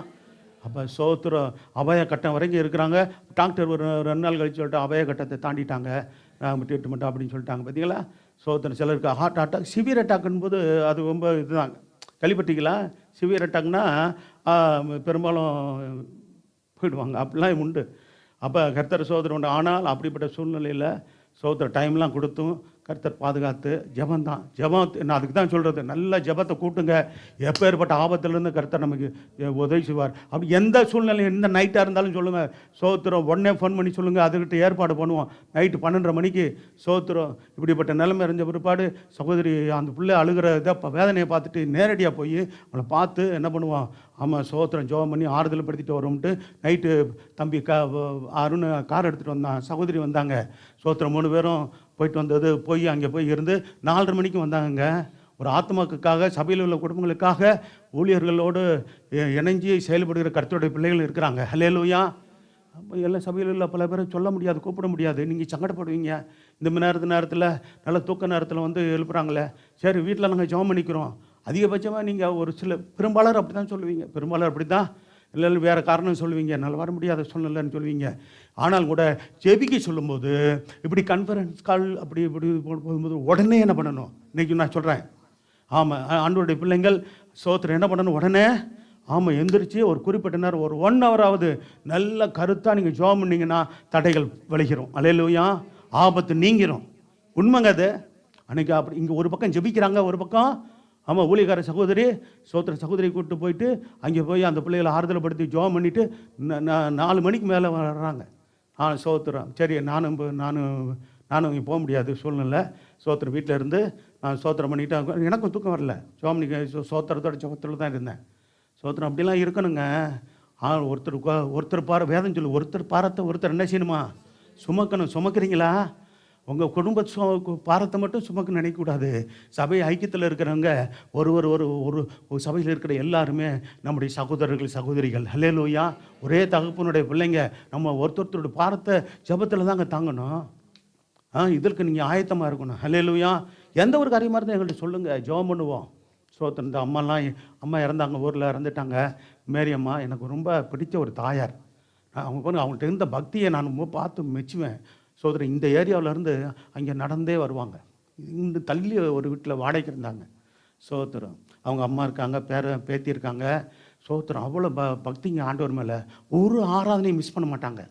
Speaker 1: அப்போ சோத்திரம். அபாய கட்டம் வரைக்கும் இருக்கிறாங்க. டாக்டர் ஒரு 2 நாள் கழிச்சு சொல்லிட்டு அபாய கட்டத்தை தாண்டிட்டாங்க, ட்ரீட்மெண்ட் அப்படின்னு சொல்லிட்டாங்க. பார்த்தீங்களா? சோத்திரம். சிலருக்கு ஹார்ட் அட்டாக், சிவியர் அட்டாக்குன்னு போது அது ரொம்ப இதுதாங்க. கேள்விப்பட்டீங்களா? சிவியர் அட்டாக்னா பெரும்பாலும் போயிடுவாங்க. அப்படிலாம் உண்டு. அப்போ கர்த்தர் சோதனை உண்டு. ஆனால் அப்படிப்பட்ட சூழ்நிலையில் சோதனை டைம்லாம் கொடுத்தும் கர்த்தர் பாதுகாத்து ஜெபந்தான். ஜெபம் நான் அதுக்கு தான் சொல்கிறது, நல்ல ஜெபத்தை கூட்டுங்க. எப்பேற்பட்ட ஆபத்துலேருந்து கர்த்தர் நமக்கு உதவி செய்வார். அப்படி எந்த சூழ்நிலையும், எந்த நைட்டாக இருந்தாலும் சொல்லுங்கள், சோத்திரம். உடனே ஃபோன் பண்ணி சொல்லுங்கள், அதுக்கிட்ட ஏற்பாடு பண்ணுவோம். நைட்டு 12:30 மணிக்கு சோத்திரம். இப்படிப்பட்ட நிலைமை இருந்த பிற்பாடு சகோதரி அந்த பிள்ளை அழுகிற இதை வேதனையை பார்த்துட்டு நேரடியாக போய் அவளை பார்த்து என்ன பண்ணுவோம், ஆமாம் சோத்திரம் ஜெபம் பண்ணி ஆறுதல் படுத்திட்டு வரோம்ட்டு. நைட்டு தம்பி அருண் கார் எடுத்துகிட்டு வந்தான், சகோதரி வந்தாங்க. சோத்திரம் 3 பேரும் போயிட்டு வந்தது. போய் அங்கே போய் இருந்து 4:30 மணிக்கு வந்தாங்க. ஒரு ஆத்மாக்குக்காக, சபையில் உள்ள குடும்பங்களுக்காக ஊழியர்களோடு இணைஞ்சி செயல்படுகிற கர்த்தருடைய பிள்ளைகள் இருக்கிறாங்க. ஹல்லேலூயா. எல்லாம் சபையில் உள்ள பல பேரை சொல்ல முடியாது, கூப்பிட முடியாது. நீங்கள் சங்கடப்படுவீங்க. இந்த நேரத்தில் நல்ல தூக்க நேரத்தில் வந்து எழுப்புறாங்களே, சரி வீட்டில் நாங்கள் ஜெபம் பண்ணிக்கிறோம். அதிகபட்சமாக நீங்கள் ஒரு சில பெரும்பாலர் அப்படி தான் சொல்லுவீங்க. பெரும்பாலர் அப்படி தான், இல்லை வேறு காரணம் சொல்லுவீங்க, என்னால் வர முடியாத சூழ்நிலைன்னு சொல்லுவீங்க. ஆனால் கூட ஜெபிக்க சொல்லும்போது இப்படி கான்ஃபரன்ஸ் கால் அப்படி இப்படி போகும்போது உடனே என்ன பண்ணணும்? இன்றைக்கி நான் சொல்கிறேன், ஆமாம் ஆண்டவருடைய பிள்ளைங்கள் சோத்திரம் என்ன பண்ணணும்? உடனே ஆமாம் எந்திரிச்சு ஒரு குறிப்பிட்ட நேரம் ஒரு 1 ஹவராவது நல்ல கருத்தாக நீங்கள் ஜெபம் பண்ணிங்கன்னா தடைகள் விளைகிறோம். அல்லேலூயா. ஆபத்து நீங்கிரும். உண்மைங்க அது. அன்றைக்கி அப்படி இங்கே ஒரு பக்கம் ஜெபிக்கிறாங்க, ஒரு பக்கம் ஆமாம் ஊழியக்கார சகோதரி சோத்திர சகோதரி கூப்பிட்டு போயிட்டு அங்கே போய் அந்த பிள்ளைகளை ஆறுதல் படுத்தி ஜெபம் பண்ணிவிட்டு 4 மணிக்கு மேலே வர்றாங்க. சோத்திரம். சரி நானும் இங்கே போக முடியாது சூழ்நிலை. சோத்திரம் வீட்டில் இருந்து நான் சோத்திரம் பண்ணிவிட்டு எனக்கும் தூக்கம் வரல. ஜெபம் பண்ணி சோத்திரத்தோட ஜெபத்தில் தான் இருந்தேன். சோத்திரம் அப்படிலாம் இருக்கணுங்க. ஒருத்தர் வேதம் சொல்லு, ஒருத்தர் பாரத்தை ஒருத்தர் என்ன செய்யணுமா? சுமக்கணும். சுமக்கிறீங்களா? உங்கள் குடும்ப பாரத்தை மட்டும் சுமக்க நினைக்கக்கூடாது. சபை ஐக்கியத்தில் இருக்கிறவங்க ஒரு சபையில் இருக்கிற எல்லாருமே நம்முடைய சகோதரர்கள் சகோதரிகள். ஹல்லேலூயா. ஒரே தகப்பனுடைய பிள்ளைங்க. நம்ம ஒருத்தருடைய பாரத்தை ஜெபத்தில் தாங்க தாங்கணும். இதற்கு நீங்கள் ஆயத்தமாக இருக்கணும். ஹல்லேலூயா. எந்த ஒரு காரியமாக இருந்தால் எங்கள்கிட்ட சொல்லுங்கள், ஜெபம் பண்ணுவோம். சோத்திரம். இந்த அம்மா இறந்தாங்க, ஊரில் இறந்துட்டாங்க. மேரி அம்மா எனக்கு ரொம்ப பிடிச்ச ஒரு தாயார். அவங்கள்ட்ட இருந்த பக்தியை நான் ரொம்ப பார்த்து மெச்சுவேன். சோதரன். இந்த ஏரியாவிலேருந்து அங்கே நடந்தே வருவாங்க. இந்த தள்ளி ஒரு வீட்டில் வாடகைக்கு இருந்தாங்க. சோத்திரம். அவங்க அம்மா இருக்காங்க, பேத்தி இருக்காங்க. சோத்திரம். அவ்வளோ பக்திங்க ஆண்டவர் மேலே. ஒரு ஆராதனையும் மிஸ் பண்ண மாட்டாங்க.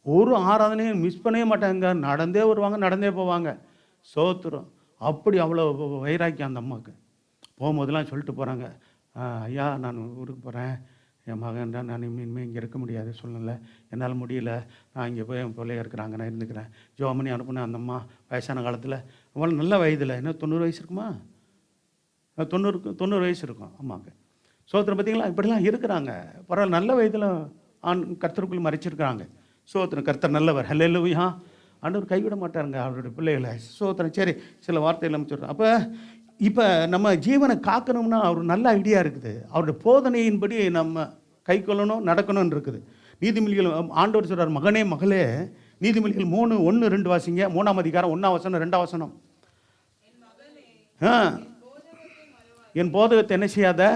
Speaker 1: ஒரு ஆராதனையும் மிஸ் பண்ணவே மாட்டாங்க. நடந்தே வருவாங்க, நடந்தே போவாங்க. சோத்திரம். அப்படி அவ்வளோ வைராக்கியம் அந்த அம்மாவுக்கு. போகும்போதெல்லாம் சொல்லிட்டு போகிறாங்க, ஐயா நான் ஊருக்கு போகிறேன், என் மகன் தான், நான் இனிமேல் இங்கே இருக்க முடியாது சூழ்நிலை, என்னால் முடியல, நான் இங்கே போய் என் பிள்ளைய இருக்கிறாங்க, நான் இருந்துக்கிறேன். ஜெபம் பண்ணி அனுப்புனேன். அந்த அம்மா வயசான காலத்தில், அவ்வளோ நல்ல வயதில், என்ன 90 வயசு இருக்குமா? 90 வயசு இருக்கும் அம்மாவுக்கு. சோத்திரம். பார்த்தீங்களா, இப்படிலாம் இருக்கிறாங்க. பரவாயில்ல, நல்ல வயதில் கர்த்தருக்குள்ளே மறைச்சிருக்கிறாங்க. சோத்திரம். கர்த்தர் நல்லவர். ஹல்லேலூயா. ஆண்டவர் கைவிட மாட்டாருங்க அவருடைய பிள்ளைகளை. சோத்திரம். சரி, சில வார்த்தைகள் நம்ம சொல்கிறோம். அப்போ இப்போ நம்ம ஜீவனை காக்கணும்னா அவர் நல்ல ஐடியா இருக்குது. அவருடைய போதனையின்படி நம்ம கை கொள்ளணும், நடக்கணும்னு இருக்குது. நீதிமொழிகள் ஆண்டவர் சொல்கிறார், மகனே மகளே, நீதிமொழிகள் 3:1-2 வாசிங்க. 3ஆம் அதிகாரம் 1ஆம் வசனம் 2ஆம் வசனம். என் போதகத்தை என்ன செய்யாத?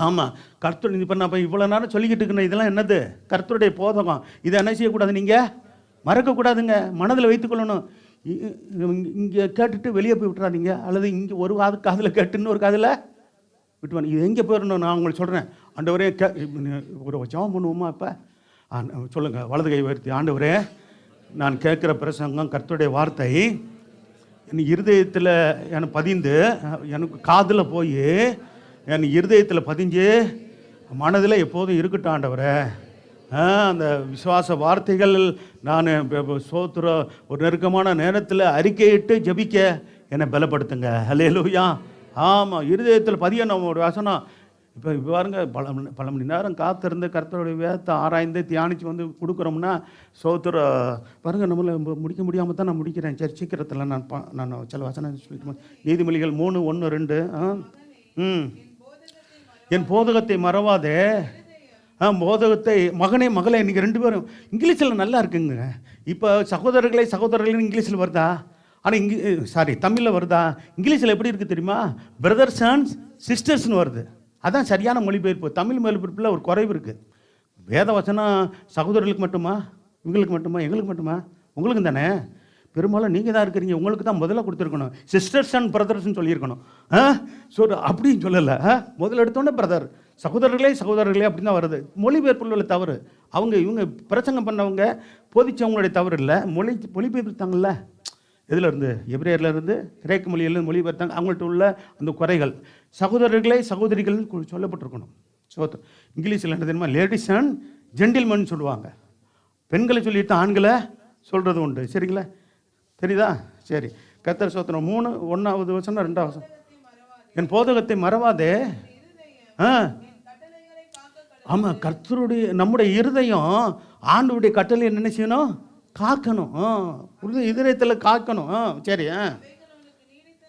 Speaker 1: ஆமாம், கர்த்தர். இப்போ நான் இப்போ இவ்வளோ நேரம் சொல்லிக்கிட்டு இருக்கேன், இதெல்லாம் என்னது? கர்த்தருடைய போதகம். இதை என்ன செய்யக்கூடாது? நீங்கள் மறக்கக்கூடாதுங்க, மனதில் வைத்துக்கொள்ளணும். இங்கே கேட்டுட்டு வெளியே போய் விட்டுறாதீங்க. அல்லது இங்கே ஒரு காதில் கேட்டுன்னு ஒரு காதில் விட்டுவாங்க. இது எங்கே போயிடணும்? நான் உங்களுக்கு சொல்கிறேன். ஆண்டவரே ஒரு ஜெபம் பண்ணுவோமா? இப்போ சொல்லுங்கள், வலது கை உயர்த்தி. ஆண்டவரே, நான் கேட்குற பிரசங்கம் கர்த்தருடைய வார்த்தை என் இருதயத்தில் எனக்கு பதிந்து, எனக்கு காதில் போய் என் இருதயத்தில் பதிஞ்சு மனதில் எப்போதும் இருக்கட்டும் ஆண்டவரே. அந்த விசுவாச வார்த்தைகள் நான் சோத்திர ஒரு நெருக்கமான நேரத்தில் அறிக்கையிட்டு ஜபிக்க என்னை பலப்படுத்துங்க. ஹல்லேலூயா. ஆமாம், இருதயத்தில் பதிய நம்மளுடைய வசனம். இப்போ பாருங்க, பல மணி நேரம் காத்திருந்து கர்த்தருடைய வேதத்தை ஆராய்ந்து தியானித்து வந்து கொடுக்குறோம்னா சோத்திர பாருங்கள், நம்மளை முடிக்க முடியாமல் தான் நான் முடிக்கிறேன். சரி, சீக்கிரத்தில் நான் சில வசனம் சொல்லிட்டு. நீதிமொழிகள் 3:1-2. என் போதகத்தை மறவாதே. போதகத்தை மகனே மகளே. நீங்கள் 2 பேரும் இங்கிலீஷில் நல்லா இருக்குங்க. இப்போ சகோதரர்களே சகோதரர்கள்னு இங்கிலீஷில் வருதா? ஆனால் தமிழில் வருதா? இங்கிலீஷில் எப்படி இருக்குது தெரியுமா? பிரதர்ஸ் அண்ட் சிஸ்டர்ஸ்னு வருது. அதான் சரியான மொழிபெயர்ப்பு. தமிழ் மொழிபெயர்ப்பில் ஒரு குறைவு இருக்குது. வேத வசனம் சகோதரர்களுக்கு மட்டுமா, இவங்களுக்கு மட்டுமா, எங்களுக்கு மட்டுமா? உங்களுக்கு தானே. பெரும்பாலும் நீங்கள் தான் இருக்கிறீங்க, உங்களுக்கு தான் முதல்ல கொடுத்துருக்கணும். சிஸ்டர்ஸ் அண்ட் பிரதர்ஸ்ன்னு சொல்லியிருக்கணும். அப்படின்னு சொல்லலை. முதல்ல எடுத்தோன்னே பிரதர், சகோதரர்களே சகோதரர்களே அப்படின்னு தான் வருது. மொழிபெயர்ப்பில் உள்ள தவறு. இவங்க பிரசங்கம் பண்ணவங்க போதிச்சவங்களுடைய தவறு இல்லை. மொழிபெயர்த்தாங்கல்ல. இதிலேருந்து எபிரேயர்லேருந்து கிரேக்க மொழியிலேருந்து மொழிபெயர்த்தாங்க. அவங்கள்ட்ட உள்ள அந்த குறைகள். சகோதரர்களே சகோதரிகள்னு சொல்லப்பட்டிருக்கணும். இங்கிலீஷில் என்ன தெரியுமா? லேடிஸ் அண்ட் ஜென்டில்மன் சொல்லுவாங்க. பெண்களை சொல்லிட்டு ஆண்களை சொல்கிறது உண்டு. சரிங்களா? தெரியுதா? சரி. கர்த்தர் ஸ்தோத்திரம். 3 1வது வசனம் 2வது வசனம். என் போதகத்தை மறவாதே. ஆமாம், கர்த்தருடைய நம்முடைய இருதயம் ஆண்டவருடைய கட்டளை என்ன செய்யணும்? காக்கணும். இதயத்தில் காக்கணும். சரி.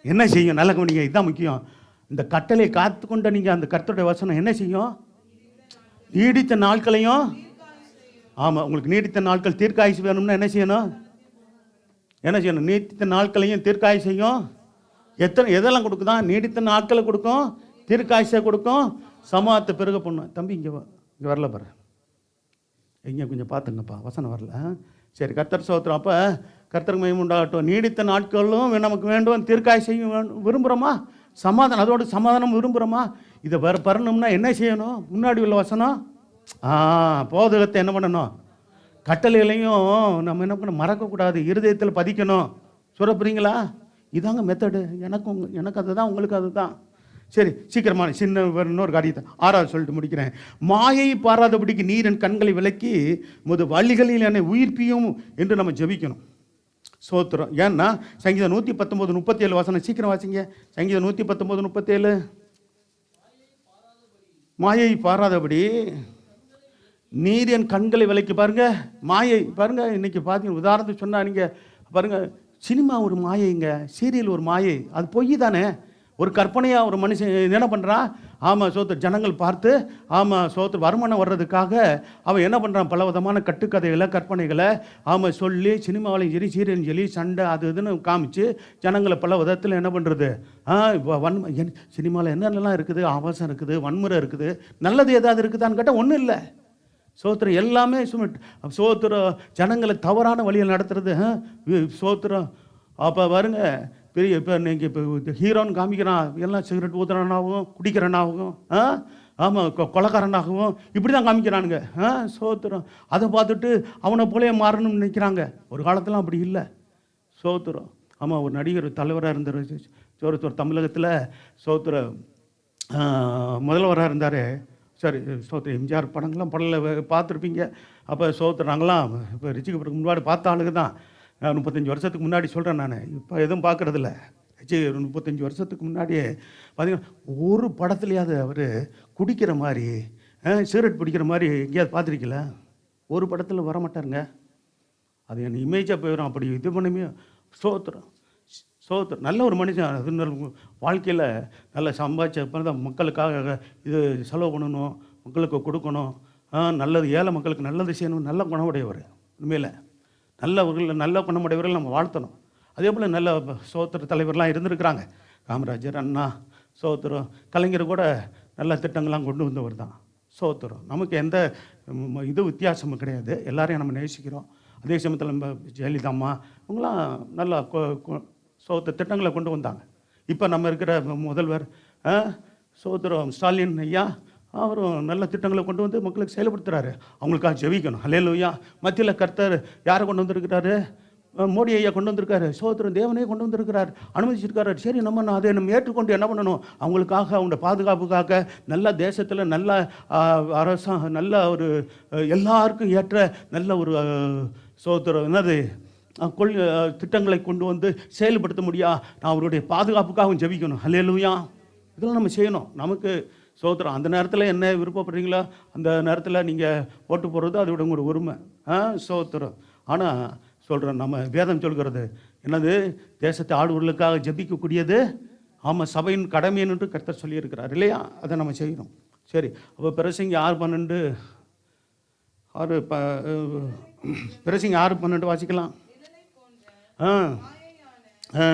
Speaker 1: என்ன செய்யும்? நல்ல கவனிங்க, இதுதான் முக்கியம். இந்த கட்டளையை காத்து கொண்ட நீங்கள் அந்த கர்த்தருடைய வசனம் என்ன செய்யும்? நீடித்த நாட்களையும். ஆமாம், உங்களுக்கு நீடித்த நாட்கள் தீர்க்காயுசு வேணும்னா என்ன செய்யணும்? நீடித்த நாட்களையும் தீர்க்காயுசையும் எதெல்லாம் கொடுக்குதான்? நீடித்த நாட்களை கொடுக்கும், தீர்க்காயுசை கொடுக்கும், சமாதத்தை பெருக பண்ணும். தம்பி இங்கே வரல பாரு, இங்கே கொஞ்சம் பார்த்துங்கப்பா, வசனம் வரல. சரி, கர்த்தர் ஸ்தோத்திரம். அப்போ கர்த்தருக்கு மகிமை உண்டாகட்டும். நீடித்த நாட்களும் நமக்கு வேண்டும், தீர்க்காயுசையும் விரும்புகிறோமா? சமாதானம், அதோட சமாதானம் விரும்புகிறோமா? இதை வரணும்னா என்ன செய்யணும்? முன்னாடி உள்ள வசனம். போதகத்தை என்ன பண்ணணும்? கட்டளைகளையும் நம்ம என்ன பண்ண மறக்கக்கூடாது, இருதயத்தில் பதிக்கணும். சொல்ல இதாங்க மெத்தடு. எனக்கு அதுதான், உங்களுக்கு அதுதான். சரி, சீக்கிரமான இன்னொரு காரியத்தை 6வது சொல்லிட்டு முடிக்கிறேன். மாயை பாராதபடிக்கு நீர் என் கண்களை விலக்கி முது வழிகளில் என்னை உயிர்ப்பியும் என்று நம்ம ஜெபிக்கணும். ஸ்தோத்திரம். ஏன்னா சங்கீதம் 119:37 வசனம். சீக்கிரம் வாசிங்க. சங்கீதம் 119:37. மாயை பாராதபடி நீர் என் கண்களை விலைக்கு. பாருங்க, மாயை பாருங்க. இன்னைக்கு பார்த்தீங்க, உதாரணத்துக்கு சொன்னால் நீங்கள் பாருங்க, சினிமா ஒரு மாயைங்க, சீரியல் ஒரு மாயை. அது பொய் தானே, ஒரு கற்பனையாக ஒரு மனுஷன் என்ன பண்ணுறான்? ஆமாம் சோத்து ஜனங்கள் பார்த்து, ஆமாம் சோத்து வருமானம் வர்றதுக்காக அவன் என்ன பண்ணுறான்? பல விதமான கட்டுக்கதைகளை கற்பனைகளை சொல்லி, சினிமாவிலையும் சரி சீரியலும் சரி சண்டை அது இதுன்னு காமிச்சு ஜனங்களை பல விதத்தில் என்ன பண்ணுறது? சினிமாவில் என்னென்னலாம் இருக்குது? ஆபாசம் இருக்குது, வன்முறை இருக்குது. நல்லது ஏதாவது இருக்குதான்னு கேட்டால் ஒன்றும் இல்லை. சோத்திரம் எல்லாமே சோத்திரம் ஜனங்களை தவறான வழியில் நடத்துறது. சோத்திரம். அப்போ வருங்க பெரிய இப்போ நீங்கள் இப்போ ஹீரோன்னு காமிக்கிறான், எல்லாம் சிகரெட் ஊத்துறனாகவும் குடிக்கிறனாகவும் ஆமாம் கொலைக்காரனாகவும் இப்படி தான் காமிக்கிறானுங்க. சோத்திரம். அதை பார்த்துட்டு அவனை போலே மாறணும்னு நினைக்கிறாங்க. ஒரு காலத்தில் அப்படி இல்லை. சோத்திரம். ஆமாம், ஒரு நடிகர் தலைவராக இருந்தார் சோத்திரம். தமிழகத்தில் சோத்திரம் முதல்வராக இருந்தார். சரி, சோத்திரம். எம்ஜிஆர் படங்கள்லாம் படத்தில் பார்த்துருப்பீங்க. அப்போ சோத்திரம் நாங்களாம் இப்போ ரிச்சிக்கு முன்னாடி பார்த்த ஆளுங்க தான். 35 வருஷத்துக்கு முன்னாடி சொல்கிறேன் நான், இப்போ எதுவும் பார்க்குறதில்ல. 35 வருஷத்துக்கு முன்னாடியே பார்த்தீங்கன்னா ஒரு படத்துலையாவது அவர் குடிக்கிற மாதிரி சிகரெட் பிடிக்கிற மாதிரி எங்கேயாவது பார்த்துருக்கல? ஒரு படத்தில் வரமாட்டாருங்க. அது என் இமேஜாக போயிடும். அப்படி இது பண்ணுமே. சோத்திரம். சோத்திரம். நல்ல ஒரு மனுஷன். அது வாழ்க்கையில் நல்ல சம்பாதிச்ச தான் மக்களுக்காக இது செலவு பண்ணணும், மக்களுக்கு கொடுக்கணும், நல்லது ஏழை மக்களுக்கு நல்லது செய்யணும். நல்ல குணமுடையவர். உண்மையில் நல்லவர்கள், நல்ல குணமுடையவர்கள் நம்ம வாழ்த்தணும். அதே போல் நல்ல சோத்திர தலைவர்லாம் இருந்திருக்கிறாங்க. காமராஜர், அண்ணா, சோத்திரம், கலைஞர் கூட நல்ல திட்டங்கள்லாம் கொண்டு வந்தவர் தான். சோத்திரம். நமக்கு எந்த இது வித்தியாசமும் கிடையாது. எல்லாரையும் நம்ம நேசிக்கிறோம். அதே சமயத்தில் நம்ம ஜெயலலிதா அம்மா இவங்களாம் நல்லா சோத்திர திட்டங்களை கொண்டு வந்தாங்க. இப்போ நம்ம இருக்கிற முதல்வர் சோத்திரம் ஸ்டாலின் ஐயா, அவரும் நல்ல திட்டங்களை கொண்டு வந்து மக்களுக்கு செயல்படுத்துகிறாரு. அவங்களுக்காக ஜெபிக்கணும். அல்லேலூயா. மத்தியில் கர்த்தர் யாரை கொண்டு வந்திருக்கிறாரு? மோடி ஐயா கொண்டு வந்திருக்காரு. சோத்திரம். தேவனே கொண்டு வந்திருக்கிறார், அனுமதிச்சிருக்காரு. சரி, நம்ம அதை நம்ம ஏற்றுக்கொண்டு என்ன பண்ணணும்? அவங்களுக்காக, அவங்க பாதுகாப்புக்காக, நல்ல தேசத்தில் நல்ல அரசாங்கம், நல்ல ஒரு எல்லாருக்கும் ஏற்ற நல்ல ஒரு சோத்திரம் என்னது திட்டங்களை கொண்டு வந்து செயல்படுத்த முடியா? நான் அவருடைய பாதுகாப்புக்காகவும் ஜெபிக்கணும். அல்லேலூயா. இதெல்லாம் நம்ம செய்யணும். நமக்கு சோத்திரம். அந்த நேரத்தில் என்ன விருப்பப்படுறீங்களோ அந்த நேரத்தில் நீங்கள் ஓட்டு போடுறது அதோட ஒரு உரிமை. சோத்திரம். ஆனால் சொல்கிறேன், நம்ம வேதம் சொல்கிறது என்னது? தேசத்தை ஆளுவர்களுக்காக ஜெபிக்கக்கூடியது ஆமாம் சபையின் கடமைன்னு கர்த்தர் சொல்லியிருக்கிறார் இல்லையா? அதை நம்ம செய்யணும். சரி, அப்போ பிரசங்கி 6:12 பிரசங்கி 6:12 வாசிக்கலாம். ஆ ஆ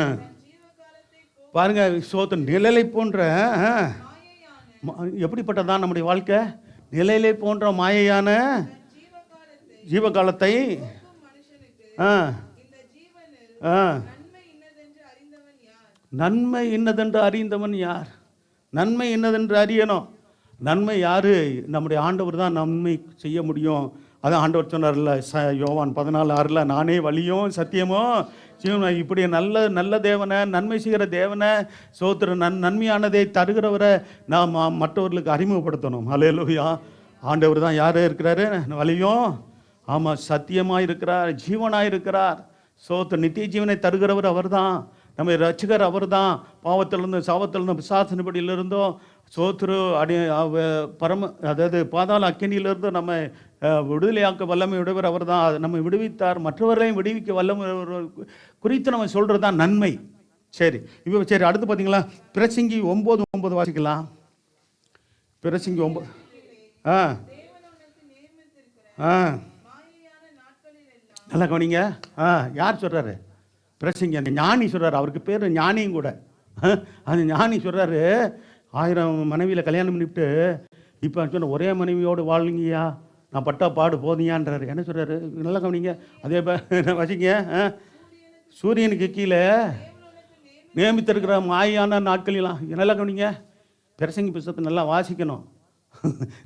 Speaker 1: பாருங்க, நிழலை போன்ற எப்படிப்பட்டதான் நம்முடைய வாழ்க்கை? நிழலை போன்ற மாயையான ஜீவகாலத்தை நன்மை இன்னதென்று அறிந்தவன் யார்? நன்மை இன்னதென்று அறியணும். நன்மை யாரு? நம்முடைய ஆண்டவர் தான் நன்மை செய்ய முடியும். அதான் ஆண்டவர் சொன்னார்ல, யோவான் 14:6, நானே வழியும் சத்தியமும் ஜீவனும். இப்படி நல்ல தேவனை, நன்மை செய்கிற தேவனை, நன்மையானதை தருகிறவரை நாம் மற்றவர்களுக்கு அறிமுகப்படுத்தணும். அல்லேலூயா. ஆண்டவர் தான் யார் இருக்கிறாரு? வழியும், ஆமாம், சத்தியமாக இருக்கிறார், ஜீவனாக இருக்கிறார். நித்திய ஜீவனை தருகிறவர் அவர் தான். நம்ம ரட்சகர் அவர் தான். பாவத்திலிருந்து, சாபத்திலிருந்து, பிசாசின்படியிலிருந்தோம் அதாவது பாதாள அக்கினியிலிருந்து நம்ம விடுதலையாக்க வல்லமை உடையவர் அவர் தான். நம்ம விடுவித்தார், மற்றவர்களையும் விடுவிக்க வல்லமை குறித்து நம்ம சொல்கிறது தான் நன்மை. சரி, இப்போ சரி, அடுத்து பார்த்தீங்களா, பிரசங்கி 9:9 வாசிக்கலாம். பிரசங்கி 9. நல்லா கவனிங்க. யார் சொல்கிறாரு? பிரசங்கி, அந்த ஞானி சொல்கிறார். அவருக்கு பேர் ஞானியும் கூட. அந்த ஞானி சொல்கிறாரு, 1000 மனைவியில் கல்யாணம் பண்ணிவிட்டு இப்போ சொன்ன ஒரே மனைவியோடு வாழ்ங்கய்யா, நான் பட்டா பாடு போதியான்றாரு. என்ன சொல்கிறாரு? நல்லா கவனிங்க. அதே வசிங்க, சூரியனுக்கு கீழே நியமித்திருக்கிற மாயான நாட்களெல்லாம் நல்லா கவனிங்க. பிரசங்கி புத்தகத்தை நல்லா வாசிக்கணும்.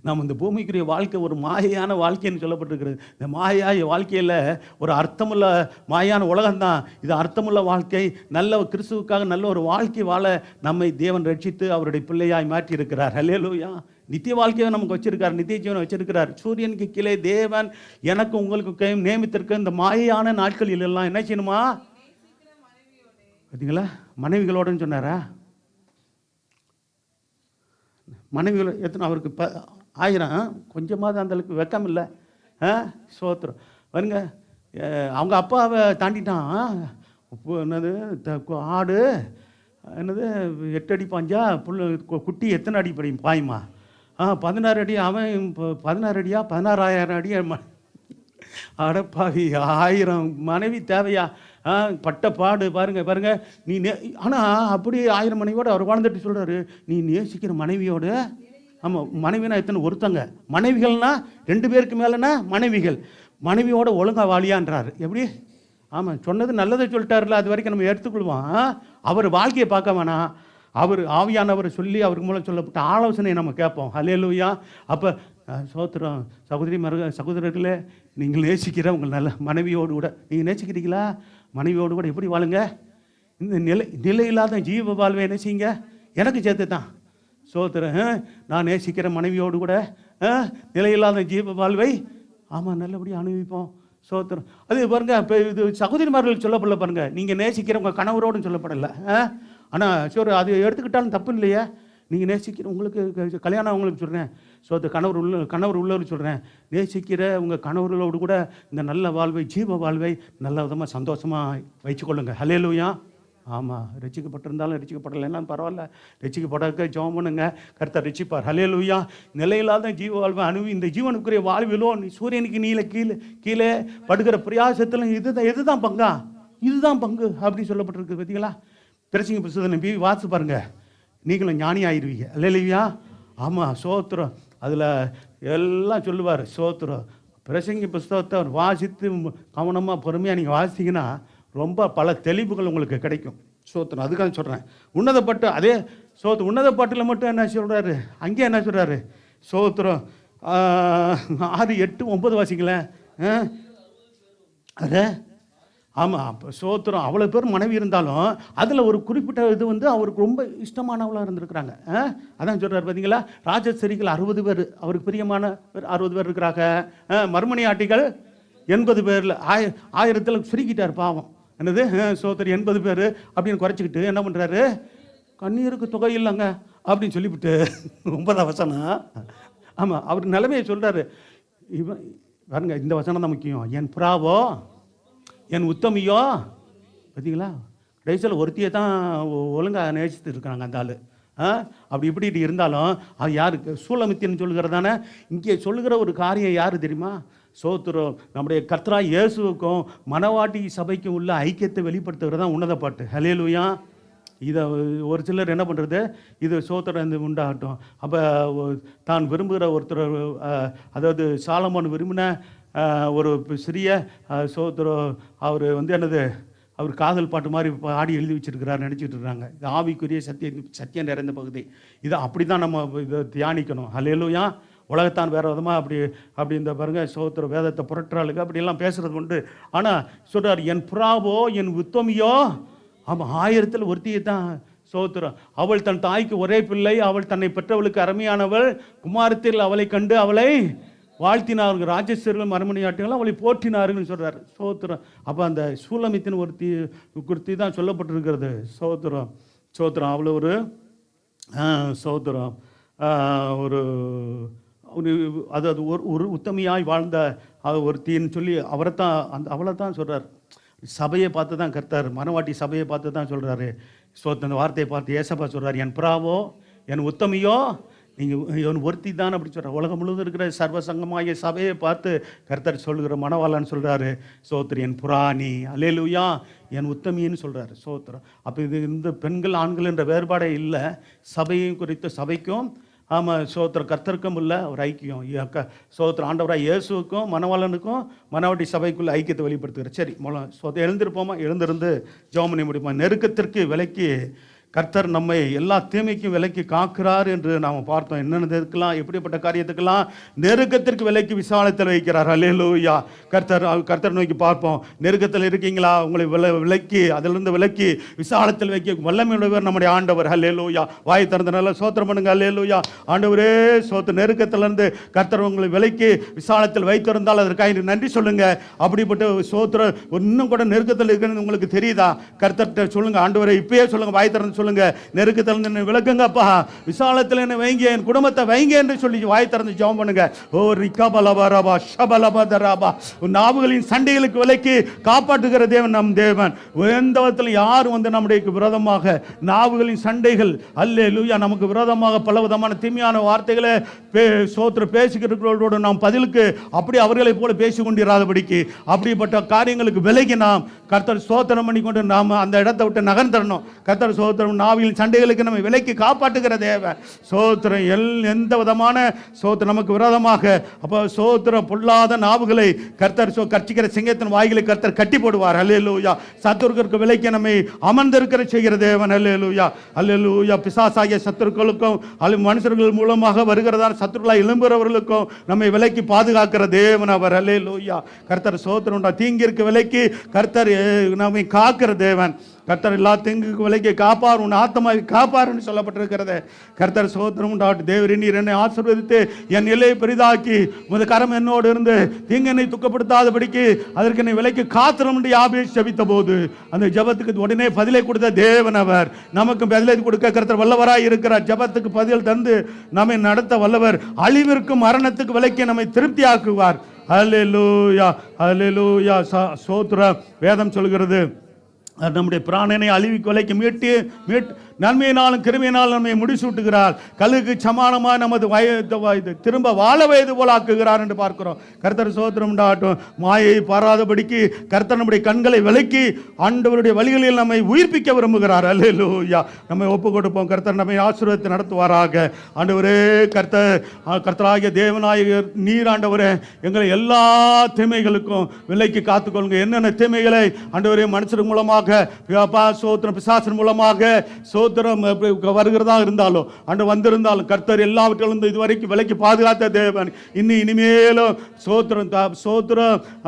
Speaker 1: நம்ம இந்த பூமிக்குரிய வாழ்க்கை ஒரு மாயான வாழ்க்கைன்னு சொல்லப்பட்டிருக்கிறது. இந்த மாய வாழ்க்கையில் ஒரு அர்த்தமுள்ள மாயான உலகம்தான் இது. அர்த்தமுள்ள வாழ்க்கை, நல்ல கிறிஸ்துவுக்காக நல்ல ஒரு வாழ்க்கை வாழ நம்மை தேவன் ரட்சித்து அவருடைய பிள்ளையாய் மாற்றி இருக்கிறார். அல்லேலூயா. நித்திய வாழ்க்கையை நமக்கு வச்சிருக்கார், நித்திய ஜீவனை வச்சிருக்கிறார். சூரியனுக்கு கீழே தேவன் எனக்கு உங்களுக்கு நியமித்திருக்க இந்த மாயான நாட்களில் எல்லாம் என்ன செய்யணுமா? பார்த்தீங்களா, மனைவிகளோடன்னு சொன்னாரா? மனைவிகள் எத்தனை? அவருக்கு 1000. கொஞ்சமாவது அந்தளவுக்கு வெக்கம் இல்லை. சோத்திரம் வருங்க. அவங்க அப்பாவை தாண்டிட்டான். என்னது ஆடு என்னது 8 அடி பாஞ்சா குட்டி எத்தனை அடி பாயுமா? 16 அடி. அவன் 16 அடியா 16,000 அடி. அடப்பாவி, 1000 மனைவி தேவையா? பட்ட பாடு பாருங்க நீ ஆனால் அப்படி 1000 மனைவியோடு அவர் வாழ்ந்துட்டு சொல்கிறாரு, நீ நேசிக்கிற மனைவியோடு. ஆமாம், மனைவினா எத்தனை? ஒருத்தங்க. மனைவிகள்னா 2 பேருக்கு மேலேனா மனைவிகள். மனைவியோட ஒழுங்கா வாழியான்றார். எப்படி? ஆமாம், சொன்னது நல்லதை சொல்லிட்டார்ல, அது வரைக்கும் நம்ம எடுத்துக்கொள்வோம். அவர் வாழ்க்கையை பார்க்க வேணாம், அவர் ஆவியானவர் சொல்லி அவருக்கு மூலம் சொல்லப்பட்ட ஆலோசனை நம்ம கேட்போம். அல்லேலூயா. அப்போ சோத்திரம் சகோதரர்களே, நீங்கள் நேசிக்கிற உங்கள் நல்ல மனைவியோடு கூட நீங்கள் நேசிக்கிறீங்களா? மனைவியோடு கூட எப்படி வாழுங்க? இந்த நிலை இல்லாத ஜீவ வாழ்வை என்ன செய்யுங்க? எனக்கு சேர்த்து தான் சோத்திரம். நான் நேசிக்கிற மனைவியோடு கூட நிலையில்லாத ஜீவ வாழ்வை நல்லபடியாக அனுபவிப்போம். சோத்திரம். அது பாருங்க, இப்போ இது சகோதரிமார்கள் சொல்லப்படல பாருங்க, நீங்கள் நேசிக்கிற உங்கள் கணவரோடு சொல்லப்படலை. ஆனால் அது எடுத்துக்கிட்டாலும் தப்பு இல்லையா? நீங்கள் நேசிக்கிற உங்களுக்கு கல்யாணம் உங்களுக்கு சொல்கிறேன். கணவர் உள்ளவர் சொல்கிறேன், நேசிக்கிற உங்கள் கணவர்களோடு கூட இந்த நல்ல வாழ்வை, ஜீவ வாழ்வை நல்ல விதமாக சந்தோஷமாக வச்சுக்கொள்ளுங்க. ஹல்லேலூயா. ஆமாம், ரட்சிக்கப்பட்டிருந்தாலும் ரட்சிக்கப்படலைன்னாலும் பரவாயில்ல, ரட்சிக்கப்படாத ஜெபம் பண்ணுங்க, கர்த்தர் ரட்சிப்பார். ஹல்லேலூயா. நிலையில்லாத ஜீவ வாழ்வை இந்த ஜீவனுக்குரிய வாழ்விலோ சூரியனுக்கு கீழே படுகிற பிரயாசத்திலும் இதுதான் பங்கு அப்படி சொல்லப்பட்டிருக்கு. பார்த்தீங்களா? பிரசங்கி புத்தகத்தை நம்பி வாசித்து பாருங்க, நீங்களும் ஞானி ஆயிடுவீங்க. அல்லேலூயா. ஆமாம், சோத்திரம். அதில் எல்லாம் சொல்லுவார். சோத்திரம். பிரசங்கி புஸ்தகத்தை வாசித்து கவனமாக பொறுமையாக நீங்கள் வாசித்தீங்கன்னா ரொம்ப பல தெளிவுகள் உங்களுக்கு கிடைக்கும். சோத்திரம். அதுக்காக சொல்கிறேன். உன்னதப்பட்டு அதே உன்னத பாட்டில் மட்டும் என்ன சொல்கிறாரு? அங்கே என்ன சொல்கிறாரு? சோத்திரம் 6, 8, 9 வாசிங்களேன். அதே ஆமாம், அப்போ சோத்திரம். அவ்வளோ பேர் மனைவி இருந்தாலும் அதில் ஒரு குறிப்பிட்ட இது அவருக்கு ரொம்ப இஷ்டமானவளாக இருந்திருக்கிறாங்க. அதான் சொல்கிறார். பார்த்தீங்களா? ராஜஸ்திரிகள் 60 பேர், அவருக்கு பிரியமான 60 பேர் இருக்கிறாங்க. மறுமணி ஆட்டிகள் 80 பேரில் 1000 சுருக்கிட்டார். பாவம். என்னது சோத்திரம் 80 பேர் அப்படின்னு குறைச்சிக்கிட்டு என்ன பண்ணுறாரு? கண்ணீருக்கு தொகை இல்லைங்க அப்படின்னு சொல்லிவிட்டு 9ஆம் வசனம். ஆமாம், அவர் நிலைமையை சொல்கிறாரு. இவன் பாருங்க, இந்த வசனம் தான் முக்கியம். என் புறாவோ என் உத்தமியோ. பார்த்தீங்களா? கடைசியில் ஒருத்தியை தான் ஒழுங்காக நேசித்து இருக்காங்க அந்த ஆள். அப்படி இப்படி இருந்தாலும் அது யாருக்கு? சூலமித்தின்னு சொல்லுகிறதானே. இங்கே சொல்லுகிற ஒரு காரியம் யார் தெரியுமா? சோத்திரம், நம்முடைய கர்த்தராகிய இயேசுவுக்கும் மணவாட்டி சபைக்கும் உள்ள ஐக்கியத்தை வெளிப்படுத்துகிறது தான் உன்னத பாட்டு. ஹல்லேலூயா. இதை ஒரு சிலர் என்ன பண்ணுறது, இது சோத்திரம் உண்டாகட்டும். அப்போ தான் விரும்புகிற ஒருத்தர், அதாவது சாலமோன் விரும்பின ஒரு சிறிய சோத்திரம், அவர் என்னது, அவர் காதல் பாட்டு மாதிரி ஆடி எழுதி வச்சிருக்கிறார் நினச்சிட்டு இருக்காங்க. இது ஆவிக்குரிய சத்தியம் நிறைந்த பகுதி. இதை அப்படி தான் நம்ம இதை தியானிக்கணும். ஹல்லேலூயா. உலகத்தான் வேறு விதமாக அப்படி இந்த பாருங்க சோத்திர வேதத்தை புரட்டுறாளுக்கு அப்படியெல்லாம் பேசுகிறது உண்டு. ஆனால் சொல்கிறார், என் புறாவோ என் உத்தமியோ, ஆமாம், 1000 ஒருத்தியை தான் சோத்திரம். அவள் தன் தாய்க்கு ஒரே பிள்ளை, அவள் தன்னை பெற்றவளுக்கு அருமையானவள், குமாரத்தில் அவளை கண்டு அவளை வாழ்த்தினார்கள், ராஜேஸ்வரர்கள் மறுமணியாட்டிகளும் அவளை போற்றினார்கள் சொல்கிறார். சோத்திரம். அப்போ அந்த சூலமித்தின் ஒருத்தி குறித்து தான் சொல்லப்பட்டிருக்கிறது. சோத்திரம் சோத்திரம். அவ்வளோ ஒரு சோத்திரம் ஒரு அது ஒரு உத்தமையாய் வாழ்ந்த ஒருத்தின்னு சொல்லி அவளை தான் சொல்கிறார். சபையை பார்த்து தான் கர்த்தர், மணவாட்டி சபையை பார்த்து தான் சொல்கிறாரு. அந்த வார்த்தையை பார்த்து ஏசப்பா சொல்கிறார், என் புறாவோ என் உத்தமியோ நீங்கள் ஒருத்தி தான் அப்படி சொல்கிறார். உலகம் முழுவதும் இருக்கிற சர்வசங்கமாகிய சபையை பார்த்து கர்த்தர் சொல்லுகிற மணவாளன்னு சொல்கிறாரு. சோத்திரம், என் புறாணி, அல்லேலூயா, என் உத்தமின்னு சொல்கிறாரு. சோத்திரம். அப்போ இந்த பெண்கள் ஆண்கள் என்ற வேறுபாடே இல்லை. சபையும் குறித்து சபைக்கும் ஆமாம் சோத்திரம் கர்த்தருக்கும் உள்ள ஒரு ஐக்கியம். சோத்திரம் ஆண்டவராக இயேசுவுக்கும் மணவாளனுக்கும் மணவாட்டி சபைக்குள்ள ஐக்கியத்தை வெளிப்படுத்துகிறார். சரி, எழுந்திருப்போமா? எழுந்திருந்து ஜெபம் பண்ணி முடியுமா? நெருக்கத்திற்கு விலக்கி கர்த்தர் நம்மை எல்லா தீமைக்கும் விலக்கி காக்கிறார் என்று நாம் பார்த்தோம். என்னென்னதுக்கெல்லாம், எப்படிப்பட்ட காரியத்துக்கெல்லாம் நெருக்கத்திற்கு விலக்கி விசாலத்தில் வைக்கிறார். அல்லேலூயா. கர்த்தர் நோக்கி பார்ப்போம். நெருக்கத்தில் இருக்கீங்களா? உங்களை விலக்கி, அதிலிருந்து விலக்கி விசாலத்தில் வைக்க வல்லமையுடையவர் நம்முடைய ஆண்டவர். அல்லேலூயா. வாய் திறந்த நல்லா சோத்திரம் பண்ணுங்க. அல்லேலூயா. ஆண்டவரே சோத்திர, நெருக்கத்திலிருந்து கர்த்தர் உங்களை விலக்கி விசாலத்தில் வைத்திருந்தால் அதற்காக நன்றி சொல்லுங்க. அப்படிப்பட்ட சோத்திர இன்னும் கூட நெருக்கத்தில் இருக்குன்னு உங்களுக்கு தெரியுதா? கர்த்தர்கிட்ட சொல்லுங்க. ஆண்டவரே இப்பயே சொல்லுங்க, வாய் திறந்து சொல்லுங்க, நெருக்கத்தில் என்ன விளக்குங்கப்பா, விசாலத்தில் என்ன வைங்க, என் குடும்பத்தை வைங்க என்று சொல்லி வாய் திறந்து ஜெபம் பண்ணுங்க. ஓ ரிகபலபரபா ஷபலபதரபா. நாவுகளின் சண்டைகளுக்கு விலக்கி காப்பாற்றுகிற தேவன் நம் தேவன். எந்த விதத்தில் யாரும் நம்முடைய விரோதமாக நாவுகளின் சண்டைகள், அல்லேலூயா, நமக்கு விரோதமாக பல விதமான தீமையான வார்த்தைகளை சோத்திர பேசுகிறவர்களோடு நாம் பதிலுக்கு அப்படி அவர்களை போல பேசி கொண்டிராதபடிக்கு அப்படிப்பட்ட காரியங்களுக்கு விலகி நாம் கர்த்தர் சோத்திரம் பண்ணி கொண்டு நாம் அந்த இடத்தை விட்டு நகர்ந்துடணும். கர்த்தர் சோத்திரம் நாவின் சண்டைகளுக்கு நம்ம விலைக்கு காப்பாற்றுகிற தேவன். சோத்திரம் எந்த விதமான சோத்திரம் நமக்கு விரோதமாக, அப்போ சோத்திரம் பொல்லாத நாவுகளை கர்த்தர் கர்ச்சிக்கிற சிங்கத்தின் வாய்களை கர்த்தர் கட்டி போடுவார். அல்லேலூயா. சத்துருக்களுக்கு விலைக்கு நம்மை அமர்ந்திருக்கிற செய்கிற தேவன். அல்லேலூயா. அல்லேலூயா. பிசாசாகிய சத்துருக்களுக்கும் மனுஷர்கள் மூலமாக வருகிறதான சத்துருக்களாக எழும்புகிறவர்களுக்கும் நம்மை விலைக்கு பாதுகாக்கிற தேவன் அவர். அல்லேலூயா. கர்த்தர் சோத்திரம். தீங்கிற்கு விலைக்கு கர்த்தர் நம்மை காக்கிற தேவன். கர்த்தர் எல்லா தீங்குக்கு விலைக்கு காப்பார், உன் ஆத்மாவை காப்பார்னு சொல்லப்பட்டிருக்கிறது. கர்த்தர் சோத்திரம் உண்டாகட்டும். தேவரே, நீர் என்னை ஆசீர்வதித்து என் எல்லையை பெரிதாக்கி உமது கரம் என்னோடு இருந்து தீங்கனை துக்கப்படுத்தாதபடிக்கு அதற்கு என்னை விலைக்கு காத்திரம் என்று யாபேஸ் ஜெபித்த போது அந்த ஜெபத்துக்கு உடனே பதிலை கொடுத்த தேவன் அவர். நமக்கு பதிலை கொடுக்க கர்த்தர் வல்லவராய் இருக்கிறார். ஜெபத்துக்கு பதில் தந்து நம்மை நடத்த வல்லவர். அழிவிற்கும் மரணத்துக்கு விலைக்கு நம்மை திருப்தி ஆக்குவார். அல்லேலூயா. அல்லேலூயா. சோத்திரம். வேதம் சொல்கிறது, நம்முடைய பிராணனை அழிவுக்கு விலைக்கு மீட்டு நன்மையினாலும் கிருமையினாலும் நம்மை முடிசூட்டுகிறார். கல்லுக்கு சமானமாக நமது திரும்ப வாழ வயது போல ஆக்குகிறார் என்று பார்க்கிறோம். கர்த்தர் சோத்திரம் உண்டாகட்டும். மாயை பாராதபடிக்கு கர்த்தர் நம்முடைய கண்களை விலக்கி ஆண்டவருடைய வழிகளில் நம்மை உயிர்ப்பிக்க விரும்புகிறார். அல்லேலூயா. நம்மை ஒப்பு கொடுப்போம். கர்த்தர் நம்மை ஆசீர்வாதத்தை நடத்துவாராக. ஆண்டவரே, கர்த்தராகிய தேவனாய நீர் ஆண்டவரே, எங்களை எல்லா தீமைகளுக்கும் விலைக்கு காத்துக்கொள்ளுங்க. என்னென்ன தீமைகளை ஆண்டவரே மனுஷர் மூலமாக, சோத்திரம் பிசாசன் மூலமாக வருகிறதா இருந்தாலும் அன்று வந்திருந்தாலும் கர்த்தர் எல்லாவற்றிலும் இதுவரைக்கும் விலைக்கு பாதுகாத்த தேவன். இனிமேலும் சோத்திரம்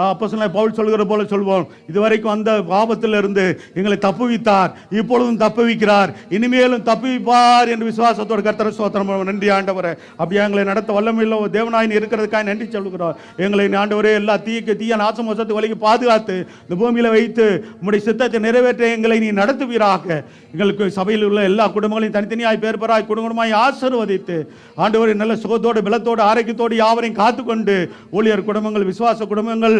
Speaker 1: அப்போஸ்தலனாகிய பவுல் சொல்கிற போல சொல்வோம், இதுவரைக்கும் அந்த பாவத்தில் இருந்து எங்களை தப்புவித்தார், இப்பொழுதும் தப்புவிக்கிறார், இனிமேலும் தப்புவிப்பார் என்று விசுவாசத்தோடு கர்த்தர் சோத்திரம். நன்றி ஆண்டவரே. அப்படியே எங்களை நடத்த வல்லமையுள்ள தேவனாய் இருக்கிறதுக்காக நன்றி சொல்கிறோம். எங்களை ஆண்டவரே எல்லா தீய நாசமோசத்து வழிக்கு பாதுகாத்து இந்த பூமியில வைத்து உம்முடைய சித்தத்தை நிறைவேற்ற எங்களை நீ நடத்துவீராக. எங்களுக்கு சபையில் உள்ள எல்லா குடும்பங்களையும் தனித்தனியாய் பேர் பெறாய் குடும்பமாய் ஆசீர்வதித்து ஆண்டவரே நல்ல சுகத்தோடு பலத்தோடு ஆரோக்கியத்தோடு யாவரையும் காத்துக்கொண்டு ஊழியர் குடும்பங்கள் விசுவாச குடும்பங்கள்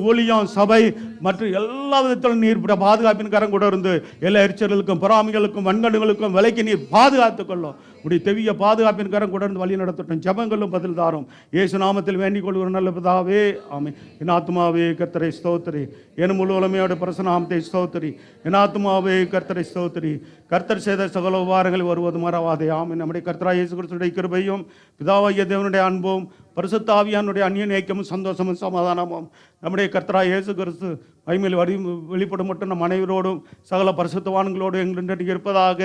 Speaker 1: ஊழியம் சபை மற்றும் எல்லா விதத்திலும் நீர் பாதுகாப்பின் கரம் கூட இருந்து எல்லா எரிச்சல்களுக்கும் பொறாமைகளுக்கும் வன்கண்டுகளுக்கும் விலைக்கு நீர் பாதுகாத்துக் கொள்ளும். உடைய தெவிய பாதுகாப்பின் கரம் கூட இருந்து வழி நடத்தட்டும். ஜெபங்களும் பதில் தாரும். இயேசு நாமத்தில் வேண்டிக் கொள்கிற நல்ல பிதாவே ஆமென். என் ஆத்துமாவே கர்த்தரை ஸ்தோத்திரி, என் முழு உலமையோட பரசுநாமத்தை ஸ்தோத்திரி. என் ஆத்துமாவே கர்த்தரை ஸ்தோத்திரி. கர்த்தர் செய்த சகல உபகாரங்கள் வருவது மறவாதே. ஆமென். நம்முடைய கர்த்தராகிய இயேசு கிறிஸ்துவின் கிருபையும் பிதாவாகிய தேவனுடைய அன்பும் பரிசுத்த ஆவியானுடைய அந்நியநேக்கமும் சந்தோஷமும் சமாதானமும் நம்முடைய கர்த்தராகிய இயேசு கிறிஸ்து மகிமையில் வெளிப்படும் மட்டும் நம் அனைவரோடும் சகல பரிசுத்தவான்களோடு எங்கள் இருப்பதாக.